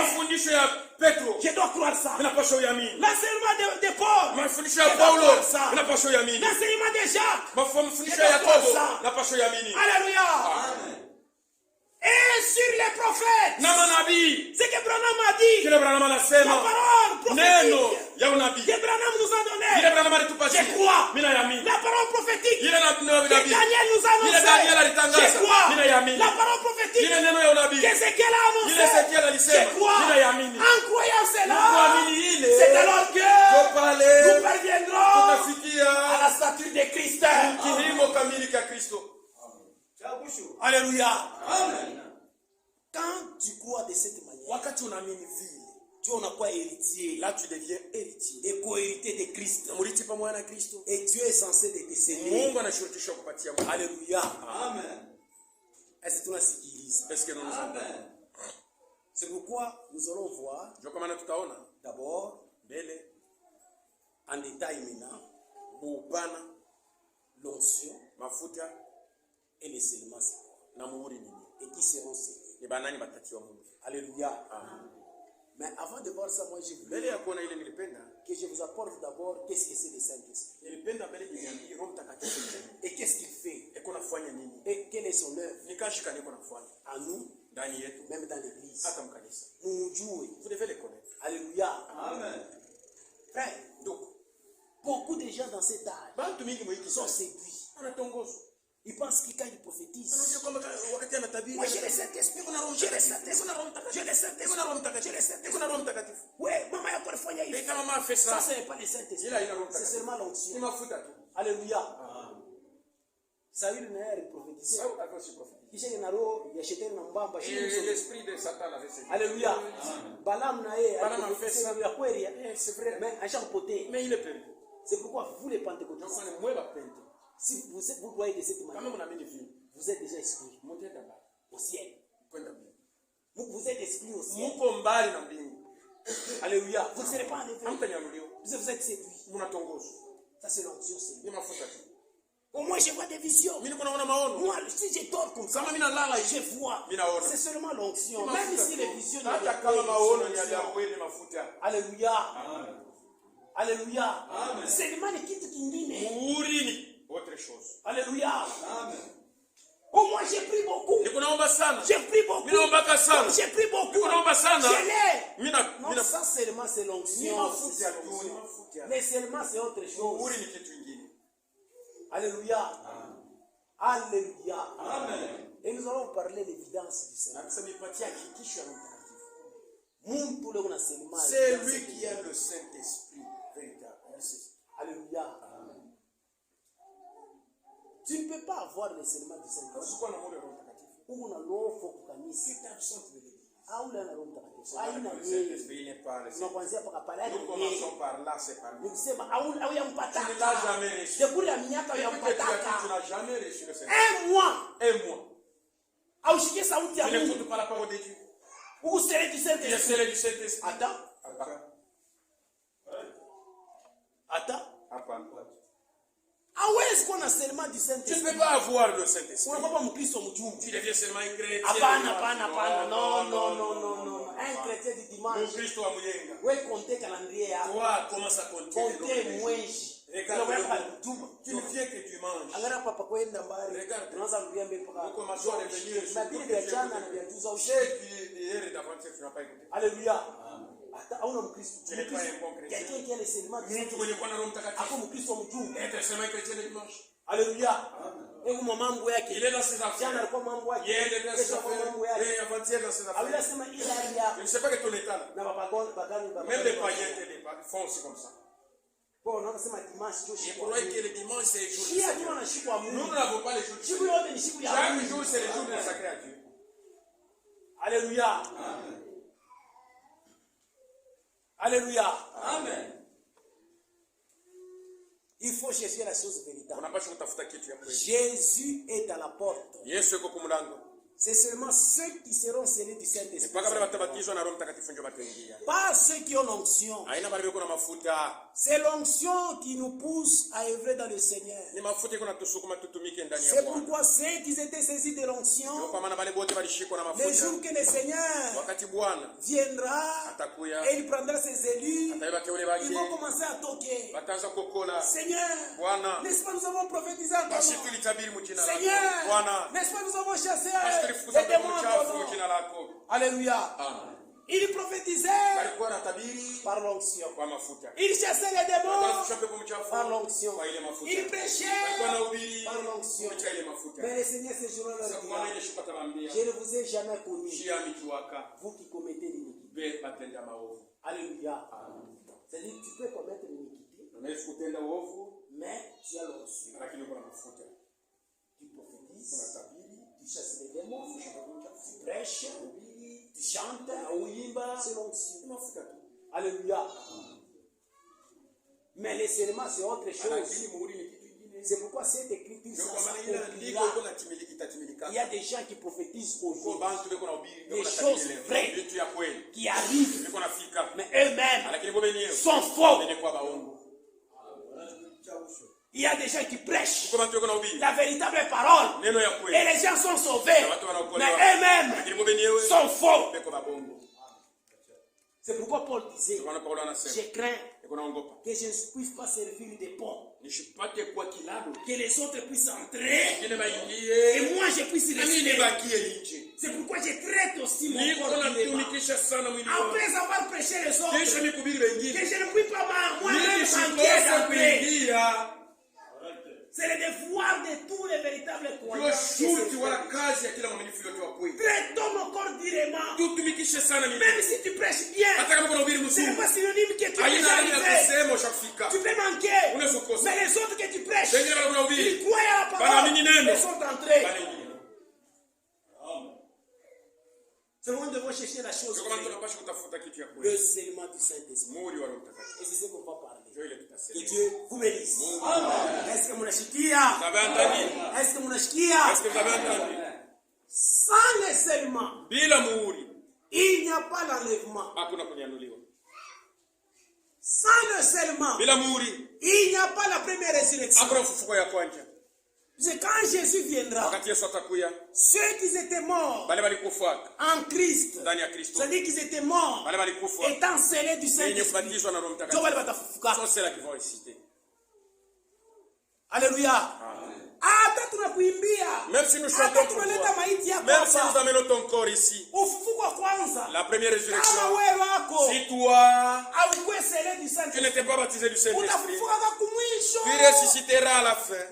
Je dois croire ça. L'enseignement de Paul. Je dois croire ça. L'enseignement de Jacques. Je dois croire ça. Alléluia. Amen. Et sur les prophètes, c'est que Branham a dit, la parole prophétique ya unabii que Branham nous a donné. ile Branham alitupatia. Je crois. Mimi naamini. La parole prophétique Ile que nabii Daniel nous a ile Daniel annoncé. alitangaza. Je crois. Mimi naamini. La parole prophétique Ile neno ya unabii que Ezekiel a ile annoncé. Ezekiel alisema. Je crois. Mimi naamini. En croyant cela, Kuamini ile c'est alors que pale nous parviendrons tutafikia à la stature de Christ. kilimo kamili cha Kristo. Alléluia. Amen. Quand tu crois de cette manière, Wakati unaamini vile, tu en as quoi héritier. là tu deviens héritier. Et co-héritier de Christ. Murithi pamoja na Kristo. Et Dieu est censé te déceler. Mungu anashurutisha kupatia Mungu. Alléluia. Amen. Est-ce que tu nasikiliza? Est-ce que nous nous entendons? C'est pourquoi nous allons voir Ndio kama tutaona d'abord mbele en détail maintenant muupana l'onction mafuta et les seulement na muhuri nini et qui seront scellés. ni banani batatiwa Mungu. Alléluia. Amen. Mais avant de voir ça, moi je Mbele ya kuona ile nilipenda que je vous apporte d'abord qu'est-ce que c'est le Saint-Esprit. nilipenda mbele niambie Roho Mtakatifu Et qu'est-ce qu'il fait. eko nafanya nini Et quelle est son œuvre nikashika niko nafanya en nous, ndani yetu même dans l'église. hata mkanisa. Mujue. Vous devez les connaître. Alléluia. Amen. Frère, Donc beaucoup de gens dans cet âge bantu mingi mwiki sont séduits. anatongozwa. Ils pensent que quand ils prophétisent, Anaona kwamba wakati anatabiri moi j'ai le Saint-Esprit, j'ai le Saint-Esprit, j'ai le Saint-Esprit, j'ai le Saint-Esprit. kuna Roho Mtakatifu. Ouais, maman yako alifanya hivi. Et kama mama fait Ça, ça, ce n'est pas le Saint-Esprit. ila ina Roho C'est Mtakatifu. seulement Ni l'onction. mafuta tu. Alléluia. Saül n'a rien prophétisé. Sawa utakuwa si prophet. Kisha na roho ya shetani na mbamba Et chini. l'esprit de Satan avait séduit. Alléluia. Balaam na yeye Balaam a fait aliprophétisé ça. ya kweli. C'est vrai. Mais acha kupotea. Mais il est perdu. C'est pourquoi vous les Donc pentecôtistes, on est moins baptême. si vous croyez de cette Kama manière, mnaamini vile, vous êtes déjà exclus mtenda mbali. au ciel. Kwenda mbele. Vous êtes exclus au ciel. Muko mbali na mbingu. Alléluia. Vous ne serez pas enlevé. Hamtanyanyuliwa. Vous êtes séduits. Mnatongozwa. Ça c'est l'onction, c'est. Ni mafuta tu. Au moins je vois des visions. Mimi niko naona maono. Moi, si je dors comme ça, Kama mimi nalala je hivi, vois. mimi naona. C'est seulement l'onction. Ni Même mafuta si tu. les visions ne Hata kama maono ni ya kweli mafuta. Alléluia. Alléluia. Seulement les kitu kingine. Muhuri ni autre chose. Alléluia. Amen. Au moins j'ai pris beaucoup. Niko naomba sana. J'ai pris beaucoup. Mimi naomba sana. J'ai pris beaucoup. Niko naomba sana. Je l'ai. Mimi Non, ça seulement c'est l'onction. ni mafuta tu, ni mafuta. Mais seulement c'est autre chose. Muhuri ni kitu kingine. Alléluia. Alléluia. Amen. Et nous allons parler de l'évidence du Seigneur. Na kusemipatia hakikisho ya Roho Mtakatifu. Mungu leo na seulement. C'est lui qui a le Saint-Esprit véritable. Alléluia. Amen. Tu ne peux pas avoir le seulement du Saint-Esprit. Usikuwa na moyo wa Roho Mtakatifu. Uko na roho kwa kanisa. C'est absent de l'église. Au la roho mtakatifu. Le Saint-Esprit n'est pas le Saint-Esprit. Tunaanzia paka pale. Nous commençons par là, c'est par nous. Nikisema au Tu ne yampataka. l'as jamais reçu. Dekuri ya miaka Tu yampataka. n'as jamais reçu le Saint-Esprit. Un mois. Un mois. Au shikie sauti ya Tu Mungu. n'écoutes pas la parole de Dieu. Uko sere du Tu es Saint-Esprit. scellé du Saint-Esprit. Attends. Attends. Hapana. Hawezi kuwa na seulement du Tu ne Saint-Esprit. peux pas avoir le Saint-Esprit. Unakuwa Mkristo mjumbe. Tu deviens seulement un chrétien. Hapana, hapana, hapana. Non. Un chrétien du dimanche. Mkristo wa Muyenga. Wewe compter calendrier yako. Toi, commence à compter. Compter mwenji. Regarde. Mjumbe. Tu ne viens que tu manges. Angalia papa kwenda mbali. Regarde. Tunaanza mbia mbele paka. Uko masomo revenir. Na vile vya jana na vya juza ushi. C'est hier d'avant-hier, tu n'as pas écouté. Alléluia. Hata hauna Mkristo. Tu n'es pas un bon chrétien. Quelqu'un qui a le seulement du Mtu mwenye kuwa na Roho Mtakatifu. Ako Mkristo mjumbe. Être seulement chrétien le dimanche. Alléluia. Hebu mambo yake. Il est dans ses affaires. Jana alikuwa mambo yake. Hier, il est dans ses Kesho alikuwa mambo affaires. yake. Et avant-hier, dans ses Awila affaires. sema ila ya Je ne sais pas que ton état là. na babagoni bagani Même les païens font aussi comme ça. Bon, on sema dimanche ndio Je siku. crois que le dimanche c'est le jour du Shia tu Seigneur. na siku ya Nous Mungu. n'avons pas les jours du Siku Seigneur. yote ni siku ya Chaque Mungu. jour c'est le jour consacré à Dieu. Alléluia. Alléluia. Amen. Il faut chercher la chose On véritable. n'a pas choisi de tafuta kitu ya kweli. Jésus est à la porte. Yesu yuko kumulango. C'est seulement ceux qui seront scellés du Saint-Esprit. Mpaka wale watabatizwa na Roho Mtakatifu ndio wataingia. Pas ceux qui ont l'onction. Haina bali biko na mafuta. C'est l'onction qui nous pousse à œuvrer dans le Seigneur. Ni mafuta iko natusukuma tutumike ndani ya C'est Bwana. pourquoi ceux qui étaient saisis de Ndio l'onction, kwa maana wale wote walishikwa na le mafuta. jour que le Seigneur Wakati Bwana viendra atakuya, et il prendra ses élus, ataiba teule ils baki, vont commencer à toquer. wataanza kokola. Seigneur, Bwana, n'est-ce pas nous avons prophétisé en ton basi nom? tulitabiri mu jina lako. Seigneur, Bwana, n'est-ce pas nous avons chassé basi les tulifukuza démons pepo en chafu ton mu nom? jina lako. Alléluia. Amen. Il prophétisait par l'onction. Il chassait les démons par l'onction. Il prêchait par l'onction. Mais le Seigneur ce jour-là leur dit, je ne vous ai jamais connu, vous qui commettez l'iniquité. Alléluia. C'est-à-dire que tu peux commettre l'iniquité, mais tu as le reçu. Tu prophétises, tu chasses les démons, tu prêches, tu chantes, c'est l'onction. Alléluia. Mais les serments, c'est autre chose. C'est pourquoi cette écriture, il y a des gens qui prophétisent aujourd'hui des choses vraies qui arrivent, mais eux-mêmes sont faux. Il y a des gens qui prêchent la véritable parole et les gens sont sauvés, mais eux-mêmes sont faux. C'est pourquoi Paul disait, je crains que je ne puisse pas servir de pont, que les autres puissent entrer et moi je puisse rester. C'est pourquoi je traite aussi mon corps après avoir prêché les autres, que je ne puis pas moi-même manquer d'entrer. C'est le devoir de tous les véritables croyants. Traitons nos corps directement. Même si tu prêches bien, ce n'est pas synonyme que tu es déjà arrivé. Tu peux manquer. Mais les autres que tu prêches, ils croient à la parole, ils sont entrés. C'est pourquoi nous devons chercher la chose. Le serment du Saint-Esprit. Et c'est ce qu'on va parler. Que Dieu vous bénisse. Est-ce que vous avez sans le serment, il n'y a pas l'enlèvement. Sans le serment, il n'y a pas la première résurrection. C'est quand Jésus viendra, ceux qui étaient morts en Christ, c'est-à-dire qu'ils étaient morts étant scellés du Saint-Esprit, alléluia. Même si nous chantons pour toi, même si nous amenons ton corps ici, la première résurrection, si toi, tu n'étais pas baptisé du Saint-Esprit, tu ressusciteras à la fin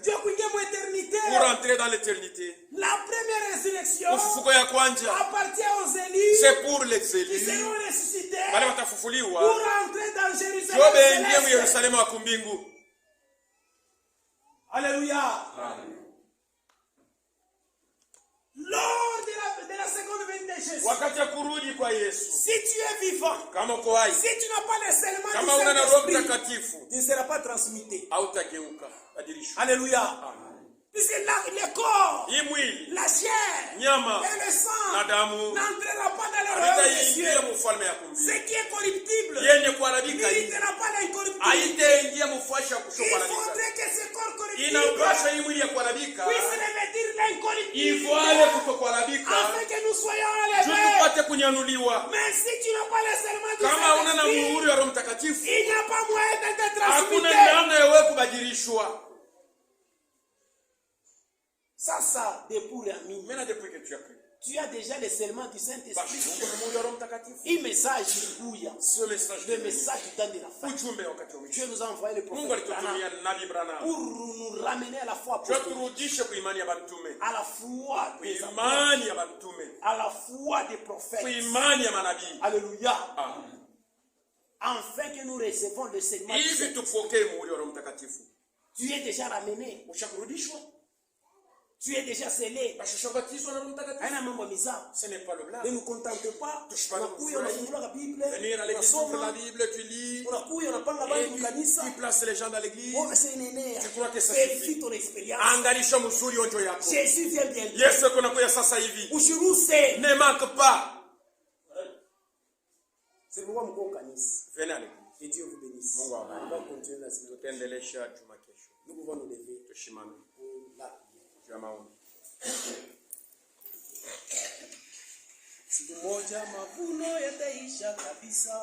pour entrer dans l'éternité. La première résurrection appartient aux élus, c'est pour les élus qui seront ressuscités pour entrer dans Jérusalem. Alléluia. Lors de la seconde venue de Jésus, si tu es vivant, si tu n'as pas le serment du Saint-Esprit, tu ne seras pas transmuté. Alléluia. Puisque le corps, la chair et le sang n'entrera pas dans le royaume des cieux. Ce qui est corruptible n'héritera pas l'incorruptibilité. Il faudrait que ce corps corruptible puisse revêtir l'incorruptibilité afin que nous soyons enlevés. Mais si tu n'as pas le serment du Saint-Esprit, il n'y a pas moyen d'être transmuté. Ça, depuis que tu as déjà le serment du Saint-Esprit. Un message, le message du temps de la fin. Dieu nous a envoyé le prophète pour nous ramener à la foi apostolique, à la foi des apôtres, à la foi des prophètes. Alléluia. Afin que nous recevons le serment du Saint-Esprit. Tu es déjà ramené. Tu es déjà scellé. Ce n'est pas le blâme. Ne nous contente pas. Venir à l'église, ouvre la Bible, tu lis. Et tu places les gens dans l'église. Tu crois que ça suffit. Angalisha musuri onjo yako. Jésus vient bientôt. Yesu kunakuja sasa hivi. Ushuruse. Ne manque pas. C'est pourquoi mko kanisa. Venez à l'église. Que Dieu vous bénisse. Mungu awabariki. Tutaendelea juma kesho. Nous pouvons nous lever. Tushimame. Siku moja mavuno yataisha kabisa.